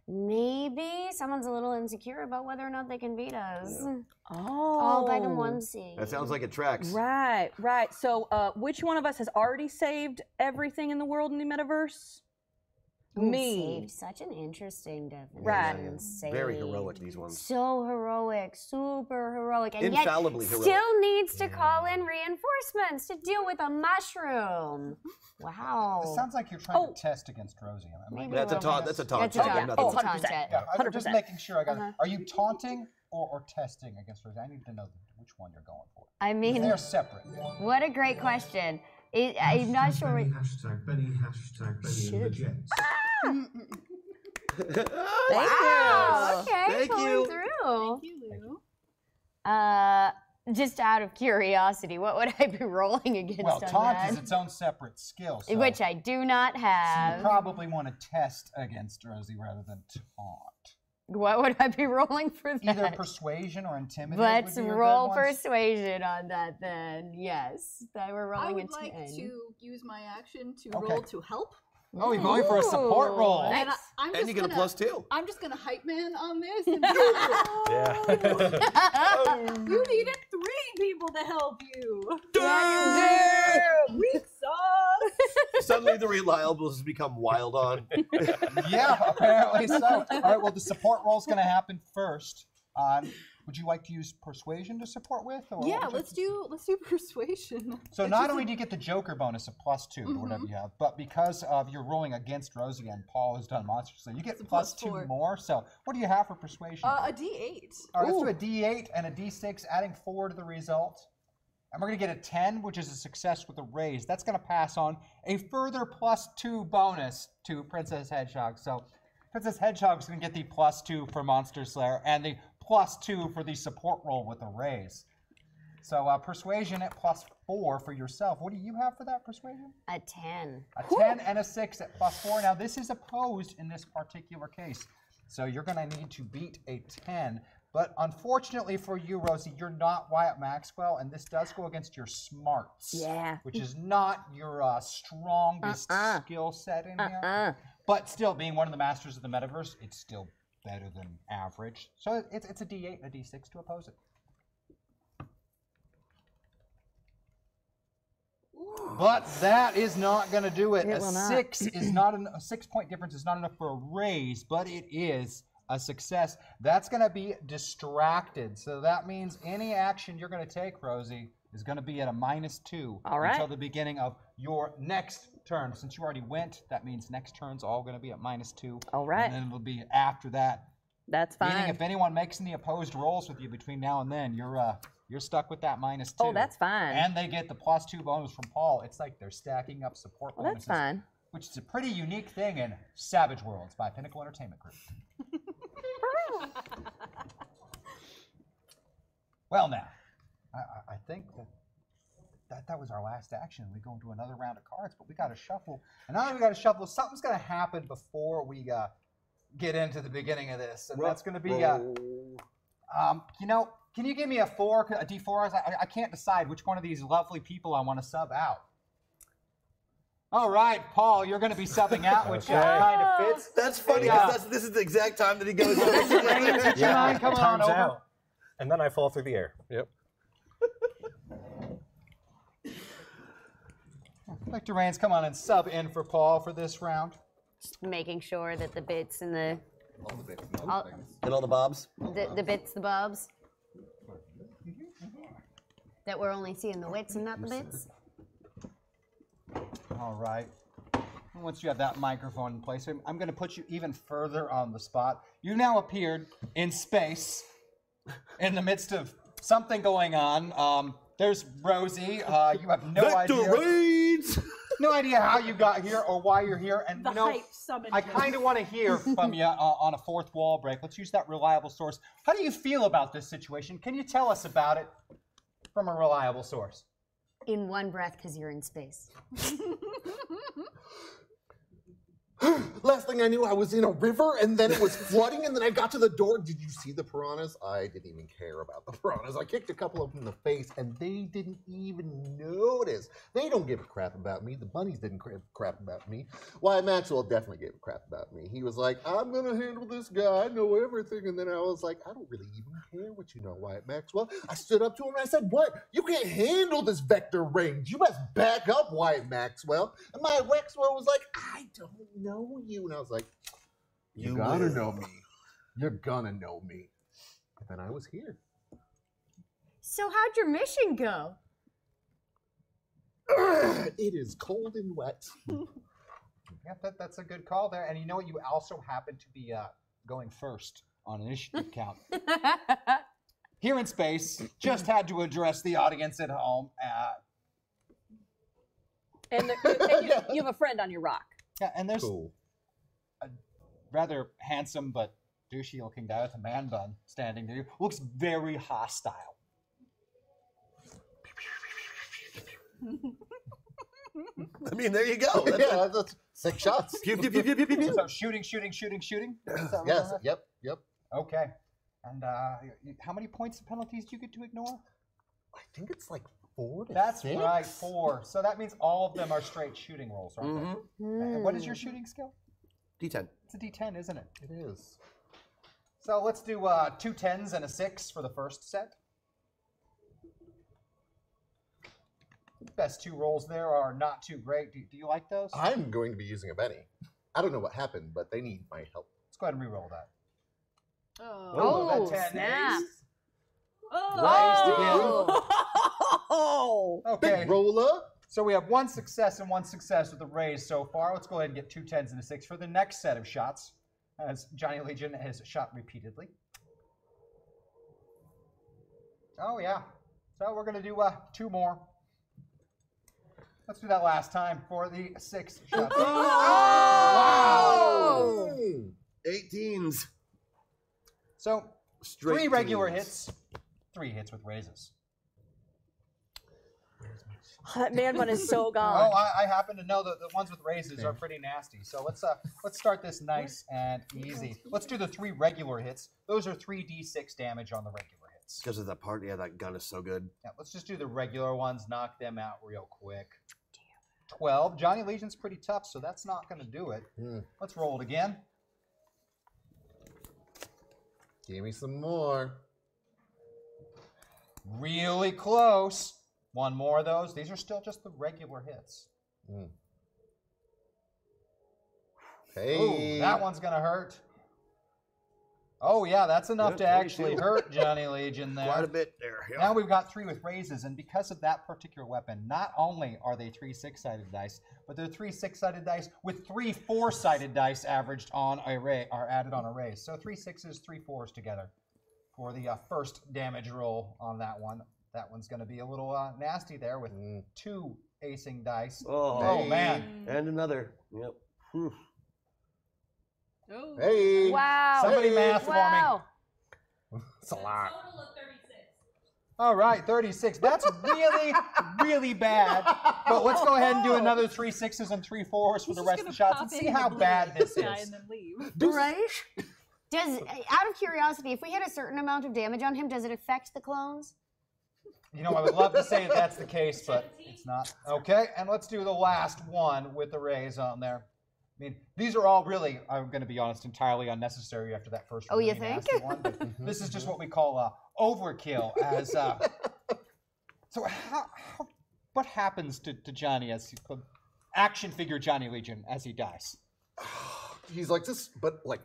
maybe someone's a little insecure about whether or not they can beat us. Oh, All by the onesie. That sounds like it tracks. Right. So, which one of us has already saved everything in the world in the metaverse? Ooh, Me. saved. Such an interesting definition. Right. Very Saved. heroic, these ones. So heroic, super heroic, and Infallibly yet heroic. still needs to call in reinforcements to deal with a mushroom. Wow. It sounds like you're trying to test against Rosie. Am I Maybe making That's a little taunt. bit. That's a taunt That's a check. taunt. Nothing. It's a 100%. taunt check. Yeah, I'm just 100%. making sure I got Uh-huh. it. Are you taunting or testing against Rosie? I need to know which one you're going for. I mean, They're separate. what a great question. I'm not sure. Benny, Benny and the Jets. Wow. Okay. Thank pulling you. through. Thank you, Lou. Just out of curiosity, what would I be rolling against Well, on taunt that? is its own separate skill. So, Which I do not so have. you probably want to test against Rosie rather than taunt. What would I be rolling for that? Either persuasion or intimidate. Let's would be your roll good ones. persuasion on that then. Yes. That we're I rolling would a 10. like to use my action to Okay. roll to help. Oh, you're going for a support Ooh, roll. nice. And I'm And just you get a gonna, +2. I'm just gonna hype man on this. And you needed 3 people to help you. Weak sauce. Suddenly the reliables become wild on. Yeah, apparently so. All right, well, the support roll is going to happen first. would you like to use persuasion to support with? Or Yeah, what would you let's do persuasion. So not only do you get the Joker bonus of +2 or whatever you have, but because of you're rolling against Rosie and Paul has done monstrously, you get +2 +4. more. So what do you have for persuasion? A D8. All right, let's do a D8 and a D6, adding 4 to the result. And we're going to get a 10, which is a success with a raise. That's going to pass on a further +2 bonus to Princess Hedgehog. So Princess Hedgehog's going to get the +2 for Monster Slayer and the +2 for the support roll with a raise. So persuasion at +4 for yourself. What do you have for that persuasion? A 10. A 10 and a 6 at +4. Now this is opposed in this particular case. So you're going to need to beat a 10. But unfortunately for you, Rosie, you're not Wyatt Maxwell, and this does go against your smarts. Yeah. Which is not your strongest skill set in here. But still, being one of the masters of the metaverse, it's still better than average. So it's a D8 and a D6 to oppose it. But that is not going to do it. It will not. 6 is not a 6-point difference is not enough for a raise, but it is a success. That's going to be distracted. So that means any action you're going to take, Rosie, is going to be at a -2 All right. until the beginning of your next turn. Since you already went, that means next turn's all going to be at -2. All right. And then it'll be after that. That's Meaning fine. if anyone makes any opposed rolls with you between now and then, you're stuck with that -2. Oh, that's fine. And they get the +2 bonus from Paul. It's like they're stacking up support Well, bonuses. that's fine. Which is a pretty unique thing in Savage Worlds by Pinnacle Entertainment Group. Well, now, I think that was our last action. We go into another round of cards, but we got to shuffle. And now that we got to shuffle, something's going to happen before we get into the beginning of this. And that's going to be, can you give me a D4? I can't decide which one of these lovely people I want to sub out. All right, Paul, you're going to be subbing out, which kind of fits. That's funny. Yeah. 'Cause this is the exact time that he goes. Yeah, come on Time's over. out. And then I fall through the air. Yep. Victor Rains, come on and sub in for Paul for this round. Just making sure that the bits and the All the bits. all, And all the bobs. the bits, the bobs. That we're only seeing the wits and not the bits. All right. Once you have that microphone in place, I'm going to put you even further on the spot. You now appeared in space in the midst of something going on. There's Rosie. You have no idea. Reigns! No idea how you got here or why you're here. And The you know, hype summoned I you. kind of want to hear from you on a fourth wall break. Let's use that reliable source. How do you feel about this situation? Can you tell us about it from a reliable source? In one breath, because you're in space. Last thing I knew, I was in a river, and then it was flooding, and then I got to the door. Did you see the piranhas? I didn't even care about the piranhas. I kicked a couple of them in the face, and they didn't even notice. They don't give a crap about me. The bunnies didn't give a crap about me. Wyatt Maxwell definitely gave a crap about me. He was like, I'm going to handle this guy. I know everything. And then I was like, I don't really even care what you know, Wyatt Maxwell. I stood up to him, and I said, what? You can't handle this vector range. You must back up, Wyatt Maxwell. And Wyatt Maxwell was like, I don't know you. And I was like, you gotta know me. You're gonna know me. And then I was here. So how'd your mission go? It is cold and wet. Yep, that's a good call there. And you know what? You also happen to be going first on initiative count. Here in space, just had to address the audience at home. And you have a friend on your rock. Yeah, and there's Cool. a rather handsome but douchey-looking guy with a man bun standing there. Looks very hostile. I mean, there you go. That's Yeah, that's 6 shots. Pew, pew, pew, pew, pew, pew, pew. So shooting. Is that Yes, right? yep. Okay. And how many points of penalties do you get to ignore? I think it's like 4 to That's 6. right, 4. So that means all of them are straight shooting rolls, right? Mhm. And what is your shooting skill? D10. It's a D10, isn't it? It is. So let's do 2 10s and a 6 for the first set. Best 2 rolls there are not too great. Do you like those? I'm going to be using a Benny. I don't know what happened, but they need my help. Let's go ahead and re-roll that. Oh, that 10 snap. is. Oh! Okay. Big roller. So we have 1 success and 1 success with the raise so far. Let's go ahead and get 2 10s and a 6 for the next set of shots, as Johnny Legion has shot repeatedly. Oh, yeah. So we're going to do 2 more. Let's do that last time for the 6 shots. Wow! 18s. So, Straight 3 regular teens. hits, 3 hits with raises. That man one is so Oh, gone. I happen to know that the ones with raises are pretty nasty. So let's start this nice and easy. Let's do the 3 regular hits. Those are 3d6 damage on the regular hits. Because of that part, yeah, that gun is so good. Yeah, let's just do the regular ones, knock them out real quick. 12. Johnny Legion's pretty tough, so that's not going to do it. Let's roll it again. Give me some more. Really close. 1 more of those. These are still just the regular hits. Hey. Ooh, that one's going to hurt. Oh, yeah, that's enough Yeah, to actually 22. hurt Johnny Legion there. Quite a bit there. Yeah. Now we've got 3 with raises, and because of that particular weapon, not only are they 3 6-sided dice, but they're 3 6-sided dice with 3 4-sided dice averaged on a are added on a raise. So 3 6s, 3 4s together for the first damage roll on that one. That one's going to be a little nasty there with 2 acing dice. Oh, man. And another. Yep. Whew. Oh. Hey. Wow. Somebody math for me. Wow. It's a lot. Total of 36. All right, 36. That's really, really bad. But let's go ahead and do another 3 6s and 3 4s for the rest of the shots and see how bad this guy is. and then leave. Right? Does, out of curiosity, if we hit a certain amount of damage on him, does it affect the clones? You know, I would love to say that's the case, but it's not. Okay, and let's do the last one with the raise on there. I mean, these are all really, I'm going to be honest, entirely unnecessary after that first Oh, you really think? nasty one. But this is just what we call overkill. As so, what happens to Johnny as action figure Johnny Legion as he dies? He's like this, but like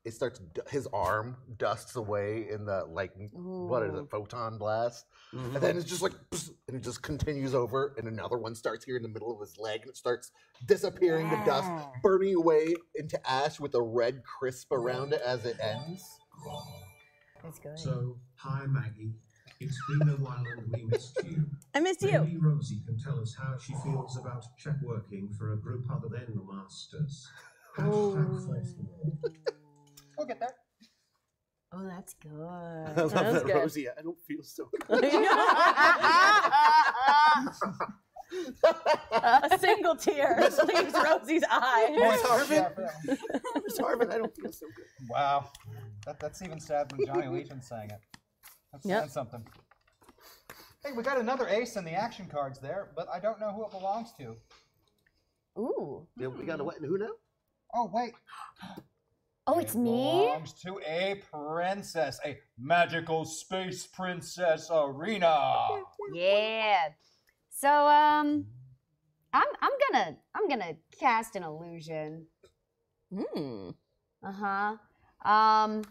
it starts. His arm dusts away in the like what is it, photon blast, and then it's just like, and it just continues over, and another one starts here in the middle of his leg, and it starts disappearing to dust, burning away into ash with a red crisp around it as it ends. That's good. So, hi Maggie. It's been a while and we missed you. I missed you. Maybe Rosie can tell us how she feels about check working for a group other than the Masters. Hashtag fourth wall. We'll get there. Oh, that's good. I love That was that, good. Rosie. I don't feel so good. A single tear leaves Rosie's eye. Miss Harvin? Miss Harvin, I don't feel so good. Wow, that's even sad when Johnny Legion's saying it. That's saying something. Hey, we got another ace in the action cards there, but I don't know who it belongs to. Ooh. Yeah, we got a what and who now? Oh, wait. Oh, it's It me? belongs to a princess, a magical space princess arena. Yeah. So I'm gonna cast an illusion. Uh-huh. I'm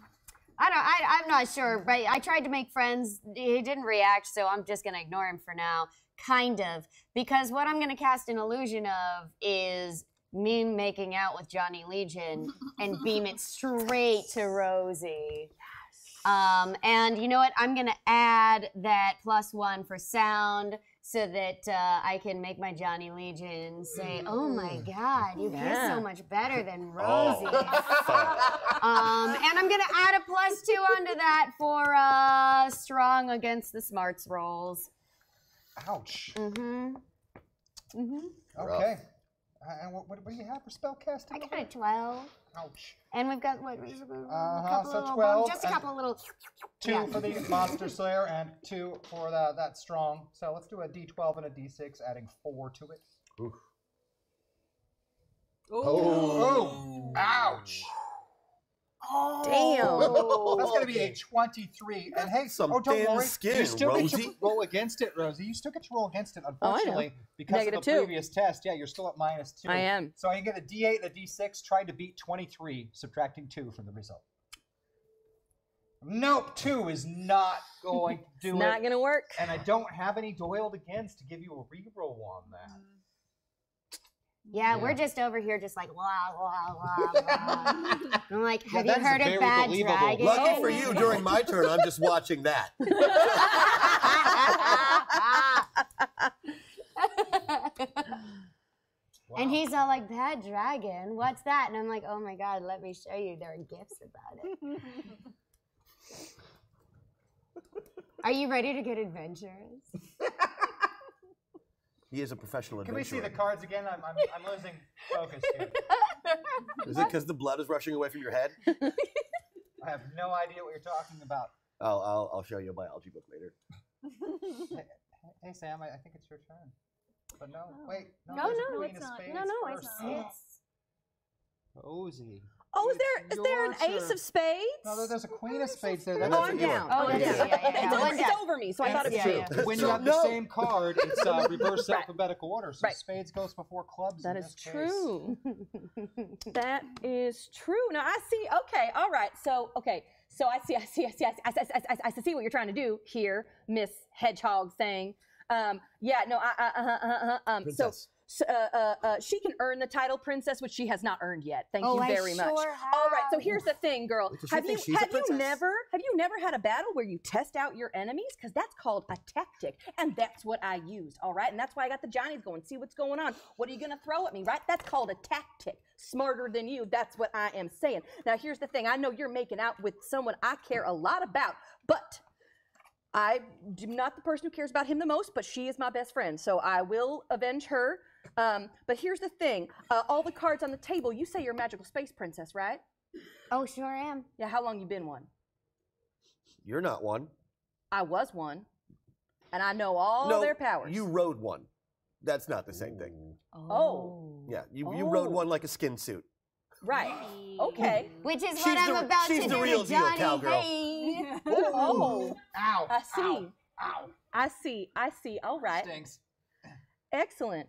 not sure, but I tried to make friends. He didn't react, so I'm just gonna ignore him for now. Kind of. Because what I'm gonna cast an illusion of is me making out with Johnny Legion and beam it straight to Rosie. And you know what? I'm gonna add that +1 for sound so that I can make my Johnny Legion say, "Oh my God, you kiss so much better than Rosie." And I'm gonna add a +2 onto that for strong against the smarts rolls. Ouch. Okay. And what do you have for spell casting? I got a 12. Ouch. And we've got what? So 12. Just a couple of little. 2 for the Monster Slayer and 2 for that strong. So let's do a D12 and a D6, adding 4 to it. Oof. Oh! Ouch! Damn. That's going to be a 23. And hey, some don't thin worry. skin, You still get Rosie. to roll against it, Rosie. You still get to roll against it. I know. Unfortunately, because of the -2. previous test, yeah, you're still at -2. I am. So you get a D8 and a D6. Try to beat 23, subtracting 2 from the result. Nope, 2 is not going to do It's it. not gonna work. And I don't have any Doiled Against to give you a reroll on that. Yeah, we're just over here, just like la la la la. I'm like, have you that is heard very of Bad believable. Dragon? Lucky for you, during my turn, I'm just watching that. And he's all like, Bad Dragon? What's that? And I'm like, oh my God, let me show you. There are gifts about it. Are you ready to get adventurous? He is a professional Can we adventurer. see the cards again? I'm losing focus here. Is it because the blood is rushing away from your head? I have no idea what you're talking about. I'll show you a biology book later. Hey Sam, I think it's your turn. But no, wait. No, there's a no, Queen it's of not. Spades No, no, first. it's not. Cozy. Oh, is there an your Ace turn. of Spades? No, there's a Queen of Spades there. Oh, That's I'm a down. Oh, I'm yeah, down. yeah. It's over me, so I thought it was true. When you have the same card, it's reverse alphabetical order. So Right. Spades goes before clubs. That in is this case. true. That is true. Now I see. Okay, all right. So I see what you're trying to do here, Miss Hedgehog thing. Princess. So she can earn the title princess, which she has not earned yet. Thank Oh, you I very much. sure All right. So here's the thing, girl. Does she Have think you she's a have you princess? never had a battle where you test out your enemies? Because that's called a tactic, and that's what I used. All right, and that's why I got the Johnnies going. See what's going on. What are you gonna throw at me? Right? That's called a tactic. Smarter than you. That's what I am saying. Now here's the thing. I know you're making out with someone I care a lot about, but I am not the person who cares about him the most, but she is my best friend, so I will avenge her. But here's the thing. All the cards on the table, you say you're a magical space princess, right? Oh, sure am. Yeah, how long you been one? You're not one. I was one, and I know all no, their powers. You rode one. That's not the same thing. Oh. Yeah, you rode one like a skin suit. Right. Okay. Which is She's what I'm the- about she's to the do real to deal, Johnny. cowgirl. Hey. Oh. Ow. I see. Ow. Ow. I see. All right. Stinks. Excellent.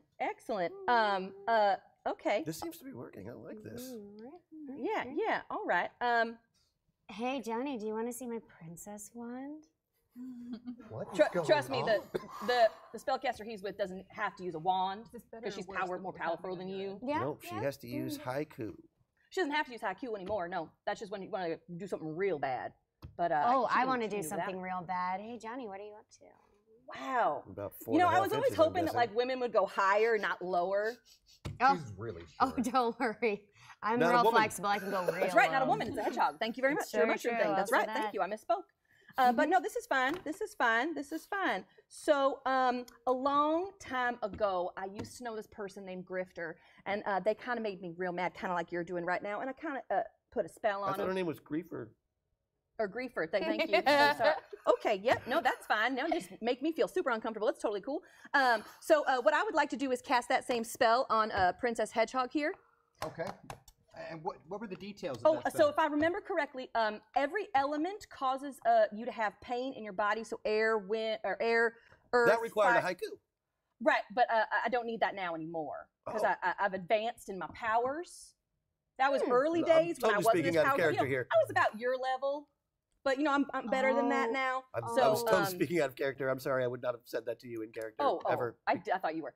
Okay. This seems to be working. I like this. Yeah. All right. Hey, Johnny, do you want to see my princess wand? What? Trust me, the spellcaster he's with doesn't have to use a wand because she's more powerful than you. Yeah. Nope, she has to use haiku. She doesn't have to use haiku anymore. No, that's just when you want to do something real bad. But Oh, she I can- want to she do can without. something real bad. Hey, Johnny, what are you up to? Wow. About 4 You know, and a I half was always inches, I'm hoping that guessing. like women would go higher, not lower. Oh, She's really oh, short. don't worry. I'm Not a real woman. flexible. I can go real. That's right, not a low. woman. It's a hedgehog. Thank you very much. It's The sure mushroom true. thing. That's I'll right. say Thank that. you. I misspoke. But no, this is fine. This is fine. So, a long time ago, I used to know this person named Grifter, and they kind of made me real mad, kind of like you're doing right now. And I kind of put a spell I on thought her him. name was Griefer. Or Griefer. Thank you. I'm sorry. Okay. Yep. No, that's fine. Now just make me feel super uncomfortable. That's totally cool. So, what I would like to do is cast that same spell on Princess Hedgehog here. Okay. And what were the details of Oh, that so spell? if I remember correctly, every element causes you to have pain in your body. So air, wind, or air, earth. That required a fire. haiku. Right, but I don't need that now anymore because Oh. I've advanced in my powers. That was early I'm days when I totally wasn't speaking as out of powerful. character here. I was about your level, but I'm better than that Oh. now. I So, was totally speaking out of character. I'm sorry, I would not have said that to you in character ever. I thought you were.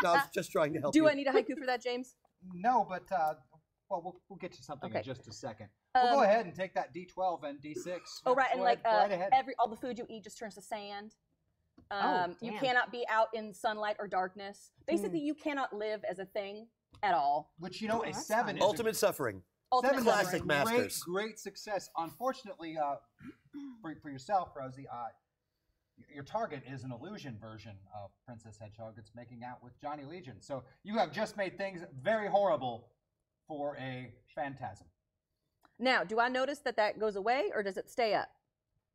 No, I was just trying to help Do you. I need a haiku for that, James? No, but well, we'll get to something Okay. in just a second. We'll go Um, ahead and take that D12 and D6. Oh, right, and Go like ahead, go right ahead. all the food you eat just turns to sand. You damn. cannot be out in sunlight or darkness. Basically, you cannot live as a thing at all. Which, you know, a that's 7 fun. is Ultimate suffering. Ultimate Seven is a Classic masters. Great success. Unfortunately, for yourself, Rosie, your target is an illusion version of Princess Hedgehog that's making out with Johnny Legion. So you have just made things very horrible for a phantasm. Now, do I notice that goes away, or does it stay up?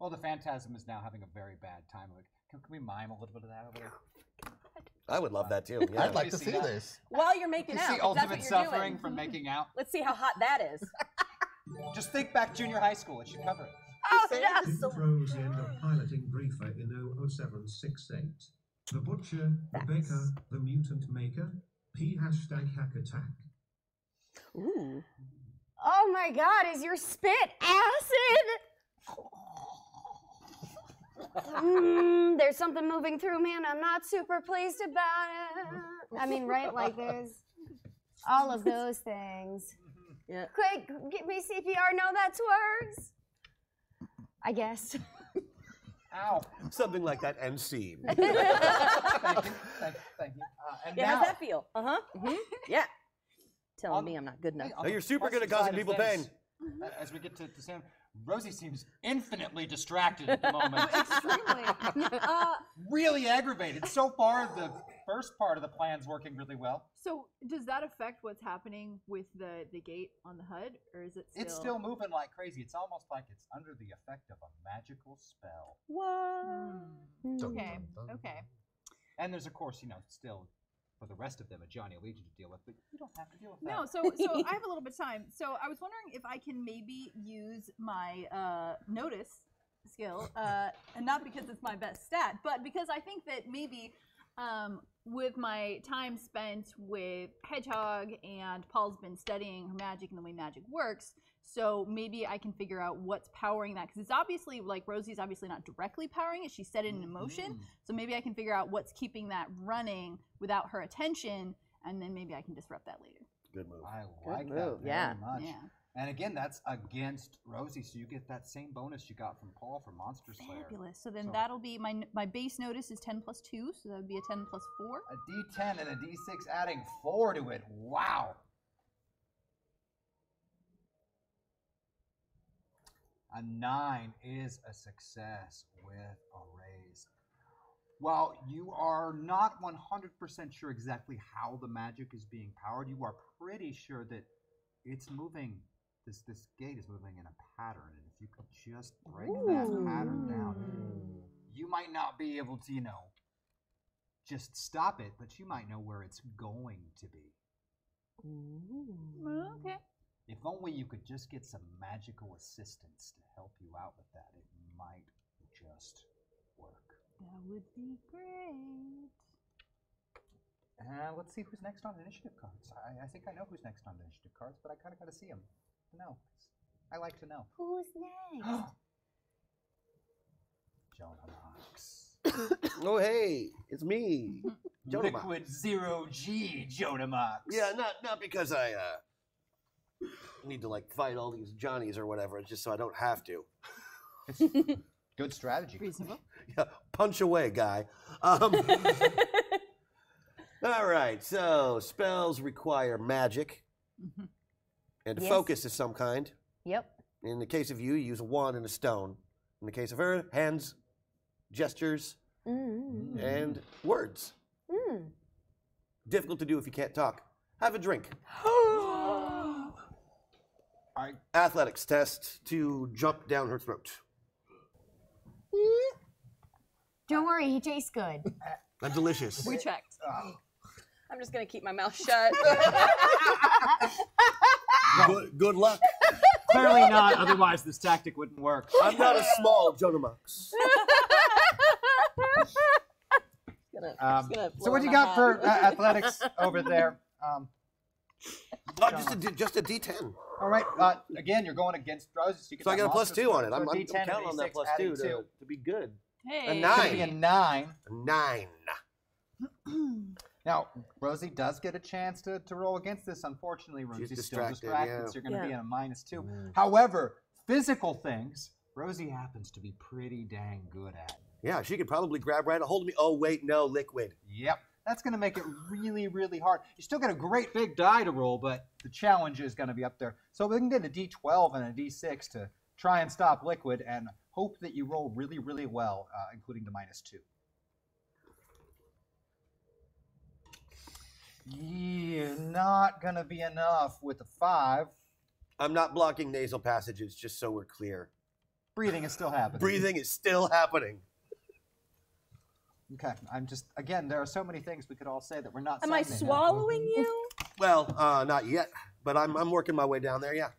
Well, the phantasm is now having a very bad time. Can we mime a little bit of that over there? I would love that too. Yeah. I'd like to see see that. this. While you're making You out, see 'cause that's ultimate what you're suffering doing. from making out. Let's see how hot that is. Just think back junior high school. It should cover it. Oh, It no. throws the end of piloting Griefer in 00768. The Butcher, the Baker, the Mutant Maker, P#hack attack. Ooh. Oh my God, is your spit acid? There's something moving through me and I'm not super pleased about it. I mean, right? Like there's all of those things. Yeah. Quick, give me CPR. No, that's worse. I guess. Ow. Something like that and scene. Thank you. Thank you. And Yeah, now, how's that feel? Yeah. Telling me I'm not good enough. Oh, you're super good at positive causing side of people pain. things, As we get to Sam, Rosie seems infinitely distracted at the moment. Extremely. Really aggravated. So far, the first part of the plan's working really well. So does that affect what's happening with the gate on the HUD, or is it still? It's still moving like crazy. It's almost like it's under the effect of a magical spell. What? Okay. Okay. And there's, of course, still for the rest of them a Johnny Legion to deal with, but you don't have to deal with that. No, so I have a little bit of time. So I was wondering if I can maybe use my notice skill, and not because it's my best stat, but because I think that maybe with my time spent with Hedgehog and Paul's been studying her magic and the way magic works, so maybe I can figure out what's powering that, because it's obviously, like, Rosie's obviously not directly powering it, she set it in motion, so maybe I can figure out what's keeping that running without her attention, and then maybe I can disrupt that later. Good move. I like that move, very yeah. much. Yeah. And again, that's against Rosie, so you get that same bonus you got from Paul for Monster Slayer. Fabulous. So then So- that'll be my base notice is 10 plus 2, so that would be a 10 plus 4. A D10 and a D6 adding 4 to it. Wow. A 9 is a success with a raise. While you are not 100% sure exactly how the magic is being powered, you are pretty sure that it's moving. This gate is moving in a pattern, and if you could just break that pattern down, you might not be able to, just stop it, but you might know where it's going to be. Okay. If only you could just get some magical assistance to help you out with that, it might just work. That would be great. Let's see who's next on initiative cards. I think I know who's next on initiative cards, but I kind of got to see them to know. I like to know. Who's next? Jonah Mox. Oh, hey, it's me. Jonah Mox. Liquid Zero G, Jonah Mox. Yeah, not because I need to fight all these Johnnies or whatever. It's just so I don't have to. Good strategy. Reasonable. Yeah, punch away, guy. All right, so spells require magic and Yes. focus of some kind. Yep. In the case of you, use a wand and a stone. In the case of her, hands, gestures, and words. Difficult to do if you can't talk. Have a drink. Athletics test to jump down her throat. Don't worry, he tastes good. I'm delicious. We checked. I'm just gonna keep my mouth shut. Good luck. Clearly not, otherwise this tactic wouldn't work. I'm not a small Jonah Mox. So what do you got for athletics over there? Just a D10. All right. Again, you're going against Rosie, so you get So I that got a monster +2 on it. score. I'm So a D10 counting on that D6 +2 adding to be good. Hey. A It's gonna be a 9. 9. 9. Now, Rosie does get a chance to roll against this. Unfortunately, Rosie's still distracted, distracted, yeah. so you're going to be Yeah. in a -2. However, physical things, Rosie happens to be pretty dang good at. Yeah, she could probably grab right a hold of me. Oh, wait, no, liquid. Yep. That's going to make it really, really hard. You still got a great big die to roll, but the challenge is going to be up there. So we can get a D12 and a D6 to try and stop liquid and hope that you roll really, really well, including the -2. Yeah, not going to be enough with a 5. I'm not blocking nasal passages, just so we're clear. Breathing is still happening. Breathing is still happening. Okay, I'm just, again, there are so many things we could all say that we're not Am I saying right now. swallowing you? Well, not yet, but I'm working my way down there, yeah.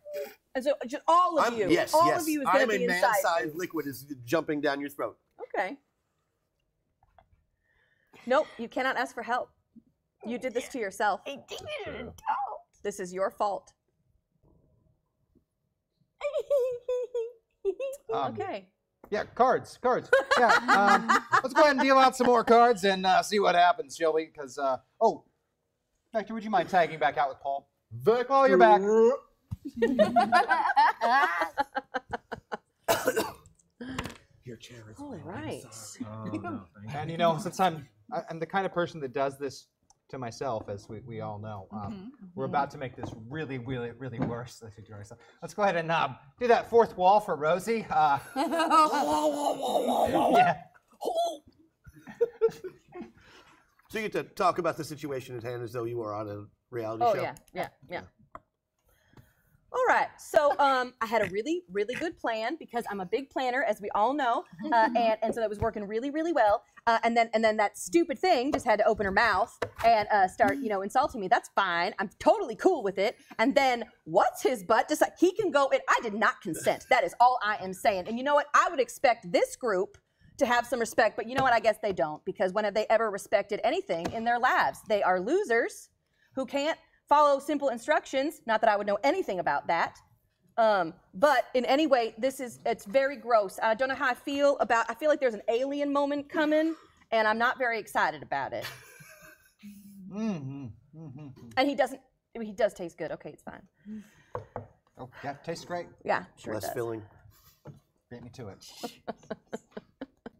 And so just all of you. Yes, all yes. of you is gonna I'm be a inside. man-sized liquid is jumping down your throat. Okay. Nope, you cannot ask for help. You did this to yourself. I didn't. This is your fault. Okay. Yeah, cards. Yeah, let's go ahead and deal out some more cards and see what happens, shall we? Because, oh, Vector, would you mind tagging back out with Paul? Vector. Oh, you're back. Your chair is All fine. I'm right. sorry. Oh, no, thank And you know, since I'm the kind of person that does this to myself, as we all know, we're about to make this really worse. Let's go ahead and do that fourth wall for Rosie. Yeah. So you get to talk about the situation at hand as though you were on a reality Oh show. yeah. All right, so I had a really good plan because I'm a big planner, as we all know, and so that was working really well. And then that stupid thing just had to open her mouth and start, insulting me. That's fine. I'm totally cool with it. And then what's his butt? Just like he can go. And I did not consent. That is all I am saying. And you know what? I would expect this group to have some respect, but you know what? I guess they don't, because when have they ever respected anything in their lives? They are losers who can't follow simple instructions. Not that I would know anything about that. But in any way, it's very gross. I don't know how I feel like there's an alien moment coming, and I'm not very excited about it. And he does taste good. Okay, it's fine. Oh, yeah, tastes great. Yeah, sure Less it does. filling. Beat me to it.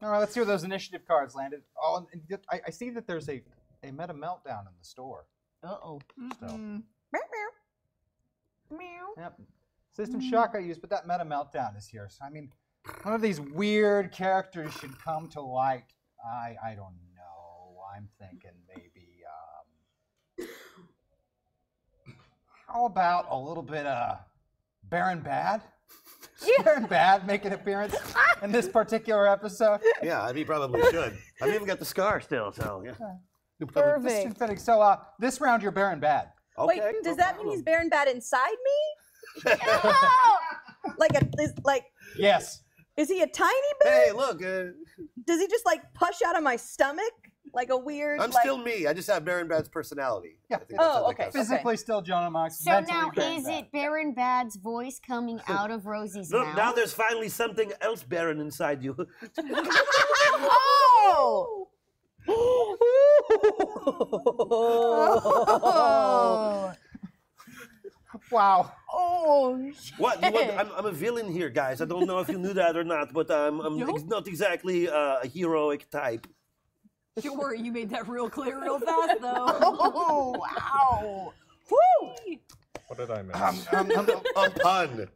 All right, let's see where those initiative cards landed. Oh, and I see that there's a meta meltdown in the store. Uh-oh. So. Meow. Yep. System Shock I used, but that meta meltdown is here. So I mean, one of these weird characters should come to light. I don't know. I'm thinking maybe how about a little bit of Baron Bad? Baron Bad make an appearance in this particular episode. Yeah, he probably should. I've even got the scar still, so yeah. Perfect. Fitting. So this round you're Baron Bad. Okay, Wait, does no that mean problem. he's Baron Bad inside me? Yes. Is he a tiny bit? Hey, look, Does he just push out of my stomach like a weird? I'm still me. I just have Baron Bad's personality. Yeah. I think that's Oh, how that okay. goes. Physically still Jonah Mox. So mentally now Baron is Bad. it Baron Bad's voice coming out of Rosie's Look, mouth? now there's finally something else Baron inside you. Oh! Wow. Oh, shit. What? I'm a villain here, guys. I don't know if you knew that or not, but I'm not exactly a heroic type. Don't worry, you made that real clear real fast, though. Oh, wow. Woo! What did I miss? A pun.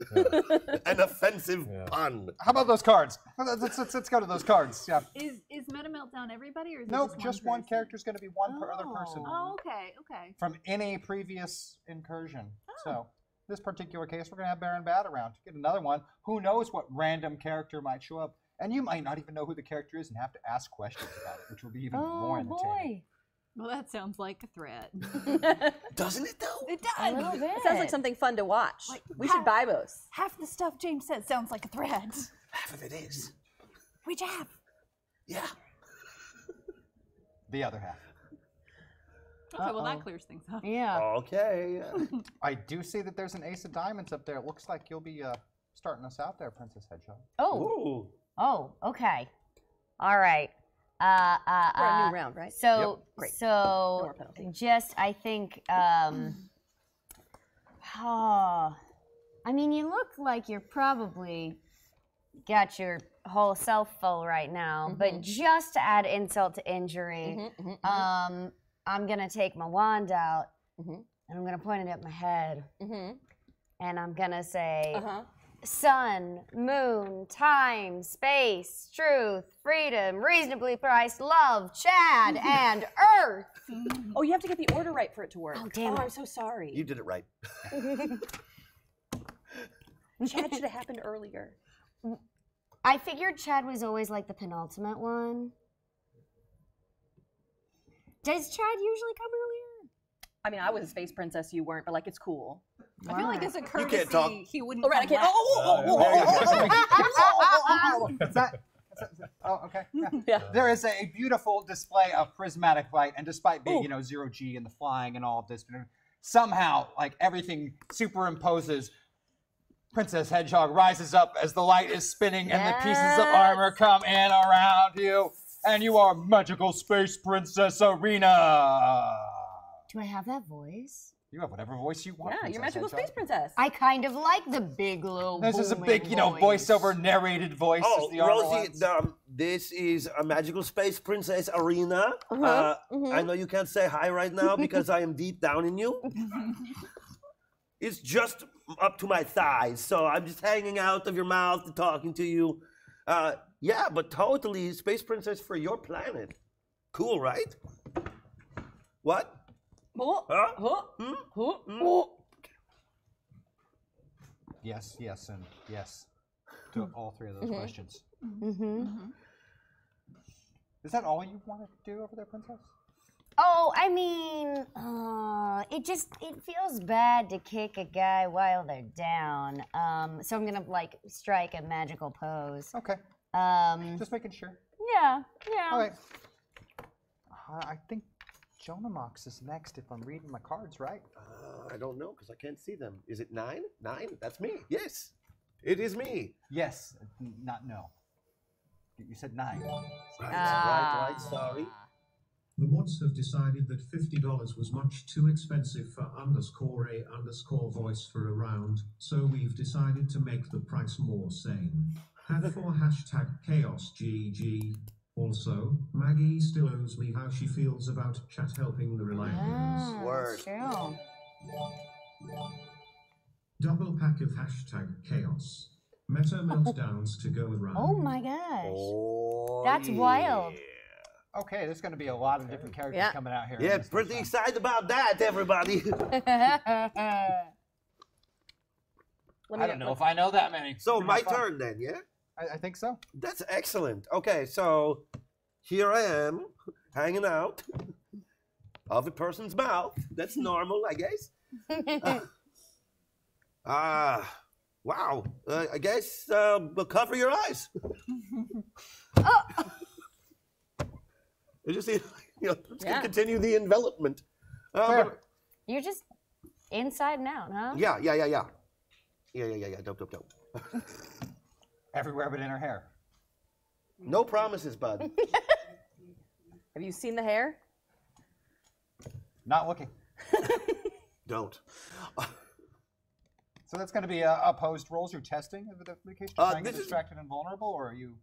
An offensive Yeah. pun. How about those cards? Let's go to those cards. Yeah. Is Meta Meltdown everybody, or is Nope, it just one one person? character's going to be one per other person Oh, okay. from any previous incursion. So this particular case, we're going to have Baron Bad around. Get another one. Who knows what random character might show up? And you might not even know who the character is and have to ask questions about it, which will be even more Oh, entertaining. boy. Well, that sounds like a threat. Doesn't it, though? It A does. little bit. It sounds like something fun to watch. Like, We should buy those. Half the stuff James said sounds like a threat. Half of it is. Which half? Yeah. The other half. Okay, well that clears things up. Yeah. Okay. I do see that there's an ace of diamonds up there. It looks like you'll be starting us out there, Princess Hedgehog. Oh. Ooh. Oh, okay. All right. We're a new round, right? So, Great. so No more penalty. just I think, I mean, you look like you're probably got your whole self full right now, but just to add insult to injury, I'm gonna take my wand out and I'm gonna point it at my head, and I'm gonna say. Sun, moon, time, space, truth, freedom, reasonably priced love, Chad, and Earth. Oh, you have to get the order right for it to work. Oh, damn it. I'm so sorry. You did it right. Chad should have happened earlier. I figured Chad was always like the penultimate one. Does Chad usually come earlier? I mean, I was a space princess, you weren't, but it's cool. I feel like as a courtesy, can't talk. he wouldn't. All right, I come can't. last. Is that? Oh, okay. Yeah. Yeah. There is a beautiful display of prismatic light, and despite being, 0G and the flying and all of this, somehow, everything superimposes Princess Hedgehog rises up as the light is spinning and the pieces of armor come in around you. And you are Magical Space Princess Arena. Do I have that voice? You have whatever voice you want. Yeah, you're Magical Hedgehog. Space Princess. I kind of like the big low. This is a big, voice. voiceover narrated voice. Oh, as the armor Rosie, lens. this is a Magical Space Princess Arena. Mm-hmm. I know you can't say hi right now because I am deep down in you. It's just up to my thighs, so I'm just hanging out of your mouth and talking to you. Yeah, but totally Space Princess for your planet. Cool, right? What? Yes, and yes to all three of those questions. Is that all you wanted to do over there, Princess? Oh, I mean, it feels bad to kick a guy while they're down. So I'm gonna like strike a magical pose. Okay. Just making sure. Yeah. All right. I think Jonamox is next if I'm reading my cards right. I don't know because I can't see them. Is it 9? 9? That's me. Yes, it is me. Yes, not no. You said 9. Right. Sorry. The mods have decided that $50 was much too expensive for _A_voice for a round, so we've decided to make the price more sane. Have for #ChaosGG. Also, Maggie still owes me how she feels about chat helping the reliables. Word. True. Double pack of #chaos. Meta meltdowns to go around. Oh my gosh. Oh, That's wild. Okay, there's going to be a lot of different characters coming out here. Yeah, pretty excited about that, everybody. I don't know if I know that many. So my turn then, yeah? I think so. That's excellent. Okay, so here I am, hanging out of a person's mouth. That's normal, I guess. Wow. I guess we'll cover your eyes. I just, it's gonna continue the envelopment. You're just inside and out, huh? Yeah. Dope. Everywhere but in her hair. No promises, bud. Have you seen the hair? Not looking. Don't. So that's going to be opposed rolls. You're testing in the case you're trying to get distracted and vulnerable, or are you?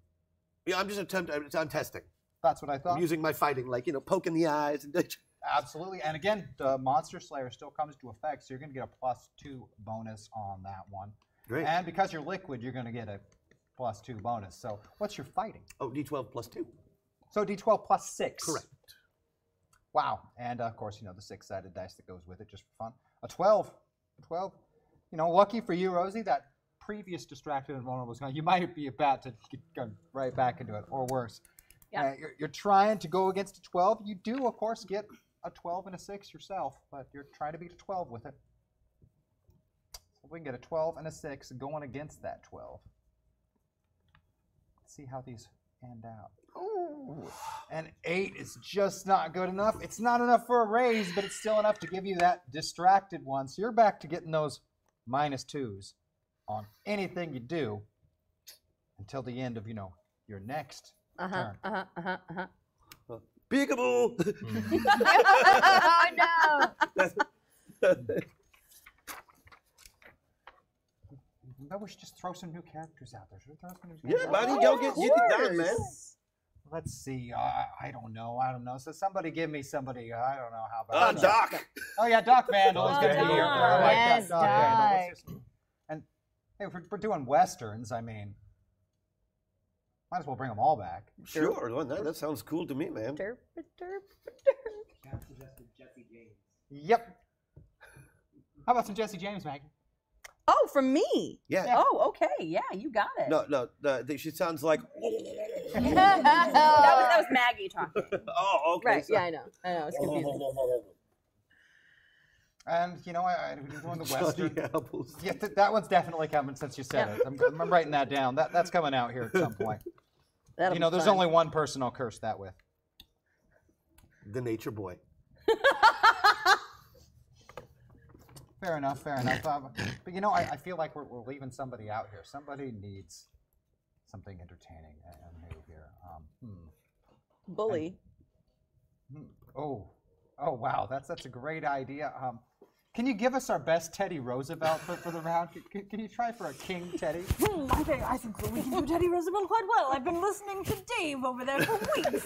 Yeah, I'm just I'm testing. That's what I thought. I'm using my fighting, like, poking the eyes. Absolutely. And again, the Monster Slayer still comes to effect, so you're going to get a +2 bonus on that one. Great. And because you're liquid, you're going to get a +2 bonus. So what's your fighting? Oh, D12 +2. So D12 +6. Correct. Wow. And of course, the 6-sided dice that goes with it, just for fun. A 12. 12. Lucky for you, Rosie, that previous distracted and vulnerable was gone. You might be about to go right back into it, or worse. Yeah. You're trying to go against a 12. You do, of course, get a 12 and a 6 yourself, but you're trying to beat a 12 with it. So we can get a 12 and a 6 going against that 12. Let's see how these end out. Ooh. An 8 is just not good enough. It's not enough for a raise, but it's still enough to give you that distracted one. So you're back to getting those -2s on anything you do until the end of, your next turn. Peekaboo! Oh no! Maybe we should just throw some new characters out there. Should we throw some new Yeah, characters? buddy, go get it done, man. Let's see. I don't know. So somebody give me somebody. I don't know how about Doc. Oh yeah, Doc Vandal is Oh, going to be here. Doc. I like Yes, that, Doc Vandal. Doc. Let's just- And hey, if we're doing westerns, I mean, might as well bring them all back. Sure, well, that sounds cool to me, man. Yep. How about some Jesse James, Maggie? Oh, from me. Yeah. Oh, okay. Yeah, you got it. No, she sounds like. That was Maggie talking. Oh, okay. Right. Yeah, I know. It's confusing. And we're doing the western. Johnny Apples. Yeah, that one's definitely coming since you said it. I'm writing that down. That's coming out here at some point. That'll be There's fun. only one person I'll curse that with. The Nature Boy. Fair enough. But you know, I feel like we're leaving somebody out here. Somebody needs something entertaining and new here. Bully. Oh, wow, that's a great idea. Can you give us our best Teddy Roosevelt for the round? Can you try for a King Teddy? I think we can do Teddy Roosevelt quite well. I've been listening to Dave over there for weeks.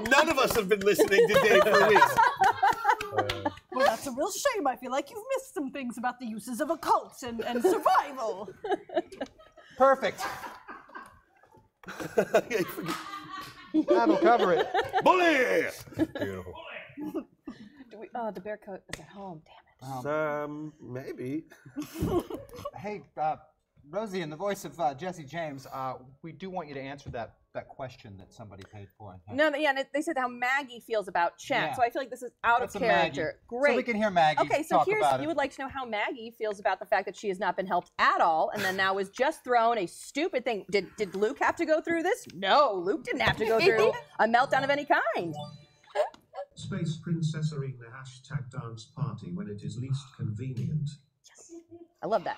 None of us have been listening to Dave for weeks. Well, that's a real shame. I feel like you've missed some things about the uses of occults and survival. Perfect. That'll cover it. Bully! Beautiful. The bear coat is at home. Damn it. Maybe. Hey, Rosie, in the voice of Jesse James, we do want you to answer that question that somebody paid for. No, yeah, and they said how Maggie feels about chat, Yeah. so I feel like this is out That's of a character. Maggie. Great. So we can hear Maggie Okay, so talk here's about you it. would like to know how Maggie feels about the fact that she has not been helped at all, and then now was just thrown a stupid thing. Did Luke have to go through this? No, Luke didn't have to go through a meltdown of any kind. Space princessering the hashtag dance party when it is least convenient. I love that.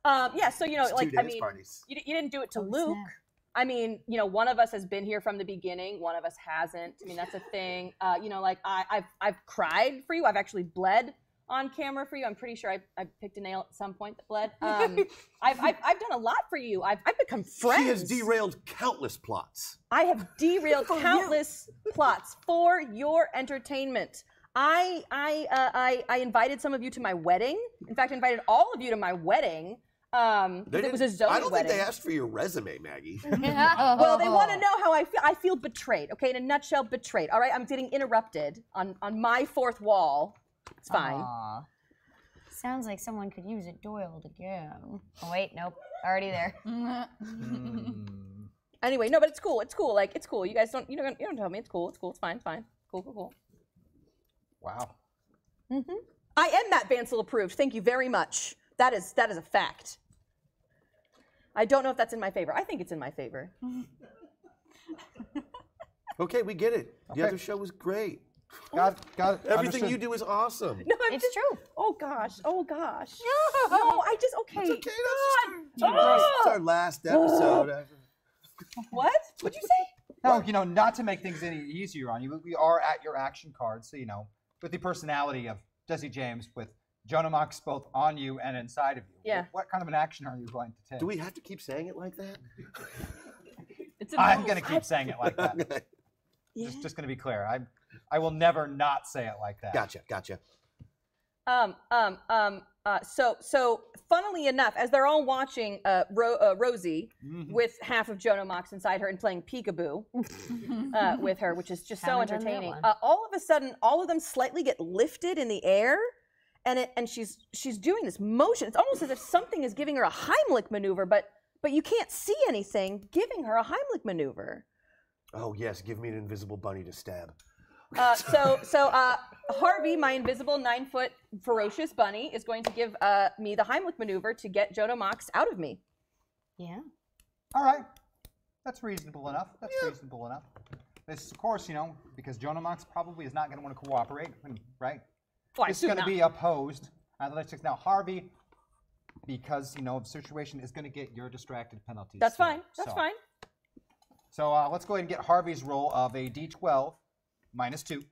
Yeah, so you know, It's like two I dance mean, parties. you didn't do it to Oh, Luke. snap. I mean, you know, one of us has been here from the beginning. One of us hasn't. I mean, that's a thing. You know, like I've cried for you. I've actually bled on camera for you. I'm pretty sure I picked a nail at some point that bled. I've done a lot for you. I've become friends. She has derailed countless plots. I have derailed countless plots for your entertainment. I invited some of you to my wedding. In fact, I invited all of you to my wedding. It was a Zoe I don't wedding. think they asked for your resume, Maggie. Well, they want to know how I feel. I feel betrayed. Okay, in a nutshell, betrayed. All right, I'm getting interrupted on my fourth wall. It's fine. Aw. Sounds like someone could use it doiled again. Oh wait, nope, already there. Anyway, no, but it's cool. It's cool. Like it's cool. You guys don't. You don't tell me. It's cool. It's cool. It's fine. Fine. Cool. Wow. I am Matt Vancel approved. Thank you very much. That is a fact. I don't know if that's in my favor. I think it's in my favor. Okay, we get it. The Okay. other show was great. Got it. Everything Understood. you do is awesome. No, I'm It's just, true. Oh gosh. No, I just okay. It's okay. That's our last episode ever. What? What'd you say? No, you know, not to make things any easier on you, but we are at your action card, so you know, with the personality of Jesse James, with Jonah Mox both on you and inside of you. Yeah. What kind of an action are you going to take? Do we have to keep saying it like that? I'm going to keep saying it like that. Okay. Just going to be clear. I will never not say it like that. Gotcha. So funnily enough, as they're all watching Rosie with half of Jonah Mox inside her and playing peekaboo with her, which is just so Haven't done that entertaining. one. All of a sudden, all of them slightly get lifted in the air, and she's doing this motion. It's almost as if something is giving her a Heimlich maneuver, but you can't see anything giving her a Heimlich maneuver. Oh yes, give me an invisible bunny to stab. So Harvey, my invisible 9-foot ferocious bunny, is going to give me the Heimlich maneuver to get Jonah Mox out of me. Yeah. All right. That's reasonable enough. This, of course, you know, because Jonah Mox probably is not going to want to cooperate, right? Well, I It's assume going to not. be opposed. Athletics. Now, Harvey, because, you know, the situation is going to get your distracted penalties. That's still. fine. That's fine. So let's go ahead and get Harvey's roll of a D12 -2.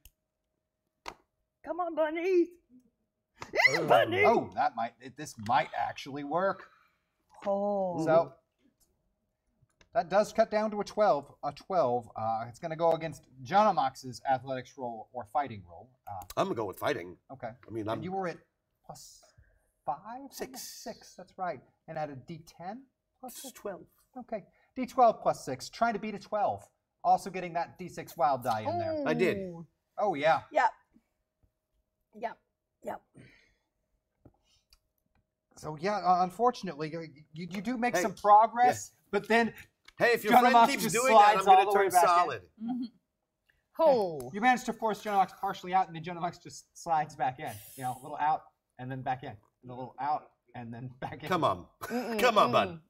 Come on, bunny. Bunny. Oh, this might actually work. Oh. So that does cut down to a 12. It's going to go against Jonah Mox's athletics roll or fighting roll. I'm gonna go with fighting. Okay. I mean, And you were at +5? Six. 6, that's right. And at a D10? Plus 12. Okay. D12 +6. Trying to beat a 12. Also getting that D6 wild die in there. I did. Oh, yeah. Yep. So, yeah, unfortunately, you do make some progress, but then Hey, if your Jonah friend Mox keeps just doing that, I'm slides all gonna the way turn back in. solid. Oh. you managed to force Jonah Mox partially out, and then Jonah Mox just slides back in. You know, a little out, and then back in. And a little out, and then back in. Come on. Come on, bud.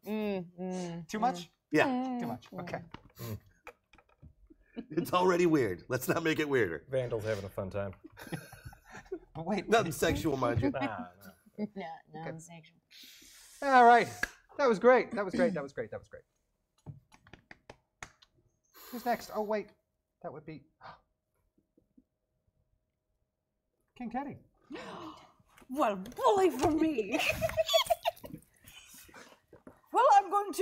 Too much? Yeah. Too much. Okay. It's already weird. Let's not make it weirder. Vandal's having a fun time. But wait, Nothing sexual, mind you. Nah. No, non-sexual. all right. That was great. That was great. Who's next? Oh, wait. That would be King Teddy. Well, bully for me. Well, I'm going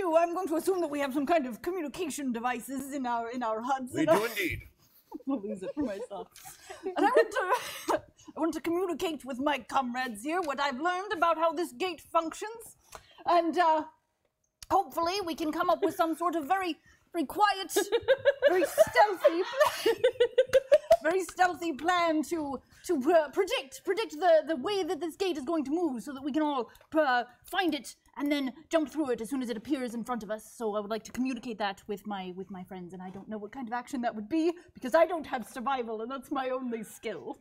to assume that we have some kind of communication devices in our huts. We do indeed. I'll lose it for myself. And I want to communicate with my comrades here what I've learned about how this gate functions, and hopefully we can come up with some sort of very quiet, very stealthy plan to predict the way that this gate is going to move, so that we can all find it and then jump through it as soon as it appears in front of us. So I would like to communicate that with my friends, and I don't know what kind of action that would be because I don't have survival, and that's my only skill.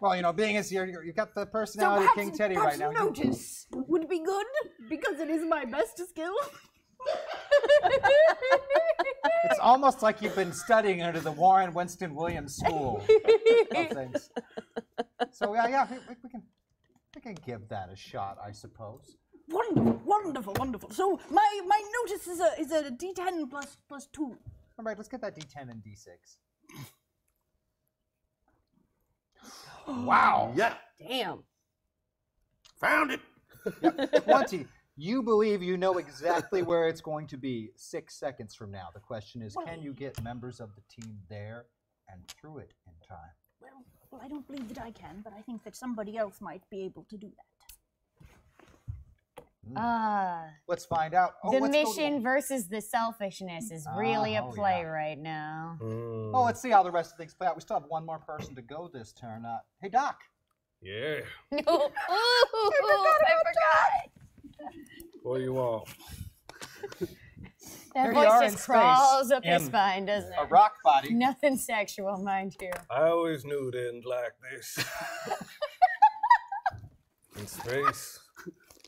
Well, being as you've got the personality of King Teddy right now. Notice would be good because it is my best skill. It's almost like you've been studying under the Warren Winston Williams School of things. So yeah, we can give that a shot, I suppose. Wonderful. So my notice is a D10 plus 2. All right, let's get that D10 and D6. Wow. Yeah. Damn. Found it. Yep. 20. You believe you know exactly where it's going to be 6 seconds from now. The question is, can you get members of the team there and through it in time? Well, I don't believe that I can, but I think that somebody else might be able to do that. Let's find out. The mission versus the selfishness is really a play right now. Oh, let's see how the rest of things play out. We still have one more person to go this turn. Hey, Doc. Yeah. No. I forgot. What do you want? That Here you voice are in just crawls up his in spine, doesn't it? A rock body. Nothing sexual, mind you. I always knew it ended like this. In space.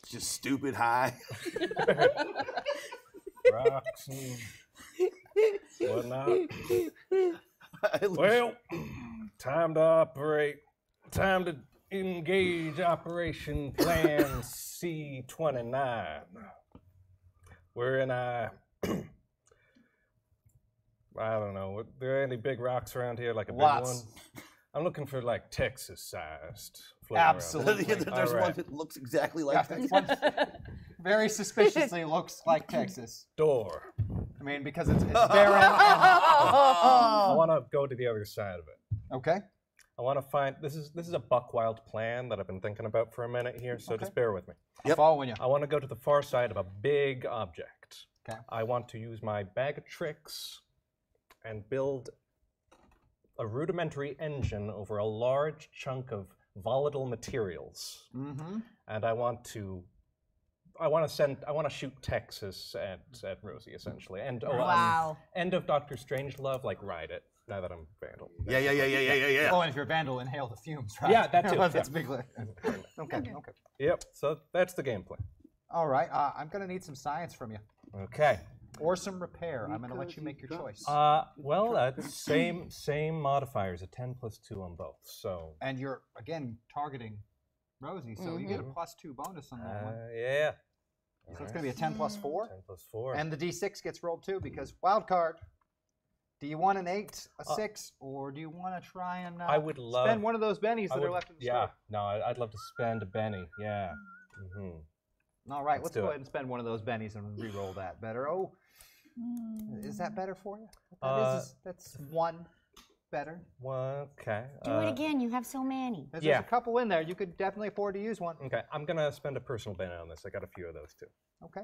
Just stupid high. Rocks and whatnot. Well, time to operate. Time to engage Operation Plan C29. Wherein I don't know. Are there any big rocks around here, like a Lots. big one? I'm looking for like Texas-sized. Absolutely. There's one that looks exactly like Yeah, that. one very suspiciously looks like Texas. Door. I mean, because it's barren. I want to go to the other side of it. Okay. I want to find this is a buck wild plan that I've been thinking about for a minute here, so just bear with me. Yep. Following you. I want to go to the far side of a big object. Okay. I want to use my bag of tricks and build a rudimentary engine over a large chunk of volatile materials. Mm-hmm. And I want to shoot Texas at Rosie essentially. And Wow. end of Doctor Strangelove, like ride it. Now that I'm Vandal. Yeah. Oh, and if you're Vandal, inhale the fumes, right? Yeah, that too. That's yeah. big. Okay. Yep. So that's the game plan. All right. I'm gonna need some science from you, Okay. or some repair. I'm gonna let you make your choice. Well, same modifiers, a 10 plus 2 on both. So. And you're again targeting Rosie, so you get a +2 bonus on that one. Yeah. So it's gonna be a 10 plus 4. 10 plus 4. And the D6 gets rolled too because wild card. Do you want an 8, a 6, or do you want to try and I would love spend one of those bennies that are left in the Yeah, store? no, I'd love to spend a Benny. Yeah. Mm-hmm. All right, let's do go it. ahead and spend one of those bennies and re-roll that better. Oh, is that better for you? That's one better. Well, okay. Do it again. You have so many. There's a couple in there. You could definitely afford to use one. Okay, I'm gonna spend a personal Benny on this. I got a few of those too. Okay.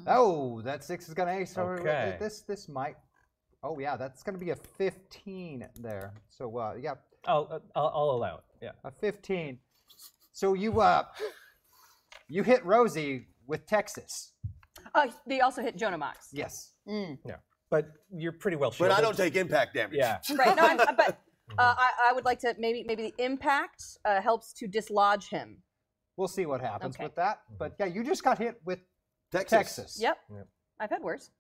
Oh, that 6 is gonna ace. So Okay. This might. Oh yeah, that's gonna be a 15 there. So yeah, I'll allow it. Yeah. a 15. So you hit Rosie with Texas. They also hit Jonah Mox. Yes. Yeah. But you're pretty well But shielded. I don't take impact damage. Yeah. Right. No, but I would like to maybe the impact helps to dislodge him. We'll see what happens Okay. with that. But yeah, you just got hit with Texas. Yep. I've had worse.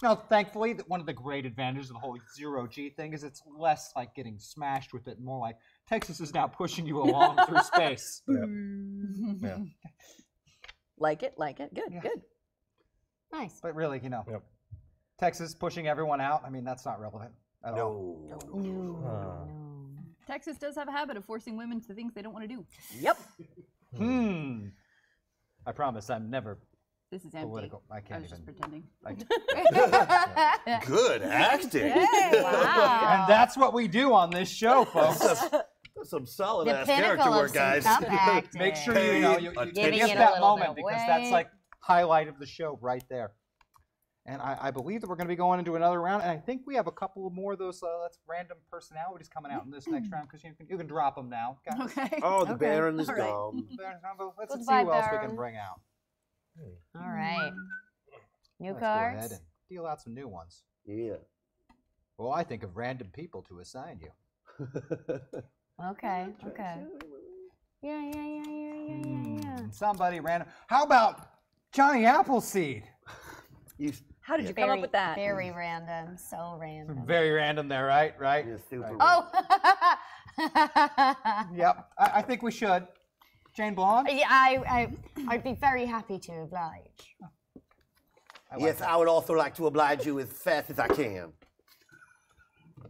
No, thankfully, one of the great advantages of the whole zero-G thing is it's less like getting smashed with it, more like Texas is now pushing you along through space. Yeah. Like it. Good, Yeah. good. Nice. But really, Texas pushing everyone out, I mean, that's not relevant at all. No. Texas does have a habit of forcing women to things they don't want to do. Yep. I promise I'm never This is empty. political. I I can't was even. just pretending. Good acting. Wow. And that's what we do on this show, folks. That's some solid The ass character pinnacle work, of some guys. tough acting. Make sure you Giving get it a that little moment bit because away. that's like highlight of the show right there. And I believe that we're going to be going into another round, and I think we have a couple more of those that's random personalities coming out in this next round because you can drop them now. Guys. Okay. Oh, the Okay. Baron is All right. gone. Let's see Goodbye, who else we Baron. can bring out. All right. New Let's go ahead cards. and deal out some new ones. Yeah. Well, I think of random people to assign you. Okay. Yeah. Somebody random. How about Johnny Appleseed? How did you come up with that? Very random. So random. Very random there, right? Right? Yeah, super. Oh. Yep. I think we should. Jane Blonde? Yeah, I'd be very happy to oblige. Yes, I would also like to oblige you as fast as I can.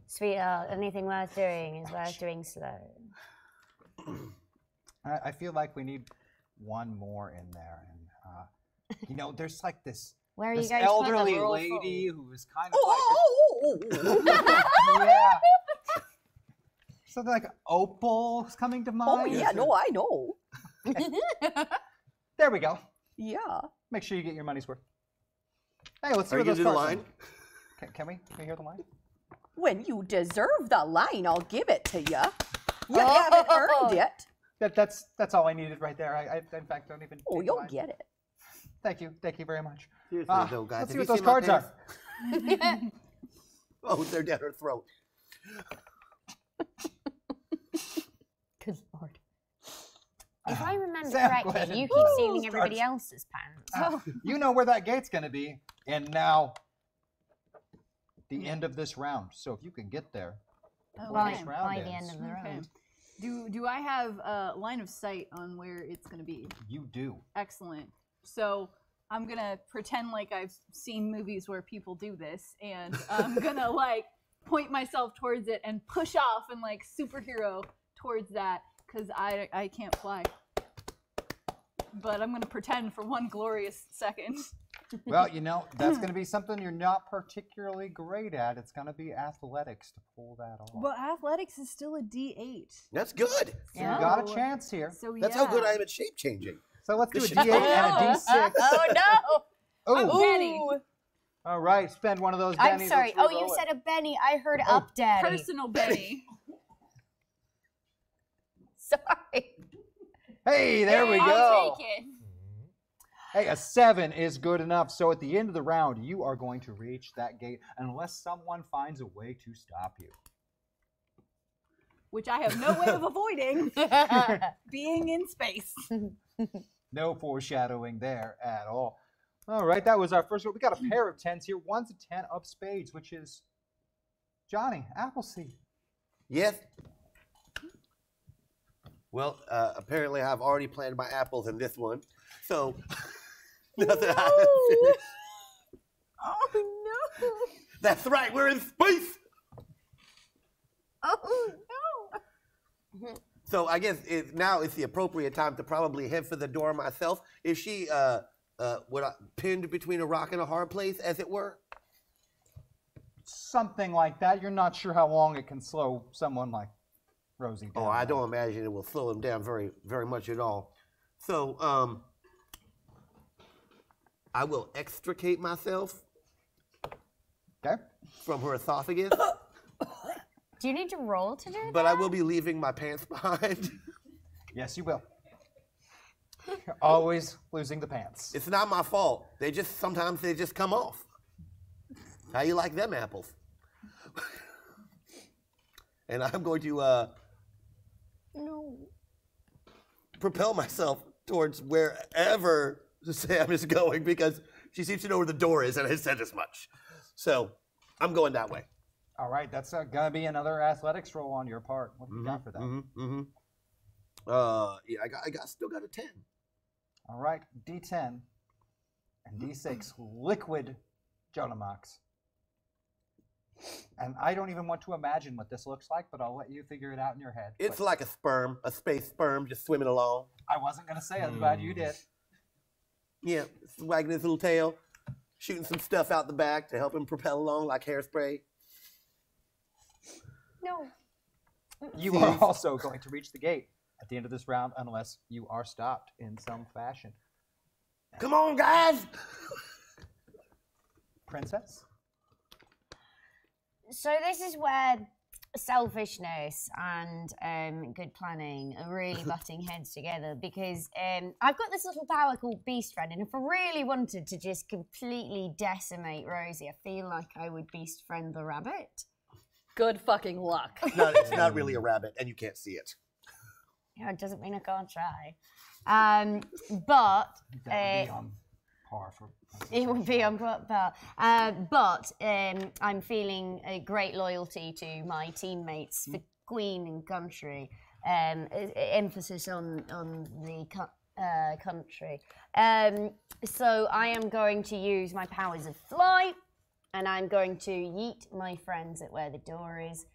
Sweetheart, anything worth doing is worth doing slow. I feel like we need one more in there. And, there's like this, Where are you this going to put the elderly rural lady food? who is kind of yeah. Something like Opal is coming to mind. Oh yeah, no, I know. There we go. Yeah. Make sure you get your money's worth. Hey, let's see Are you what gonna those do the cards line? are. Can we hear the line? When you deserve the line, I'll give it to you. You haven't earned it. That's all I needed right there. I in fact don't even. Oh, need the you'll line. get it. Thank you very much. Seriously, though, guys. Let's see have what you those seen my cards are. pants? Oh, they're down her throat. Good lord. If I remember Sam, go ahead correctly, you and keep pull stealing those everybody cards. else's pants. You know where that gate's going to be, and now the end of this round. So if you can get there, By this round the end ends. of the Okay. round. Do I have a line of sight on where it's going to be? you do. Excellent. So I'm gonna pretend like I've seen movies where people do this, and I'm gonna like point myself towards it and push off and like superhero towards that because I can't fly. But I'm gonna pretend for one glorious second. Well, that's going to be something you're not particularly great at. It's going to be athletics to pull that off. But athletics is still a D8. That's good. So you got a chance here. So That's how good I am at shape changing. So let's do a This D8 is- and a D6. Oh no! Oh, Benny. all right. Spend one of those I'm bennies. sorry. Let's Oh, re-roll you it. said a Benny. I heard up, Daddy. Personal Benny. Sorry. Hey, there we go. I'll take it. Hey, a 7 is good enough. So at the end of the round, you are going to reach that gate unless someone finds a way to stop you. Which I have no way of avoiding being in space. No foreshadowing there at all. All right, that was our first one. We got a pair of 10s here. One's a 10 of spades, which is Johnny Appleseed. Yes. Well, apparently I've already planted my apples in this one, so nothing. Oh no! That's right. We're in space. Oh no! So I guess now it's the appropriate time to probably head for the door myself. Is she pinned between a rock and a hard place, as it were? Something like that. You're not sure how long it can slow someone like Rosie down. Oh, I don't imagine it will slow him down very, very much at all. So, I will extricate myself Okay. from her esophagus, Do you need to roll to do that? but I will be leaving my pants behind. Yes, you will. You're always losing the pants. It's not my fault. Sometimes they just come off. How you like them apples? And I'm going to propel myself towards wherever Sam is going because She seems to know where the door is and has said as much. So I'm going that way. All right, that's gonna be another athletics roll on your part. What do you got for that? Yeah, I still got a 10. All right, D10 and D6 liquid Jonamox. And I don't even want to imagine what this looks like, but I'll let you figure it out in your head. It's But like a sperm, a space sperm, just swimming along. I wasn't gonna say it. I'm glad you did. Yeah, wagging his little tail, shooting some stuff out the back to help him propel along like hairspray. No. You are also going to reach the gate at the end of this round unless you are stopped in some fashion. Come on, guys! Princess? So this is where selfishness and good planning are really butting heads together, because I've got this little power called Beast Friend, and if I really wanted to just completely decimate Rosie, I feel like I would Beast Friend the rabbit. Good fucking luck. It's not really a rabbit, and you can't see it. Yeah, it doesn't mean I can't try. But That would be on par for it would be on par. But I'm feeling a great loyalty to my teammates for Queen and country. Emphasis on the country. So I am going to use my powers of flight, and I'm going to yeet my friends at where the door is,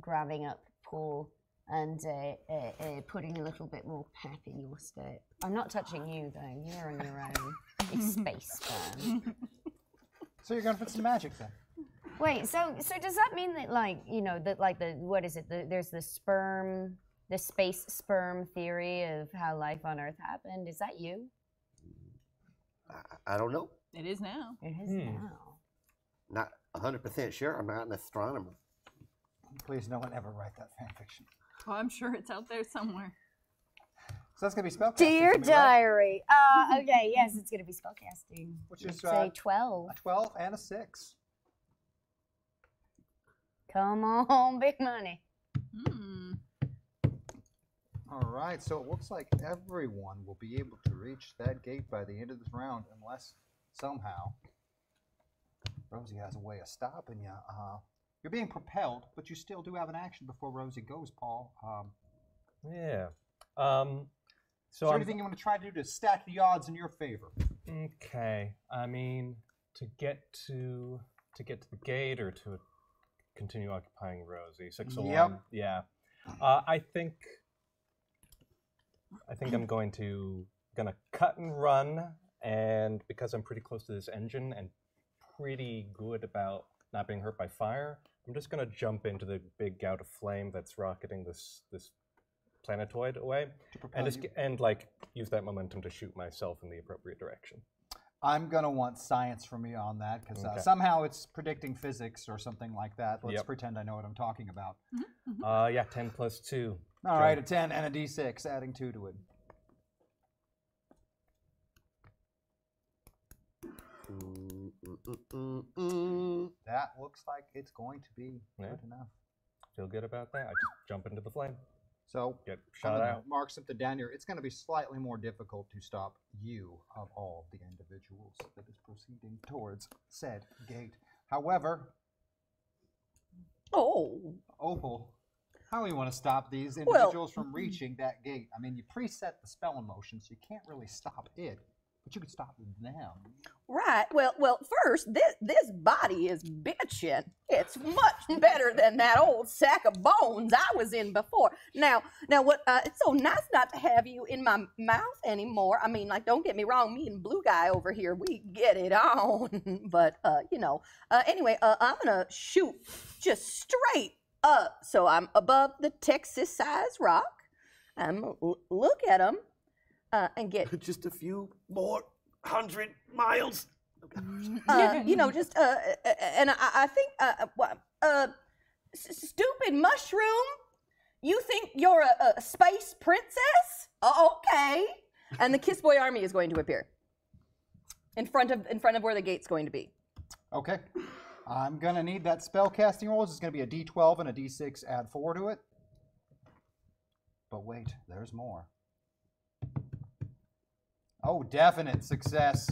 grabbing up Paul and putting a little bit more pep in your step. I'm not touching you though. You're on your own. You space fan. So you're gonna put some magic then? Wait. So does that mean that what is it? There's the space sperm theory of how life on Earth happened. Is that you? I don't know. It is now. It is now. Not 100% sure. I'm not an astronomer. Please, no one ever write that fan fiction. Oh, I'm sure it's out there somewhere. So that's gonna be spellcasting. Dear for me, right? diary. Okay, yes, it's gonna be spellcasting. Which is say 12. A 12 and a 6. Come on, big money. All right, so it looks like everyone will be able to reach that gate by the end of this round, unless somehow Rosie has a way of stopping you. You're being propelled, but you still do have an action before Rosie goes, Paul. Yeah. Is there anything you want to try to do to stack the odds in your favor? Okay. I mean, to get to the gate or to continue occupying Rosie. 601. Yep. Yeah. I think I'm gonna cut and run, and because I'm pretty close to this engine and pretty good about not being hurt by fire, I'm just gonna jump into the big gout of flame that's rocketing this planetoid away, and like use that momentum to shoot myself in the appropriate direction. I'm gonna want science from you on that, because Okay. somehow it's predicting physics or something like that. Let's pretend I know what I'm talking about. Yeah, 10 plus 2. All right, a 10 and a D6, adding 2 to it. That looks like it's going to be good enough. Feel good about that. I just jump into the flame. So Get I'm shot gonna out. mark something down here. It's going to be slightly more difficult to stop you of all the individuals that is proceeding towards said gate. However, Opal, how do you want to stop these individuals from reaching that gate? I mean, you preset the spell in motion, so you can't really stop it, but you can stop them. Right. Well. First, this body is bitchin'. It's much better than that old sack of bones I was in before. Now, what? It's so nice not to have you in my mouth anymore. I mean, like, don't get me wrong. Me and Blue Guy over here, we get it on. But anyway, I'm gonna shoot just straight up, so I'm above the Texas-sized rock. I'm gonna look at him and get just a few more 100 miles. and I think, stupid mushroom, you think you're a space princess? Okay. And the Kiss Boy army is going to appear in front of where the gate's going to be. Okay. I'm going to need that spell casting rolls. It's going to be a D12 and a D6, add 4 to it. But wait, there's more. Oh, definite success.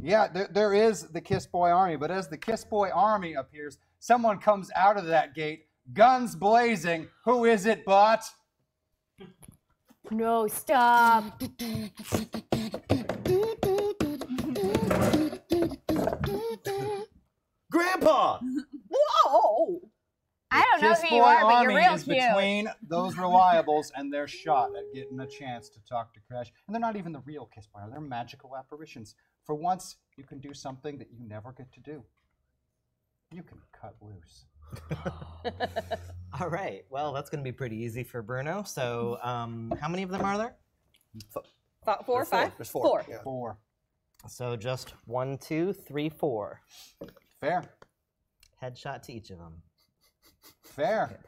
Yeah, there is the Kiss Boy Army, but as the Kiss Boy Army appears, someone comes out of that gate, guns blazing. Who is it, Bot? No, stop. Grandpa! Whoa! I don't know Kiss who Boy you are, but Army you're real is cute. between those reliables and their shot at getting a chance to talk to Crash. And they're not even the real Kiss Boy Army. They're magical apparitions. For once, you can do something that you never get to do. You can cut loose. All right. Well, that's going to be pretty easy for Bruno. So, how many of them are there? Four, five? There's four. Yeah. 4. So just 1, 2, 3, 4. Fair. Headshot to each of them. Fair.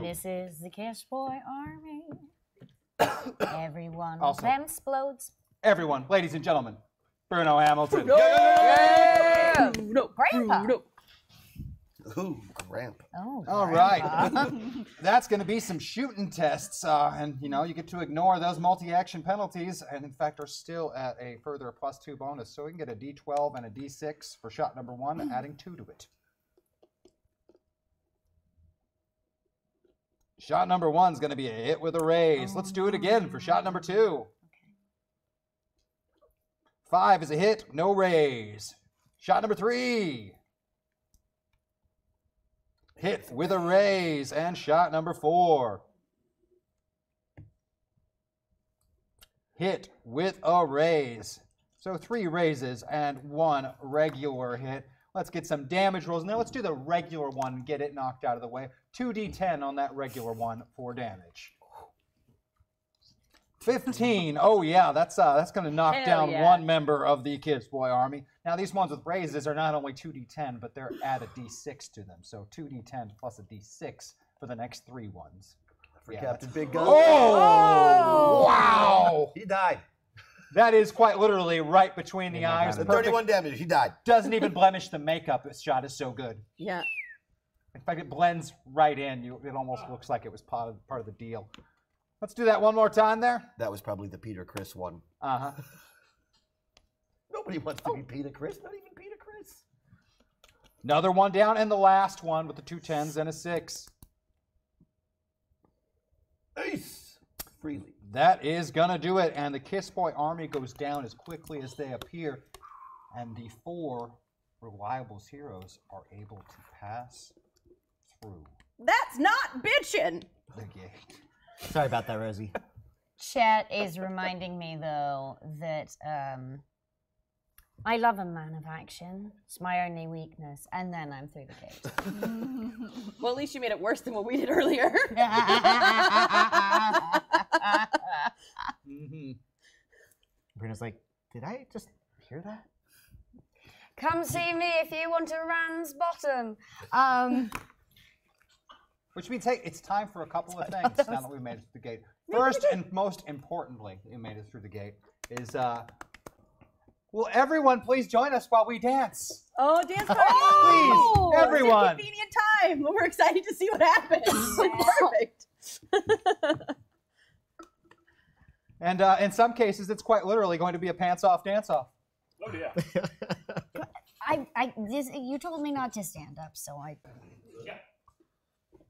This is the Kiss Boy Army. Every one of Also- them explodes. Everyone, ladies and gentlemen, Bruno Hamilton. Yeah! No, Grandpa. no. Ooh, Grandpa. Oh, All right. That's going to be some shooting tests. And, you know, you get to ignore those multi-action penalties and, in fact, are still at a further +2 bonus. So we can get a D12 and a D6 for shot number 1, adding 2 to it. Shot number 1 is going to be a hit with a raise. Let's do it again for shot number 2. 5 is a hit, no raise. Shot number 3. Hit with a raise. And shot number 4. Hit with a raise. So 3 raises and 1 regular hit. Let's get some damage rolls. Now let's do the regular one and get it knocked out of the way. 2d10 on that regular one for damage. 15. Oh yeah, that's going to knock Hell down yeah. 1 member of the Kids Boy Army. Now these ones with raises are not only 2d10, but they're add a d6 to them. So 2d10 plus a d6 for the next 3 ones. For Yeah, Captain that's- Big Gun. Oh! Wow! He died. That is quite literally right between the eyes. At Perfect. 31 damage, he died. Doesn't even blemish the makeup. This shot is so good. Yeah. In fact, it blends right in. It almost looks like it was part of the deal. Let's do that one more time there. That was probably the Peter Chris one. Uh-huh. Nobody wants to be Peter Chris, not even Peter Chris. Another one down, and the last one with the 2 10s and a 6. Ace! Freely. That is going to do it, and the Kiss Boy Army goes down as quickly as they appear, and the 4 Reliables heroes are able to pass through That's not bitchin'. the gate. Sorry about that, Rosie. Chat is reminding me, though, that I love a man of action. It's my only weakness. And then I'm through the gate. Well, at least you made it worse than what we did earlier. Mm-hmm. Bruno's like, did I just hear that? Come see me if you want to Rand's bottom. Which means, hey, it's time for a couple of things now that we've made it through the gate. First and most importantly, you made it through the gate, is will everyone please join us while we dance? Oh, dance party! Please, It's a everyone. convenient time. We're excited to see what happens. Perfect. And in some cases, it's quite literally going to be a pants-off dance-off. Oh, yeah. You told me not to stand up, so I Yeah.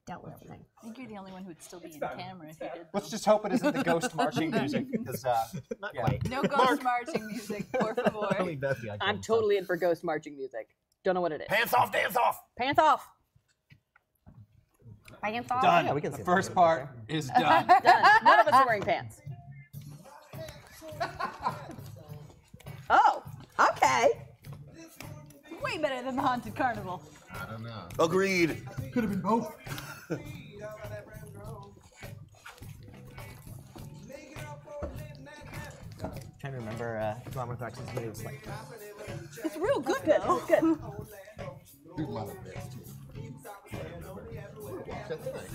dealt with the thing. I think you're the only one who would still be in camera if you did. Let's just hope it isn't the ghost marching music, because Not yeah. quite. No ghost marching music, por favor. Only Bethany I I'm can totally in for ghost marching music. Don't know what it is. Pants off, dance off! Pants off. I can follow. Done. Yeah, we can The see first that. part is done. Done. None of us are wearing pants. Oh, okay. Way better than the Haunted Carnival. I don't know. Agreed. Could have been both. Trying to remember John Orthodox's moves. Like, It's real good, though. It's good. Do a lot of this too. Watch that tonight.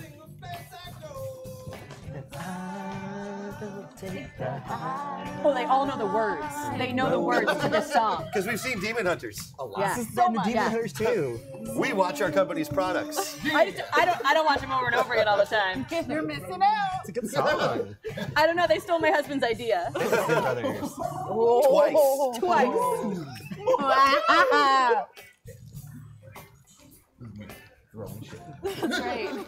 Oh, they all know the words. They know the words to this song. Because we've seen Demon Hunters. Yeah. And the Demon Hunters too. We watch our company's products. I don't watch them over and over again all the time. You're missing out. It's a good song. I don't know. They stole my husband's idea. Brothers. Twice. Wow. That's right.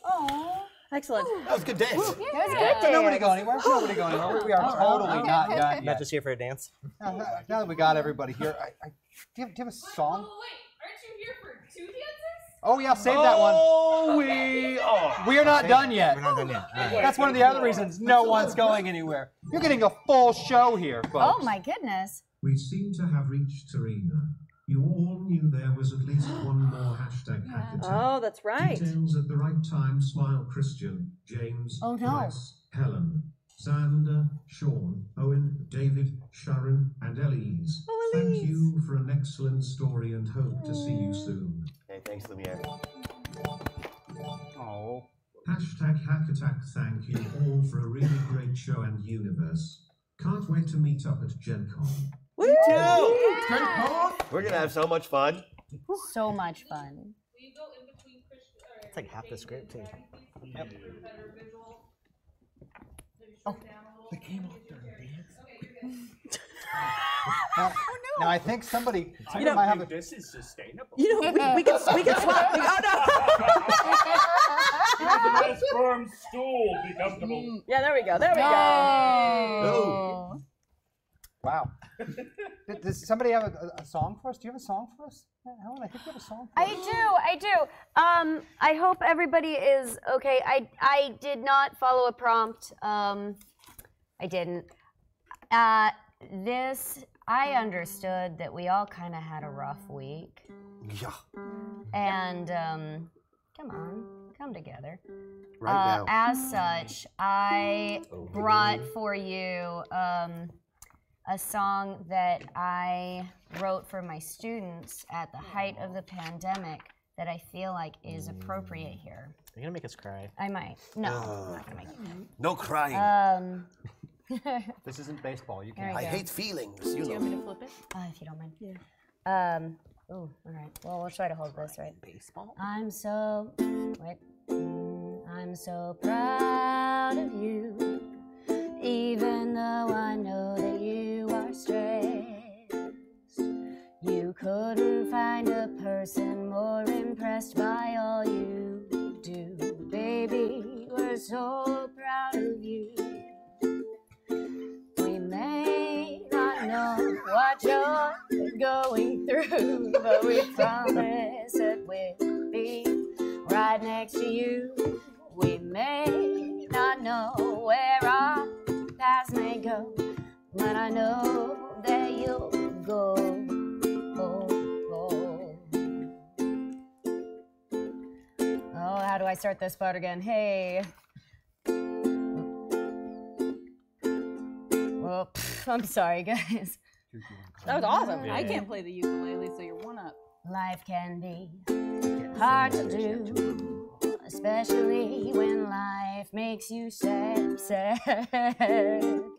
Oh. Excellent. That was a good dance. That was good. So nobody go anywhere. Nobody go anywhere. We are totally not done Not yet. just here for a dance. Now that we got everybody here, do you have a song? Oh, wait, aren't you here for 2 dances? Oh yeah, save that one. Oh, we are. We are not done yet. We're not done yet. All right. That's one of the other reasons no one's going anywhere. You're getting a full show here, folks. Oh my goodness. We seem to have reached Serena. You all knew there was at least one more hashtag hack attack. Oh, that's right. Details at the right time. Smile Christian, James, Oh, no. Chris, Helen, Xander, Sean, Owen, David, Sharon, and Elise. Oh, Thank Elise. you for an excellent story and hope to see you soon. Hey, thanks, Lumiere. Oh. Hashtag hack attack. Thank you all for a really great show and universe. Can't wait to meet up at Gen Con. Woo! We're going to have so much fun. So much fun. Will you go in between Christian? It's like half the script too. Yep. Oh, They came up there and danced. Now I think somebody I might have think a. this is sustainable. You know, we can swap. Oh You have the nice firm stool. Be comfortable. no! Yeah, there we go. There we go. Oh. Wow. Does somebody have a song for us? Do you have a song for us, Helen? I think you have a song for us. I do. I hope everybody is okay. I did not follow a prompt. I didn't. I understood that we all kind of had a rough week. Yeah. And come together. Right now. As such, I brought for you a song that I wrote for my students at the height of the pandemic that I feel like is appropriate here. You're gonna make us cry. I might. No, I'm not gonna make you. No crying. This isn't baseball. You There can't. we I go. hate feelings. You Do you know. want me to flip it? If you don't mind. Yeah. Oh, all right. Well, we'll try to hold this right. Baseball? I'm so proud of you, even though I know that you are stressed. You couldn't find a person more impressed by all you do, baby. We're so proud of you. We may not know what you're going through, but we promise that we'll be right next to you. We may not know where our paths may go, but I know that you'll go. Oh, how do I start this part again? Hey. Well, I'm sorry, guys. That was awesome. I can't play the ukulele, so you're one up. Life can be hard to do, especially when life makes you sad.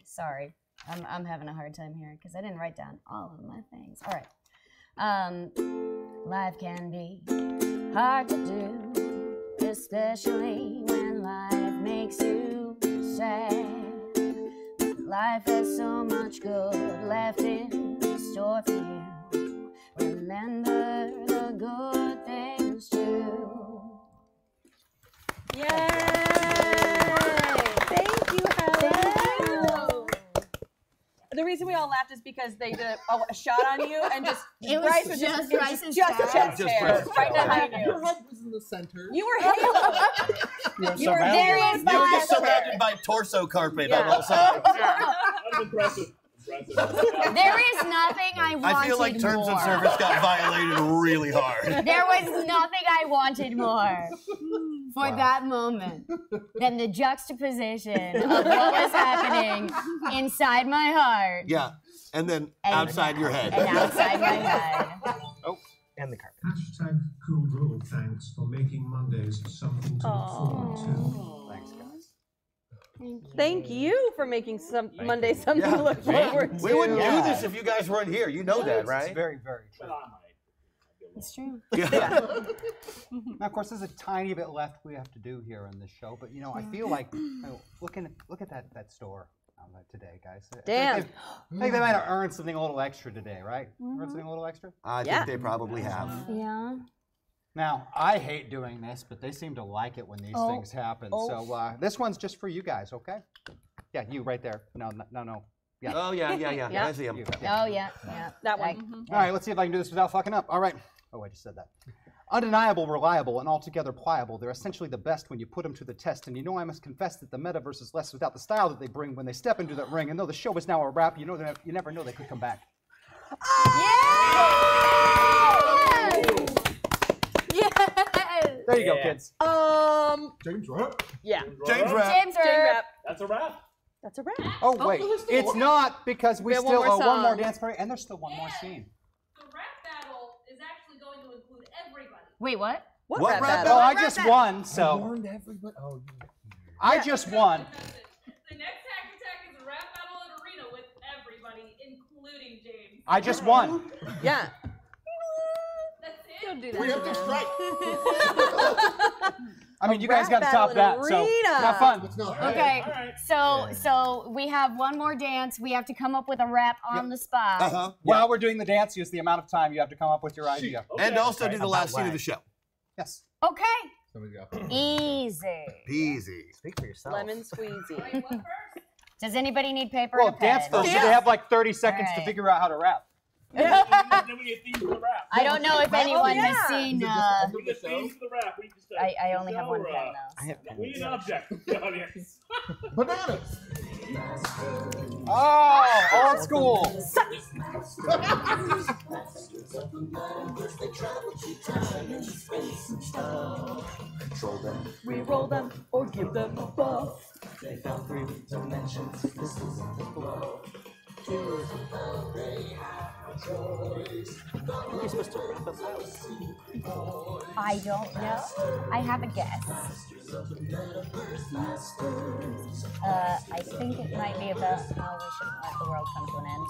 Sorry, I'm having a hard time here because I didn't write down all of my things. All right. Life can be hard to do, especially when life makes you sad. Life has so much good left in store for you. Remember the good things too. Yay! Thank you, Helen. The reason we all laughed is because they did a shot on you and just It was Bryce was just it was Bryce's just a hair. chest Just hair Bryce's right hair. behind you. Your head was in the center. You were Halo. You were very You were inspired. surrounded by torso carpet Yeah. on all sides. That's impressive. There is nothing I wanted I feel like terms more. of service got violated really hard. There was nothing I wanted more for that moment than the juxtaposition of what was happening inside my heart Yeah, and then And- outside your head. and outside my head. And the carpet. Hashtag cool rule. Thanks for making Mondays something to look forward to. Thanks, guys. Thank you for making some Monday something to look forward to. We wouldn't do this if you guys weren't here. You know that, right? It's very, very true. It's true. Now, of course, there's a tiny bit left we have to do here in this show, but I feel like look at that store today, guys. Damn. I think they might have earned something a little extra today, right? Earned something a little extra. I think they probably have. Yeah. Now, I hate doing this, but they seem to like it when these things happen. So this one's just for you guys, okay? Yeah, you right there. No. Yeah. Oh yeah. I see him. Oh yeah. That one. All right, let's see if I can do this without fucking up. All right. Oh, I just said that. Undeniable, reliable, and altogether pliable, they're essentially the best when you put them to the test. And I must confess that the metaverse is less without the style that they bring when they step into that ring. And though the show is now a wrap, you never know they could come back. Yes! There you go, kids. James Rapp. Yeah. James Rapp. James Rapp. That's a wrap. That's a wrap. Oh, wait. It's not because we have still one more owe one more song. dance party, and there's still one more scene. The rap battle is actually going to include everybody. Wait, what? What What rap rap battle? Well, I rap just battle? won, so Warned everybody. Oh, I just won. The next hack attack is a rap battle at arena with everybody, including James. I just won. Yeah. That's it. Don't do that. Preemptive strike. I mean, you guys got rap to top battle that, in so arena. have fun. It's not. Okay. All right. So we have one more dance. We have to come up with a rap on the spot. Uh-huh. While we're doing the dance, use the amount of time you have to come up with your idea. And also do the About last scene of what? the show. Yes. Okay. Somebody got Easy. Easy. Speak for yourself. Lemon squeezy. Wait, what first? Does anybody need paper Well, and a pen? dance first. They have like 30 seconds to Alright. figure out how to rap. Then we get themes for the rap. I don't know if anyone yeah. has seen. We get themes for the rap. We just I only have one pen I though. have We need an object for the audience. Bananas. Oh, old school. We roll them or give them a buff. You're supposed to wrap us out. I don't know. I have a guess. I think it might be about how we shouldn't let the world come to an end,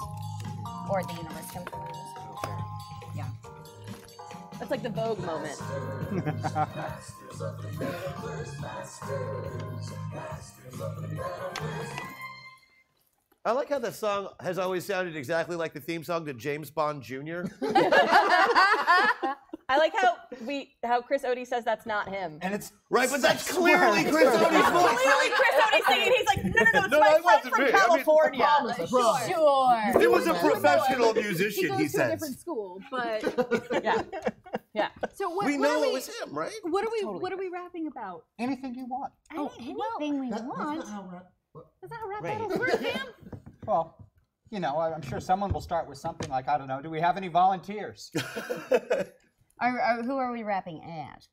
or the universe come to an end. Yeah. That's like the Vogue moment. I like how that song has always sounded exactly like the theme song to James Bond Jr. I like how Chris Odie says that's not him. And it's Right, but that's clearly Chris Odie's voice, Clearly right? Chris Odie singing. He's like, no, it's No, my that friend wasn't from me. I mean, California. promise, I promise. Sure. It was a professional He musician, goes he to a says. different school, but Yeah. so what? We what know are it was him, right? What are we? What are we rapping about? anything you want. Anything we That's want. not how rap. Is that a rap Right. battle work, Cam? Well, I'm sure someone will start with something like, I don't know, do we have any volunteers? Who are we rapping at?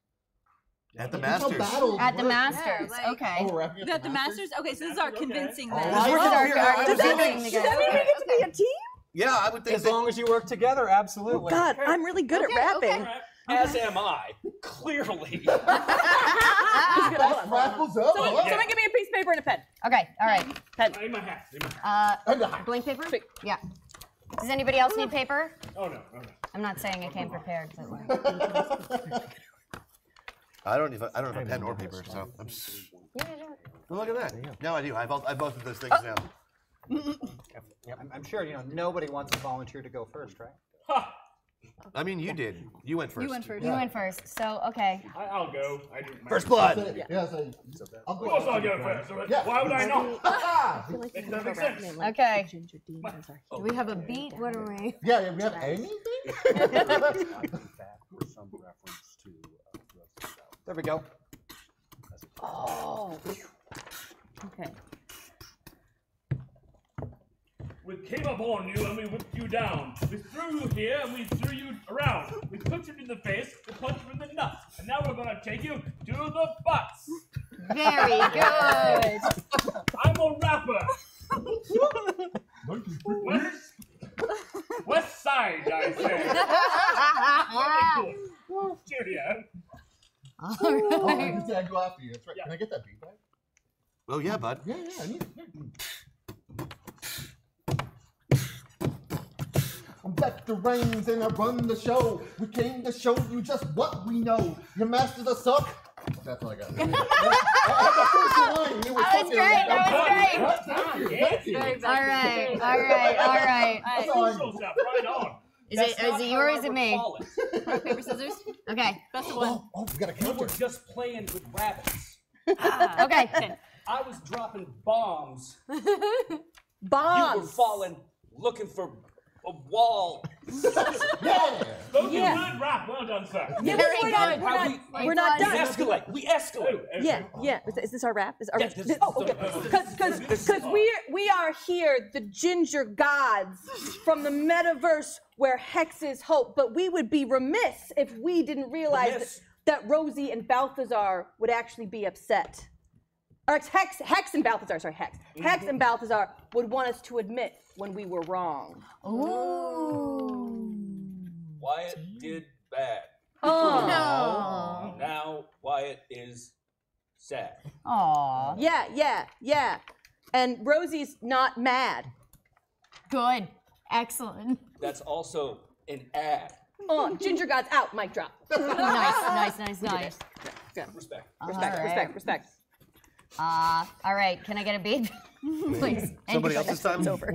At the That's how Masters. battles At the work. Masters. Yeah, like- okay. Oh, we're rapping At the Masters? Okay, so this is our Okay. convincing Oh, match. this is our- Does Does that that mean Does that mean we get to be a team? Yeah, I would think As that- long as you work together, absolutely. God, I'm really good at rapping. As am I, clearly. Hold on. Raffles up. Someone give me a piece of paper and a pen. Okay. All right. I need my hat. I need my hat. Blank paper. Yeah. Does anybody else need paper? Oh no. I'm not saying I came prepared. But I don't have a pen or paper, so I'm. Well, look at that. No, I do. I have both of those things now. I'm sure, nobody wants a volunteer to go first, right? Ha! I mean, you did. You went first. You went first. You went first. So okay. I'll go. I do my First blood. Yeah, so I'll Of course I'll go first. Yeah. Why would I not? Ah! It doesn't make sense. Okay. Do we have a beat? What are we? Yeah, we have anything? There we go. Oh. Okay. We came up on you and we whipped you down. We threw you here and we threw you around. We punched you in the face, we punched you in the nuts. And now we're gonna take you to the butts. Very good. I'm a rapper. West Side, I say. Can I get that beat back? Oh yeah, bud. Yeah, I need it. I'm back to reins and I run the show. We came to show you just what we know. Your masters are suck. That's all I got. That was great. Thank you. All right. That's all right on. Is it you or is it me? Rock, paper, scissors. Okay. Best of one. Oh, we got a We counter. were just playing with rabbits. Okay. I was dropping bombs. Bombs. You were falling, looking for a wall. Yeah. Those are good rap. Well done, sir. Yeah, Very we're good. not We done. escalate. We escalate. Yeah. Is this our rap? Yeah, this is- Okay. Because we are here, the ginger gods from the metaverse where hexes hope. But we would be remiss if we didn't realize that Rosie and Balthazar would actually be upset. Or it's Hex and Balthazar. Sorry, Hex. Hex and Balthazar would want us to admit when we were wrong. Ooh. Wyatt did bad. Oh. No. Now Wyatt is sad. Aw. Yeah. And Rosie's not mad. Good. Excellent. That's also an ad. Ginger gods out. Mic drop. Nice. Respect. Respect. All right. Can I get a beat? Please. Somebody else's time. It's over.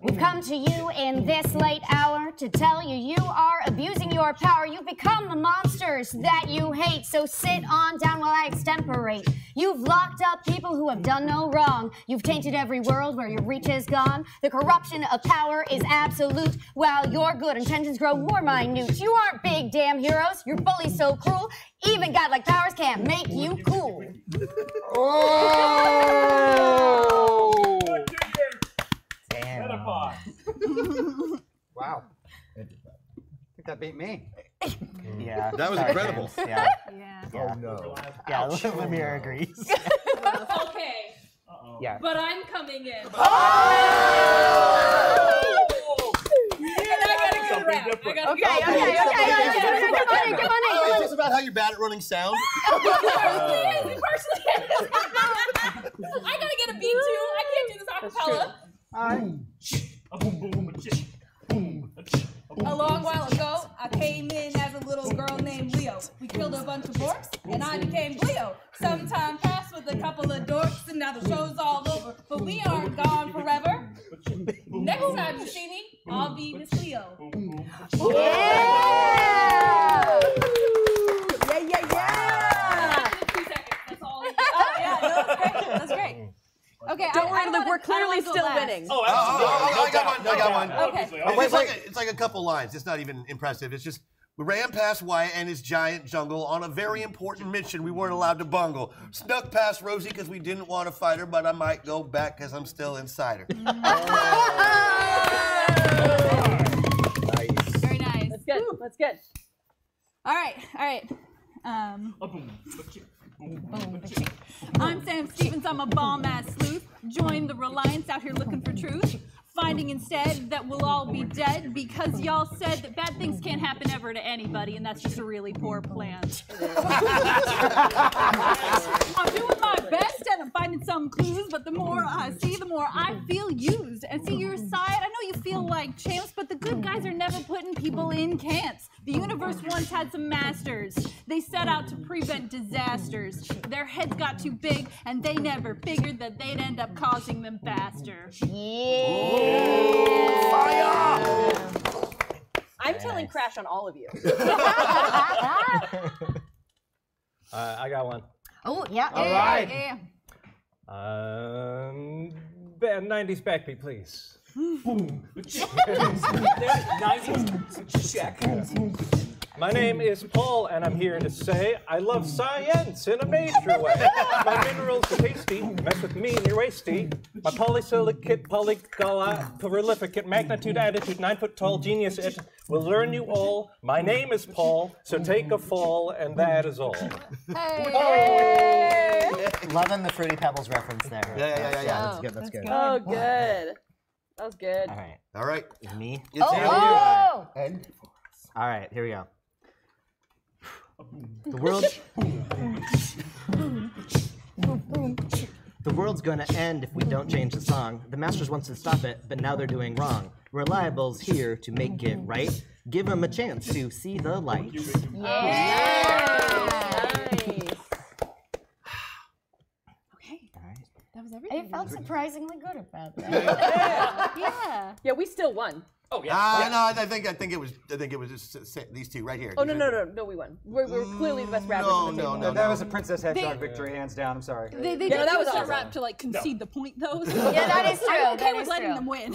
We've come to you in this late hour to tell you you are abusing your power. You've become the monsters that you hate. So sit on down while I extemporate. You've locked up people who have done no wrong. You've tainted every world where your reach is gone. The corruption of power is absolute, while your good intentions grow more minute. You aren't big damn heroes. Your bully's so cruel. Even godlike powers can't make you cool. Oh! Wow. I think that beat me. Yeah. That was sorry, incredible. James. Yeah. Oh no. Yeah, Lemire agrees. Okay, Yeah. but I'm coming in. Oh! And I gotta get around. Okay. Come on in. Is this about how you're bad at running sound? It partially is. I gotta get a beat too. I can't do this acapella. A long while ago, I came in as a little girl named Leo. We killed a bunch of orcs, and I became Leo. Some time passed with a couple of dorks, and now the show's all over. But we aren't gone forever. Next time you see me, I'll be Miss Leo. Yeah. I did 2 seconds. That's all. That's great. Okay, Don't worry, I Luke. We're clearly go still last. winning. I got one. Okay. It's like a couple lines. It's not even impressive. It's just we ran past Wyatt and his giant jungle on a very important mission we weren't allowed to bungle. Snuck past Rosie because we didn't want to fight her, but I might go back because I'm still inside her. Nice. Very nice. That's good. All right. I'm Sam Stevens. I'm a bomb-ass sleuth. Join the Reliance out here looking for truth. Finding instead that we'll all be dead because y'all said that bad things can't happen ever to anybody, and that's just a really poor plan. I'm doing my best and I'm finding some clues, but the more I see, the more I feel used. And see your side, I know you feel like champs, but the good guys are never putting people in camps. The universe once had some masters. They set out to prevent disasters. Their heads got too big, and they never figured that they'd end up causing them faster. I'm telling Crash on all of you. I got one. Oh, yeah. All right. Yeah. 90s backbeat, please. 90s check. My name is Paul, and I'm here to say I love science in a major way. My minerals are tasty, mess with me and you're wasty. My polysilicate, prolificate, magnitude, attitude, 9-foot tall, genius, it will learn you all. My name is Paul, so take a fall, and that is all. Hey. Loving the Fruity Pebbles reference there. Yeah. That's good. Oh, good. That was good. All right. Is me? It's Oh! All right, here we go. The world. The world's gonna end if we don't change the song. The masters wants to stop it, but now they're doing wrong. Reliable's here to make it right. Give them a chance to see the light. That was everything. I felt surprisingly good about that. Yeah. Yeah, we still won. Oh yeah. No, I think it was just these two right here. Oh, no, we won. We're clearly the best rappers on the table. No, That was a Princess Hedgehog victory, hands down. I'm sorry. They Yeah, did that was use that awesome. rap to like concede the point though. So Yeah, that is true. I'm okay That with is letting true. them win.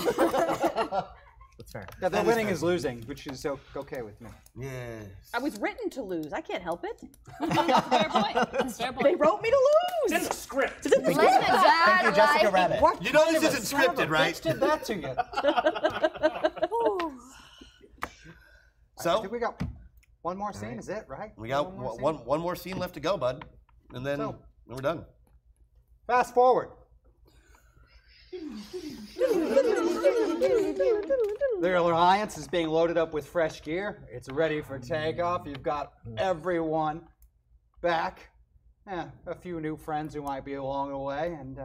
That's fair. Yeah, the winning is losing, which is okay with me. Yes. I was written to lose. I can't help it. Fair point. Fair point. They wrote me to lose. It's a script. Let the god Thank you, Jessica Rabbit. What? You know kind this of a isn't son of a scripted, right? bitch did that to you? I So think we got one more scene. Is it right? we got scene? one more scene left to go, bud, and then we're done. Fast forward. The Alliance is being loaded up with fresh gear. It's ready for takeoff. You've got everyone back. A few new friends who might be along the way, and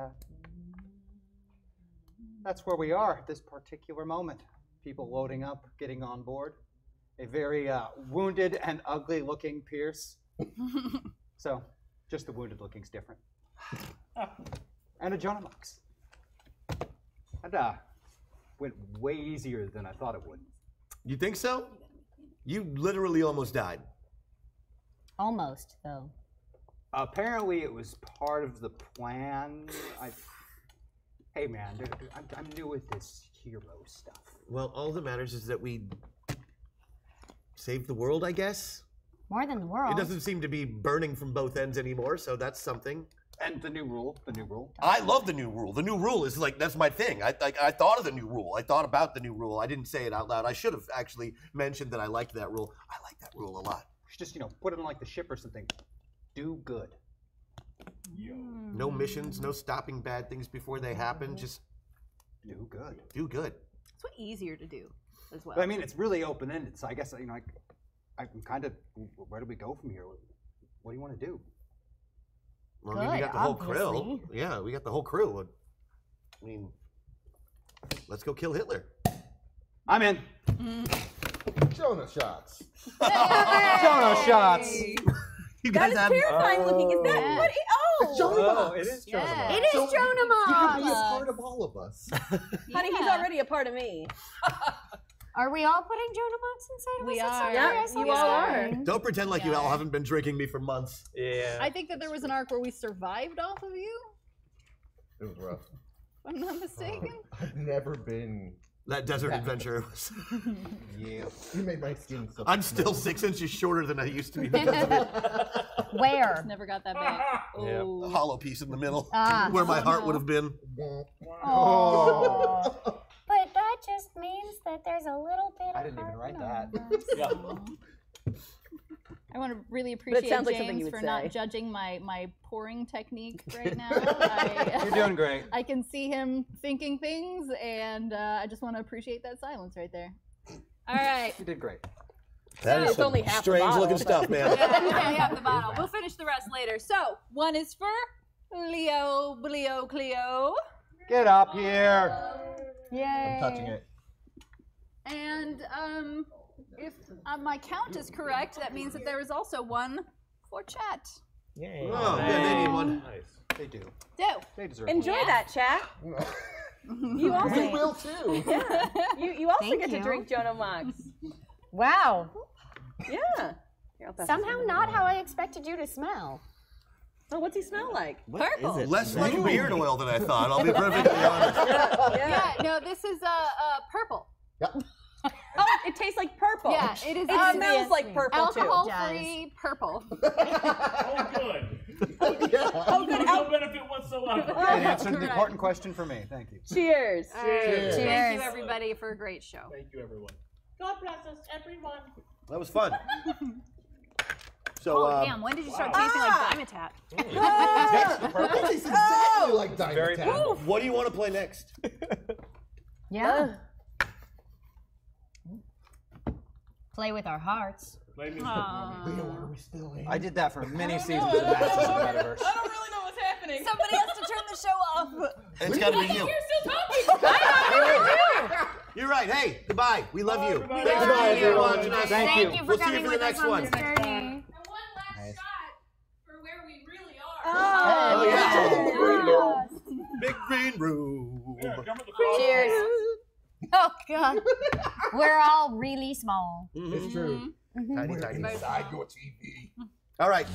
that's where we are at this particular moment. People loading up, getting on board. A very wounded and ugly-looking Pierce. So, just the wounded looking's different. And a Jonah Mox. That went way easier than I thought it would. You think so? You literally almost died. Almost, though. Apparently, it was part of the plan. Hey, man, I'm new at this hero stuff. Well, all that matters is that we saved the world, I guess. More than the world. It doesn't seem to be burning from both ends anymore, so that's something. And the new rule. I love the new rule. The new rule is like, that's my thing. I thought of the new rule. I thought about the new rule. I didn't say it out loud. I should have actually mentioned that I liked that rule. I like that rule a lot. Just, put it in like the ship or something. Do good. No missions, no stopping bad things before they happen. Just do good. Do good. It's way easier to do as well. But I mean, it's really open-ended, so I guess, I'm kind of, where do we go from here? What do you want to do? Well, I mean, we got the whole crew. Yeah, we got the whole crew. I mean, let's go kill Hitler. I'm in. Jonah shots. Jonah shots. You That guys is have terrifying looking. Is that what? It's Jonah Oh, Mox. it is Jonah Mox. It is So Jonah You can be a Mox. part of all of us. Honey, he's already a part of me. Are we all putting Jonah Mox inside of us? We at some are. Yeah, point? you all are. Don't pretend like you all haven't been drinking me for months. Yeah. I think that there was an arc where we survived off of you, It was rough. if I'm not mistaken. I've never been. That desert adventure was. Yeah. You made my skin so. I'm still 6 inches shorter than I used to be because of it. Where? Never got that back. Yeah. A hollow piece in the middle, Ah. where my heart would have been. Oh. But that just means that there's a little bit of I didn't even write that. I want to really appreciate sounds like something James you would for say. not judging my pouring technique right now. You're doing great. I can see him thinking things, and I just want to appreciate that silence right there. All right. You did great. That is It's only half the strange bottle, looking but- stuff, man. Yeah, half the bottle. We'll finish the rest later. So, one is for Leo, Cleo. Get up here. Yay. I'm touching it. And if my count is correct, that means that there is also one for chat. Yay. Oh, yeah, they need one. Nice. They do. Do. They deserve Enjoy that, chat. You also We will too. Yeah. You also Thank get to you. drink Jonah Mox. Wow. Yeah. Here, I'll pass Somehow this not over. how I expected you to smell. Oh, what's he smell like? Purple. Less like beard oil than I thought. I'll be perfectly honest. Yeah, no, this is purple. Oh, it tastes like purple. Yeah, it is. It smells like purple Alcohol-free purple. Oh, good. Oh, good. No benefit whatsoever. It answered the important question for me. Thank you. Cheers. All right. Cheers. Thank you, everybody, for a great show. Thank you, everyone. God bless us, everyone. That was fun. So, Oh, damn, when did you start tasting like Dimetapp? That tastes exactly like Very Dimetapp. what do you want to play next? Yeah. Play with our hearts. Play music for me. I did that for many seasons of Masters of the Metaverse. I don't really know what's happening. Somebody has to turn the show off. It's got to be you. You're still talking. You're right. Hey, goodbye. We love you. everybody. Thanks for Goodbye, being here, everyone. watching us. Thank you for We'll see you coming for the with next us on one. this journey. And one last shot for where we really are. Oh, yeah. Oh, Big green room. Here, come with the phone. cheers. Oh God, we're all really small. It's true. Tiny, tiny. Bye. All right.